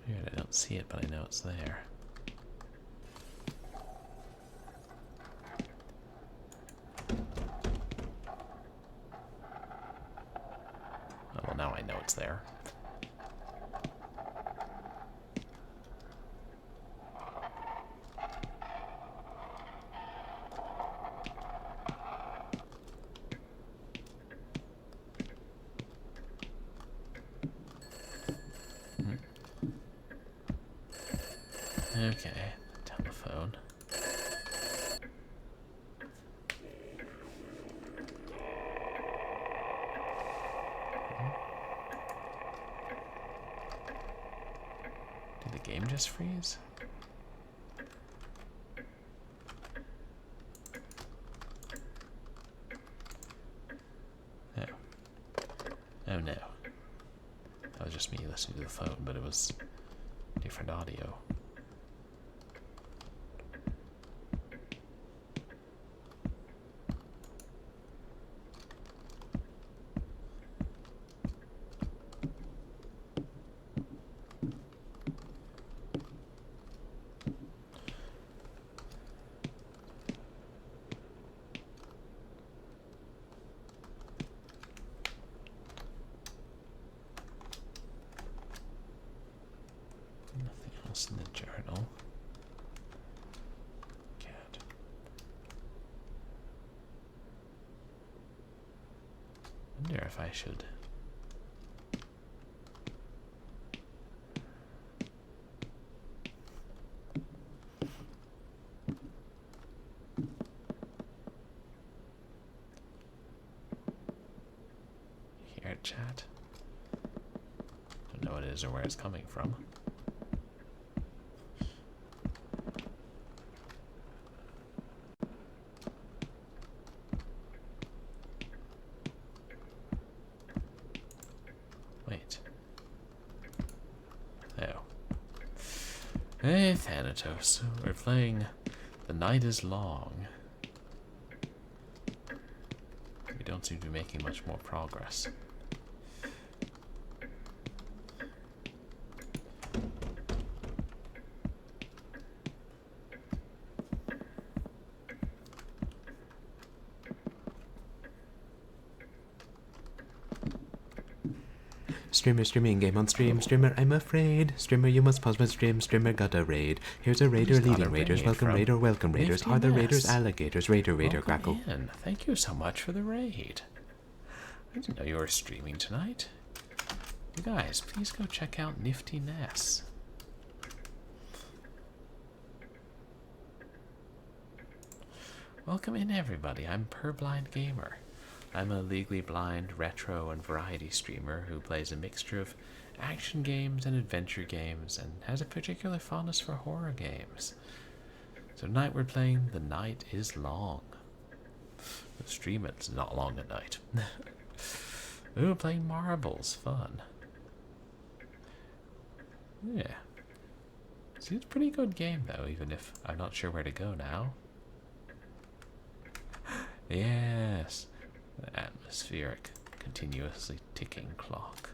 Weird, I don't see it, but I know it's there. Oh, well, now I know it's there. Okay, telephone. Did the game just freeze? Oh. Oh no. That was just me listening to the phone, but it was different audio. Journal. Cat. Wonder if I should. Hear it, chat. Don't know what it is or where it's coming from. Wait. Oh. Hey, Thanatos. We're playing The Night is Long. We don't seem to be making much more progress. Streamer streaming game on stream. Streamer, I'm afraid. Streamer, you must pause my stream. Streamer got a raid. Here's a raider Who's got leading a raiders. raid Welcome from raider, welcome raiders. Nifty Are the raiders Ness? alligators? Raider, raider, Welcome crackle. in. Thank you so much for the raid. I didn't know you were streaming tonight. You guys, please go check out Nifty Ness. Welcome in, everybody. I'm Purblind Gamer. I'm a legally blind, retro, and variety streamer who plays a mixture of action games and adventure games and has a particular fondness for horror games. So tonight we're playing The Night is Long. The stream it's not long at night. Ooh, playing marbles. Fun. Yeah. Seems a pretty good game though, even if I'm not sure where to go now. Yes. The atmospheric, continuously ticking clock.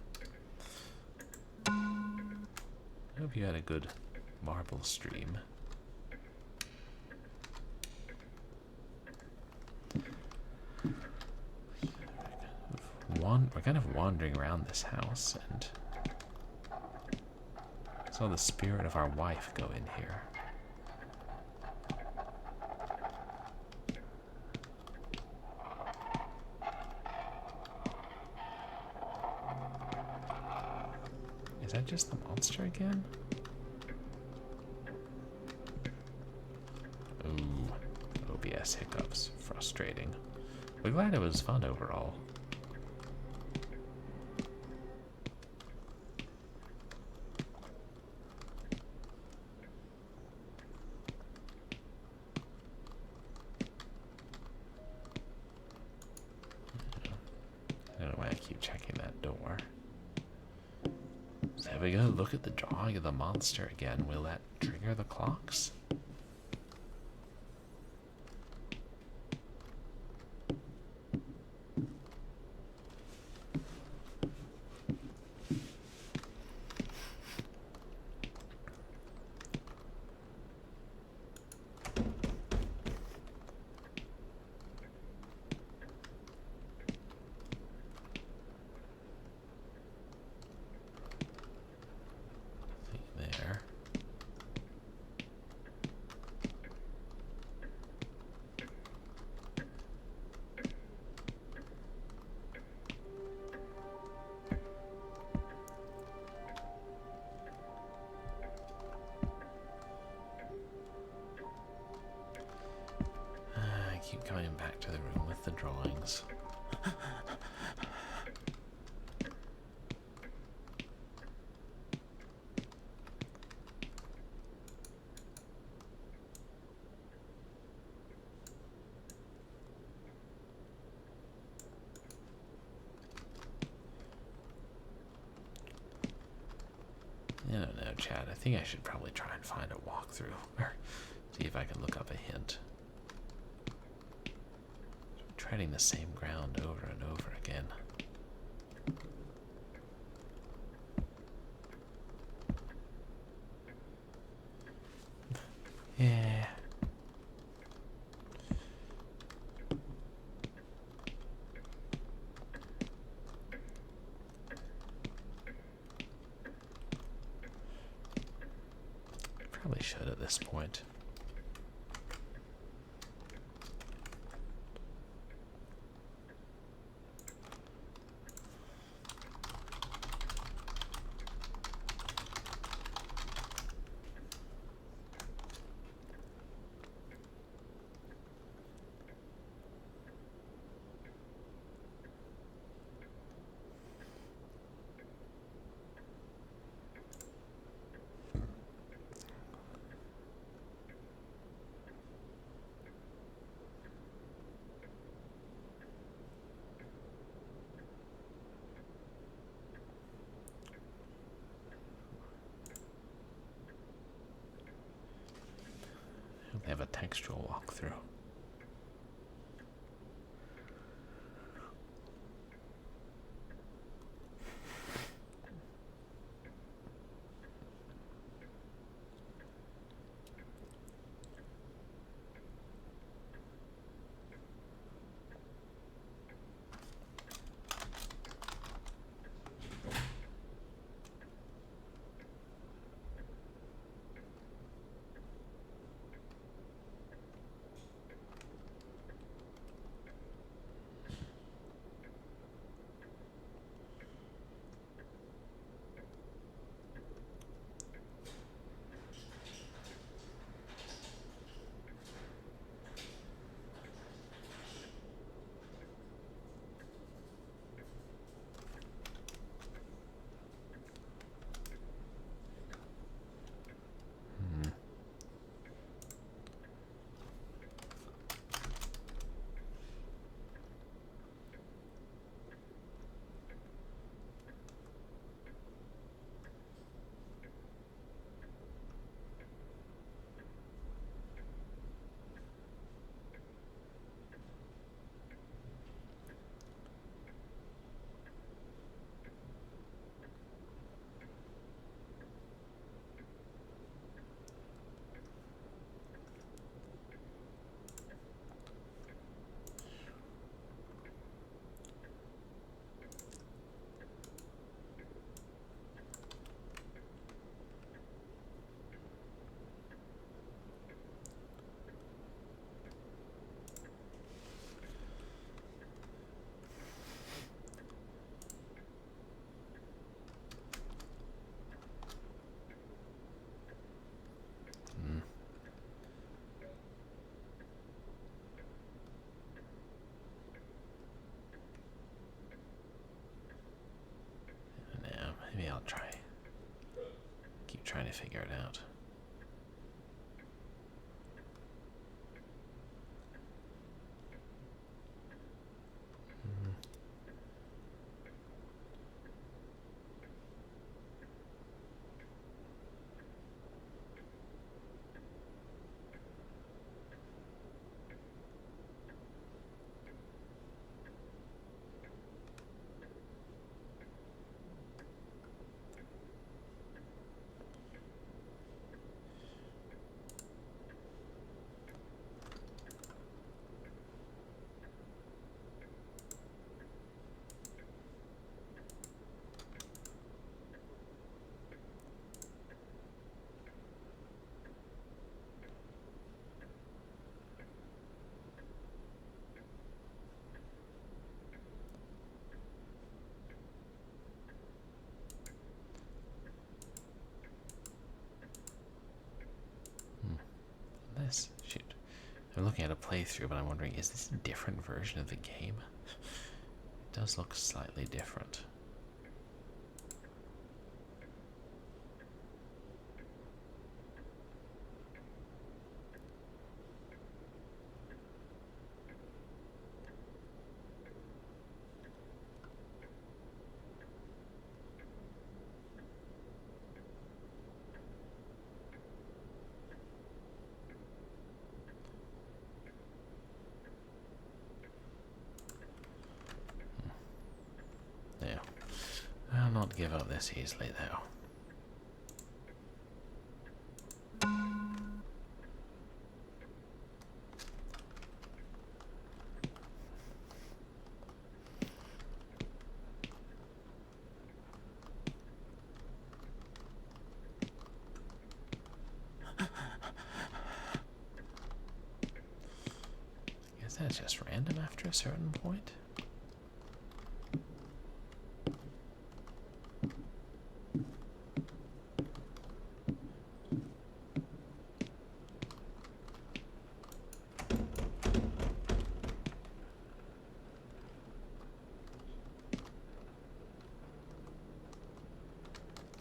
I hope you had a good marble stream. We're kind of wandering around this house and saw the spirit of our wife go in here. Is that just the monster again? Ooh, OBS hiccups. Frustrating. We're glad it was fun overall. I don't know why I keep checking that door. So have we got to look at the drawing of the monster again? Will that trigger the clocks? There. I keep coming back to the room with the drawings. I don't know, Chad. I think I should probably try and find a walkthrough or see if I can look up a hint. Treading the same ground over and over again. Yeah. Probably should at this point. They have a textual walkthrough. Maybe I'll try. Keep trying to figure it out. Shoot. I'm looking at a playthrough, but I'm wondering, is this a different version of the game? It does look slightly different. I'll not give up this easily, though. That's just random after a certain point.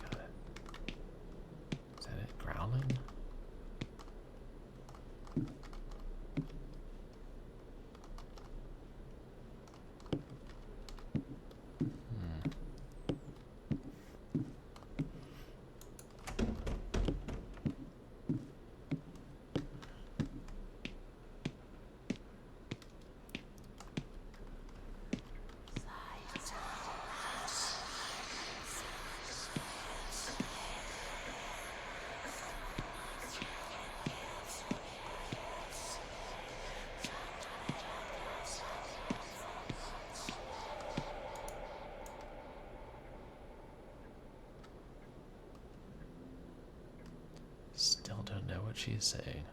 Got it. Is that it? Growling? Still don't know what she's saying.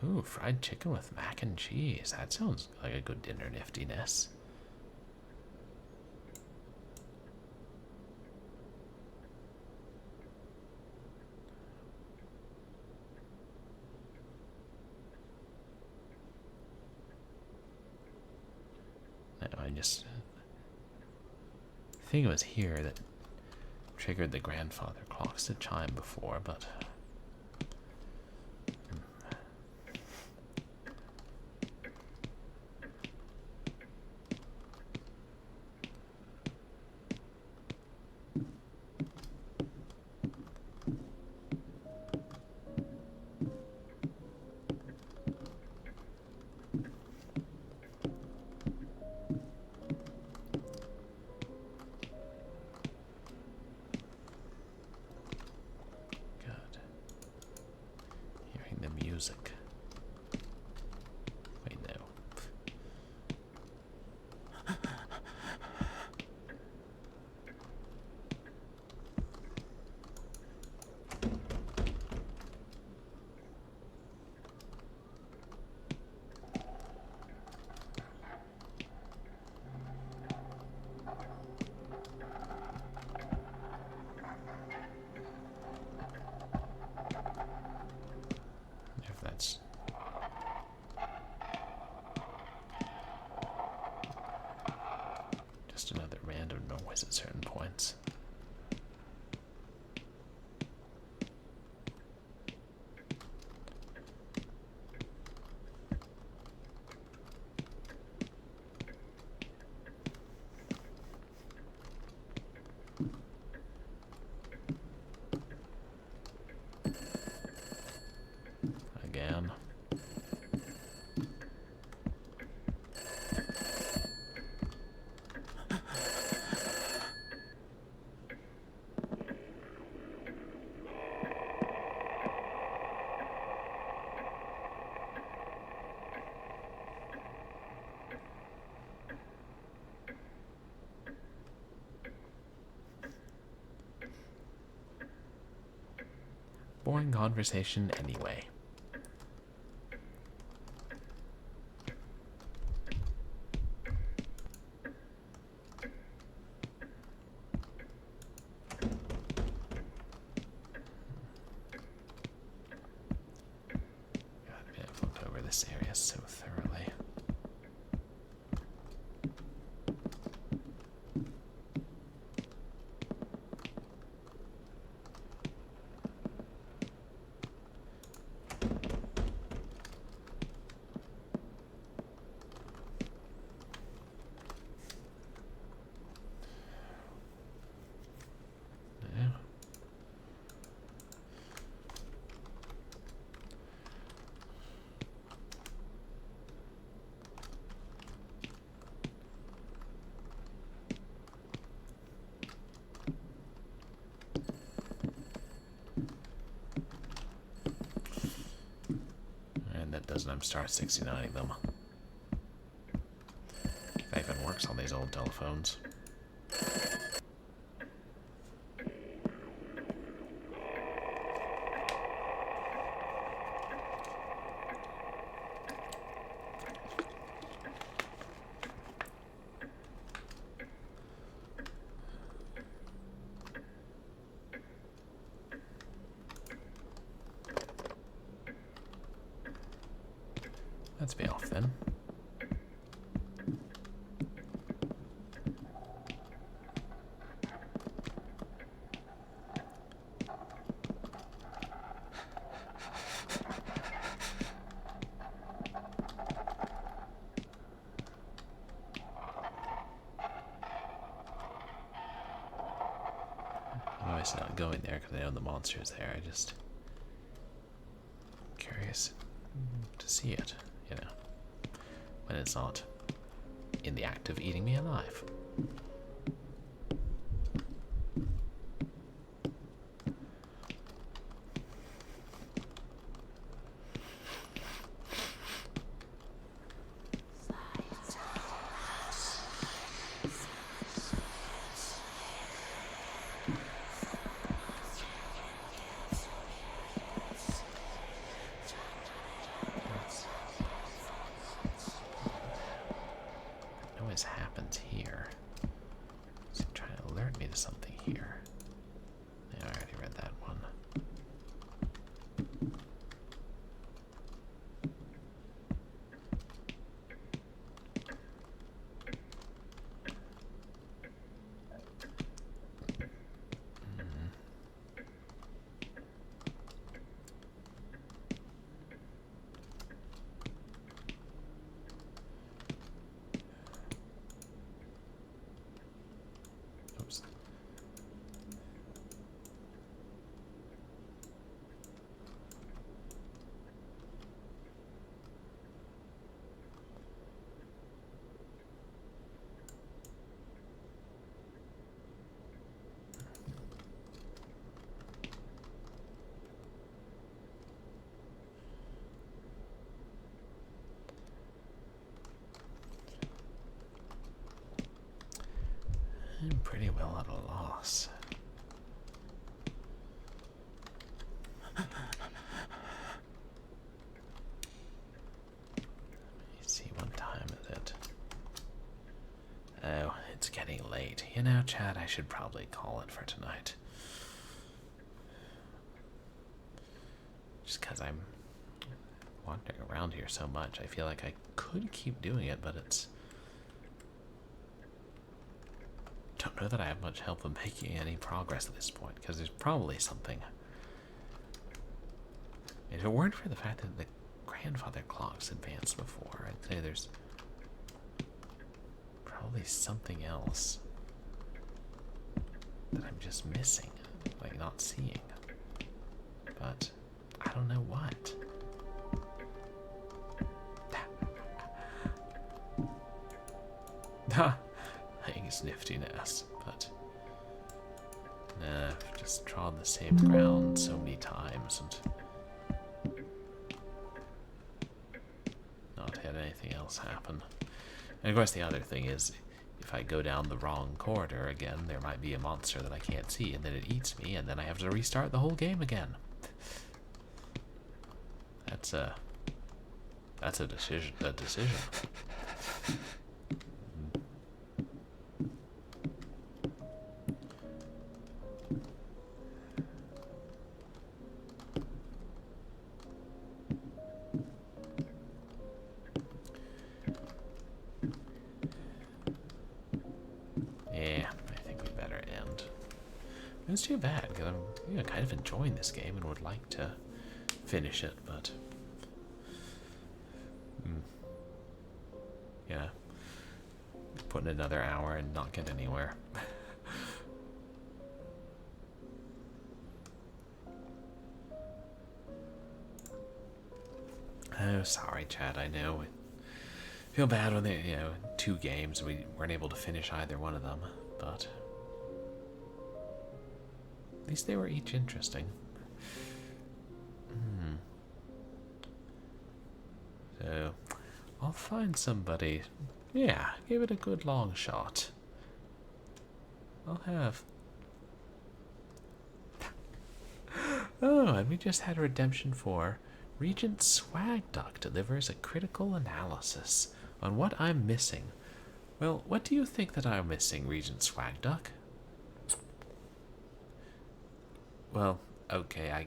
Ooh, fried chicken with mac and cheese. That sounds like a good dinner niftiness. No, I think it was here that triggered the grandfather clocks to chime before, but good. Hearing the music. Wait, no. If that's just another random noise at certain points. Again. Boring conversation anyway. God, I've looked over this area so thoroughly. Yeah. And that doesn't I'm star 69ing them. That even works on these old telephones. Let's be off then. I'm obviously not going there because I know the monster's there. I just curious to see it, you know, when it's not in the act of eating me alive. Noise happens here. Is it trying to alert me to something here? Yeah, I already read that one. Oops. I'm pretty well at a loss. Let me see, what time is it? Oh, it's getting late. You know, Chad, I should probably call it for tonight. Just because I'm wandering around here so much, I feel like I could keep doing it, but it's... don't know that I have much help in making any progress at this point, because there's probably something. If it weren't for the fact that the grandfather clocks advanced before, I'd say there's probably something else that I'm just missing, like not seeing. But I don't know what. Ha! I think it's niftiness, but nah, I've just trod the same ground so many times and not had anything else happen. And of course the other thing is, if I go down the wrong corridor again, there might be a monster that I can't see, and then it eats me, and then I have to restart the whole game again. That's a decision. Yeah, I think we better end. It's too bad, because I'm kind of enjoying this game and would like to finish it, but... yeah. Put in another hour and not get anywhere. Oh, sorry, Chad, I know. Feel bad when they, 2 games, we weren't able to finish either one of them, but at least they were each interesting. So, I'll find somebody, give it a good long shot. I'll have... oh, and we just had a redemption for Regent Swag Duck delivers a critical analysis on what I'm missing. Well, what do you think that I'm missing, Regent Swag Duck? Well, okay, I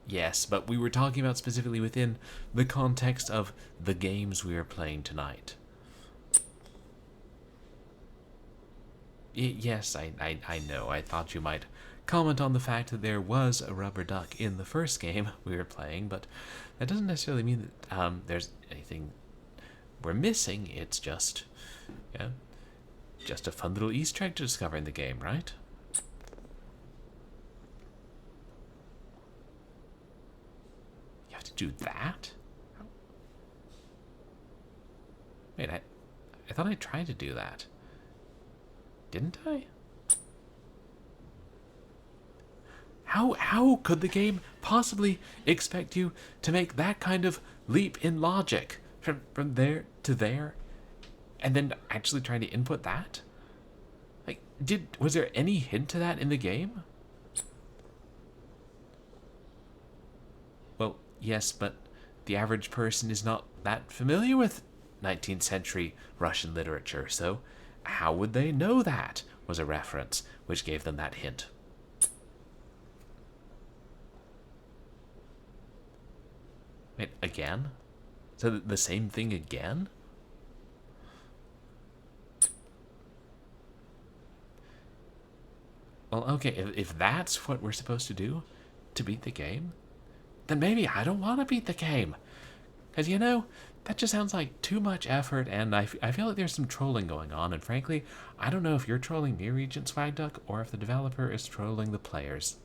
Yes, but we were talking about specifically within the context of the games we are playing tonight. Yes, I know. I thought you might comment on the fact that there was a rubber duck in the first game we were playing, but that doesn't necessarily mean that there's anything we're missing. It's just, yeah, just a fun little Easter egg to discover in the game, right? You have to do that? Wait, I thought I tried to do that. Didn't I? How could the game possibly expect you to make that kind of leap in logic from there to there, and then actually trying to input that? Like, was there any hint to that in the game? Well, yes, but the average person is not that familiar with 19th century Russian literature, so how would they know that was a reference which gave them that hint? Wait, again? So the same thing again? Well, okay, if that's what we're supposed to do to beat the game, then maybe I don't want to beat the game. Because, you know, that just sounds like too much effort, and I feel like there's some trolling going on, and frankly, I don't know if you're trolling me, Regent Swagduck, or if the developer is trolling the players.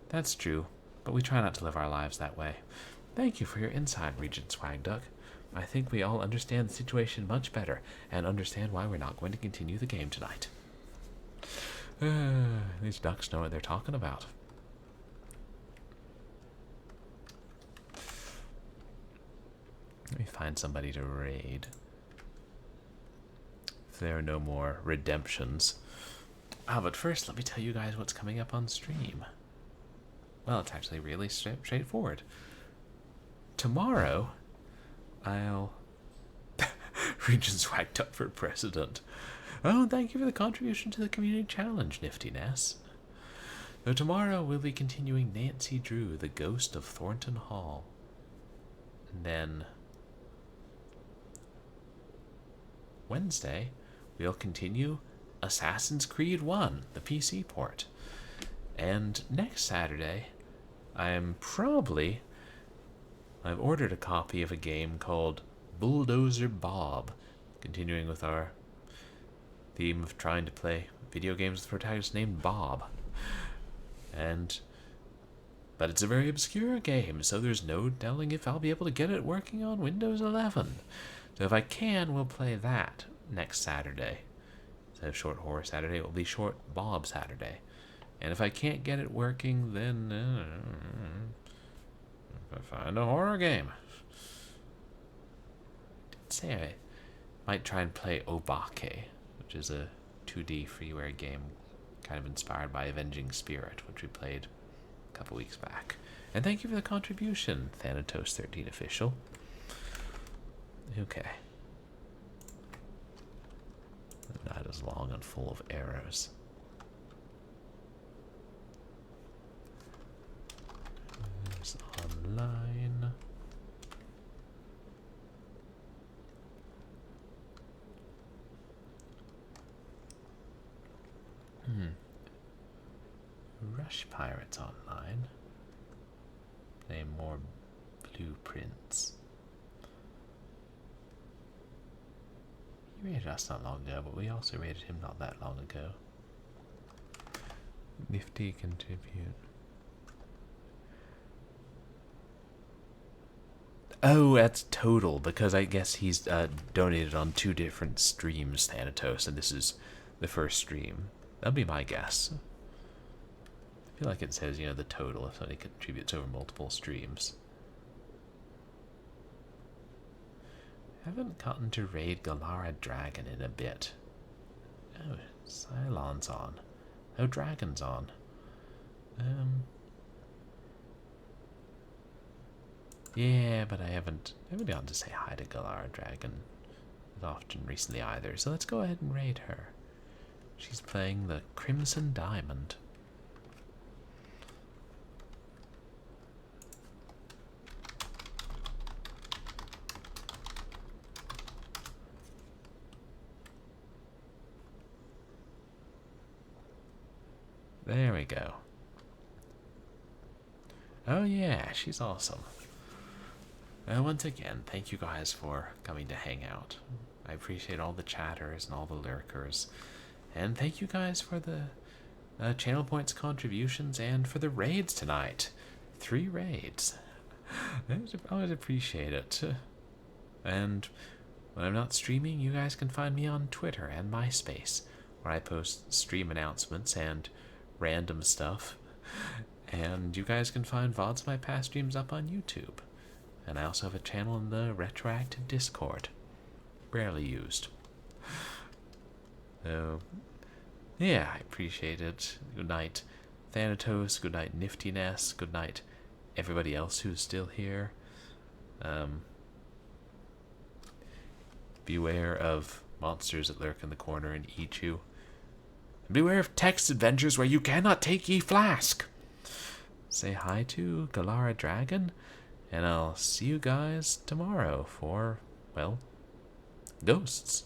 That's true, but we try not to live our lives that way. Thank you for your insight, Regent Swagduck. I think we all understand the situation much better, and understand why we're not going to continue the game tonight. These ducks know what they're talking about. Let me find somebody to raid. If there are no more redemptions. But first, let me tell you guys what's coming up on stream. Well, it's actually really straightforward. Tomorrow, I'll... Regent Swagged Up for president. Oh, thank you for the contribution to the community challenge, Niftiness. So tomorrow, we'll be continuing Nancy Drew, the Ghost of Thornton Hall. And then... Wednesday, we'll continue Assassin's Creed 1, the PC port. And next Saturday, I've ordered a copy of a game called Bulldozer Bob, continuing with our theme of trying to play video games with a protagonist named Bob. But it's a very obscure game, so there's no telling if I'll be able to get it working on Windows 11. So if I can, we'll play that next Saturday. Instead of Short Horror Saturday, it will be Short Bob Saturday. And if I can't get it working, then if I find a horror game. I did say I might try and play Obake, which is a 2D freeware game kind of inspired by Avenging Spirit, which we played a couple weeks back. And thank you for the contribution, Thanatos13 official. Okay. The night is long and full of arrows. There's online. Rush Pirates online. Play more blueprints. He raided us not long ago, but we also raided him not that long ago. Nifty contribute. Oh, that's total, because I guess he's donated on 2 different streams, Thanatos, and this is the first stream. That'll be my guess. I feel like it says, you know, the total if somebody contributes over multiple streams. Haven't gotten to raid Galara Dragon in a bit. Oh, Cylon's on. Oh, Dragon's on. Yeah, but I haven't gotten to say hi to Galara Dragon often recently either, so let's go ahead and raid her. She's playing the Crimson Diamond. There we go. Oh yeah, she's awesome. Once again, thank you guys for coming to hang out. I appreciate all the chatters and all the lurkers. And thank you guys for the channel points contributions and for the raids tonight. 3 raids. I always appreciate it. And when I'm not streaming, you guys can find me on Twitter and MySpace, where I post stream announcements and random stuff. And you guys can find VODs of my past streams up on YouTube. And I also have a channel in the Retroactive Discord. Rarely used. So, yeah, I appreciate it. Good night, Thanatos. Good night, Niftiness. Good night, everybody else who's still here. Beware of monsters that lurk in the corner and eat you. Beware of text adventures where you cannot take ye flask. Say hi to Galara Dragon, and I'll see you guys tomorrow for, well, ghosts.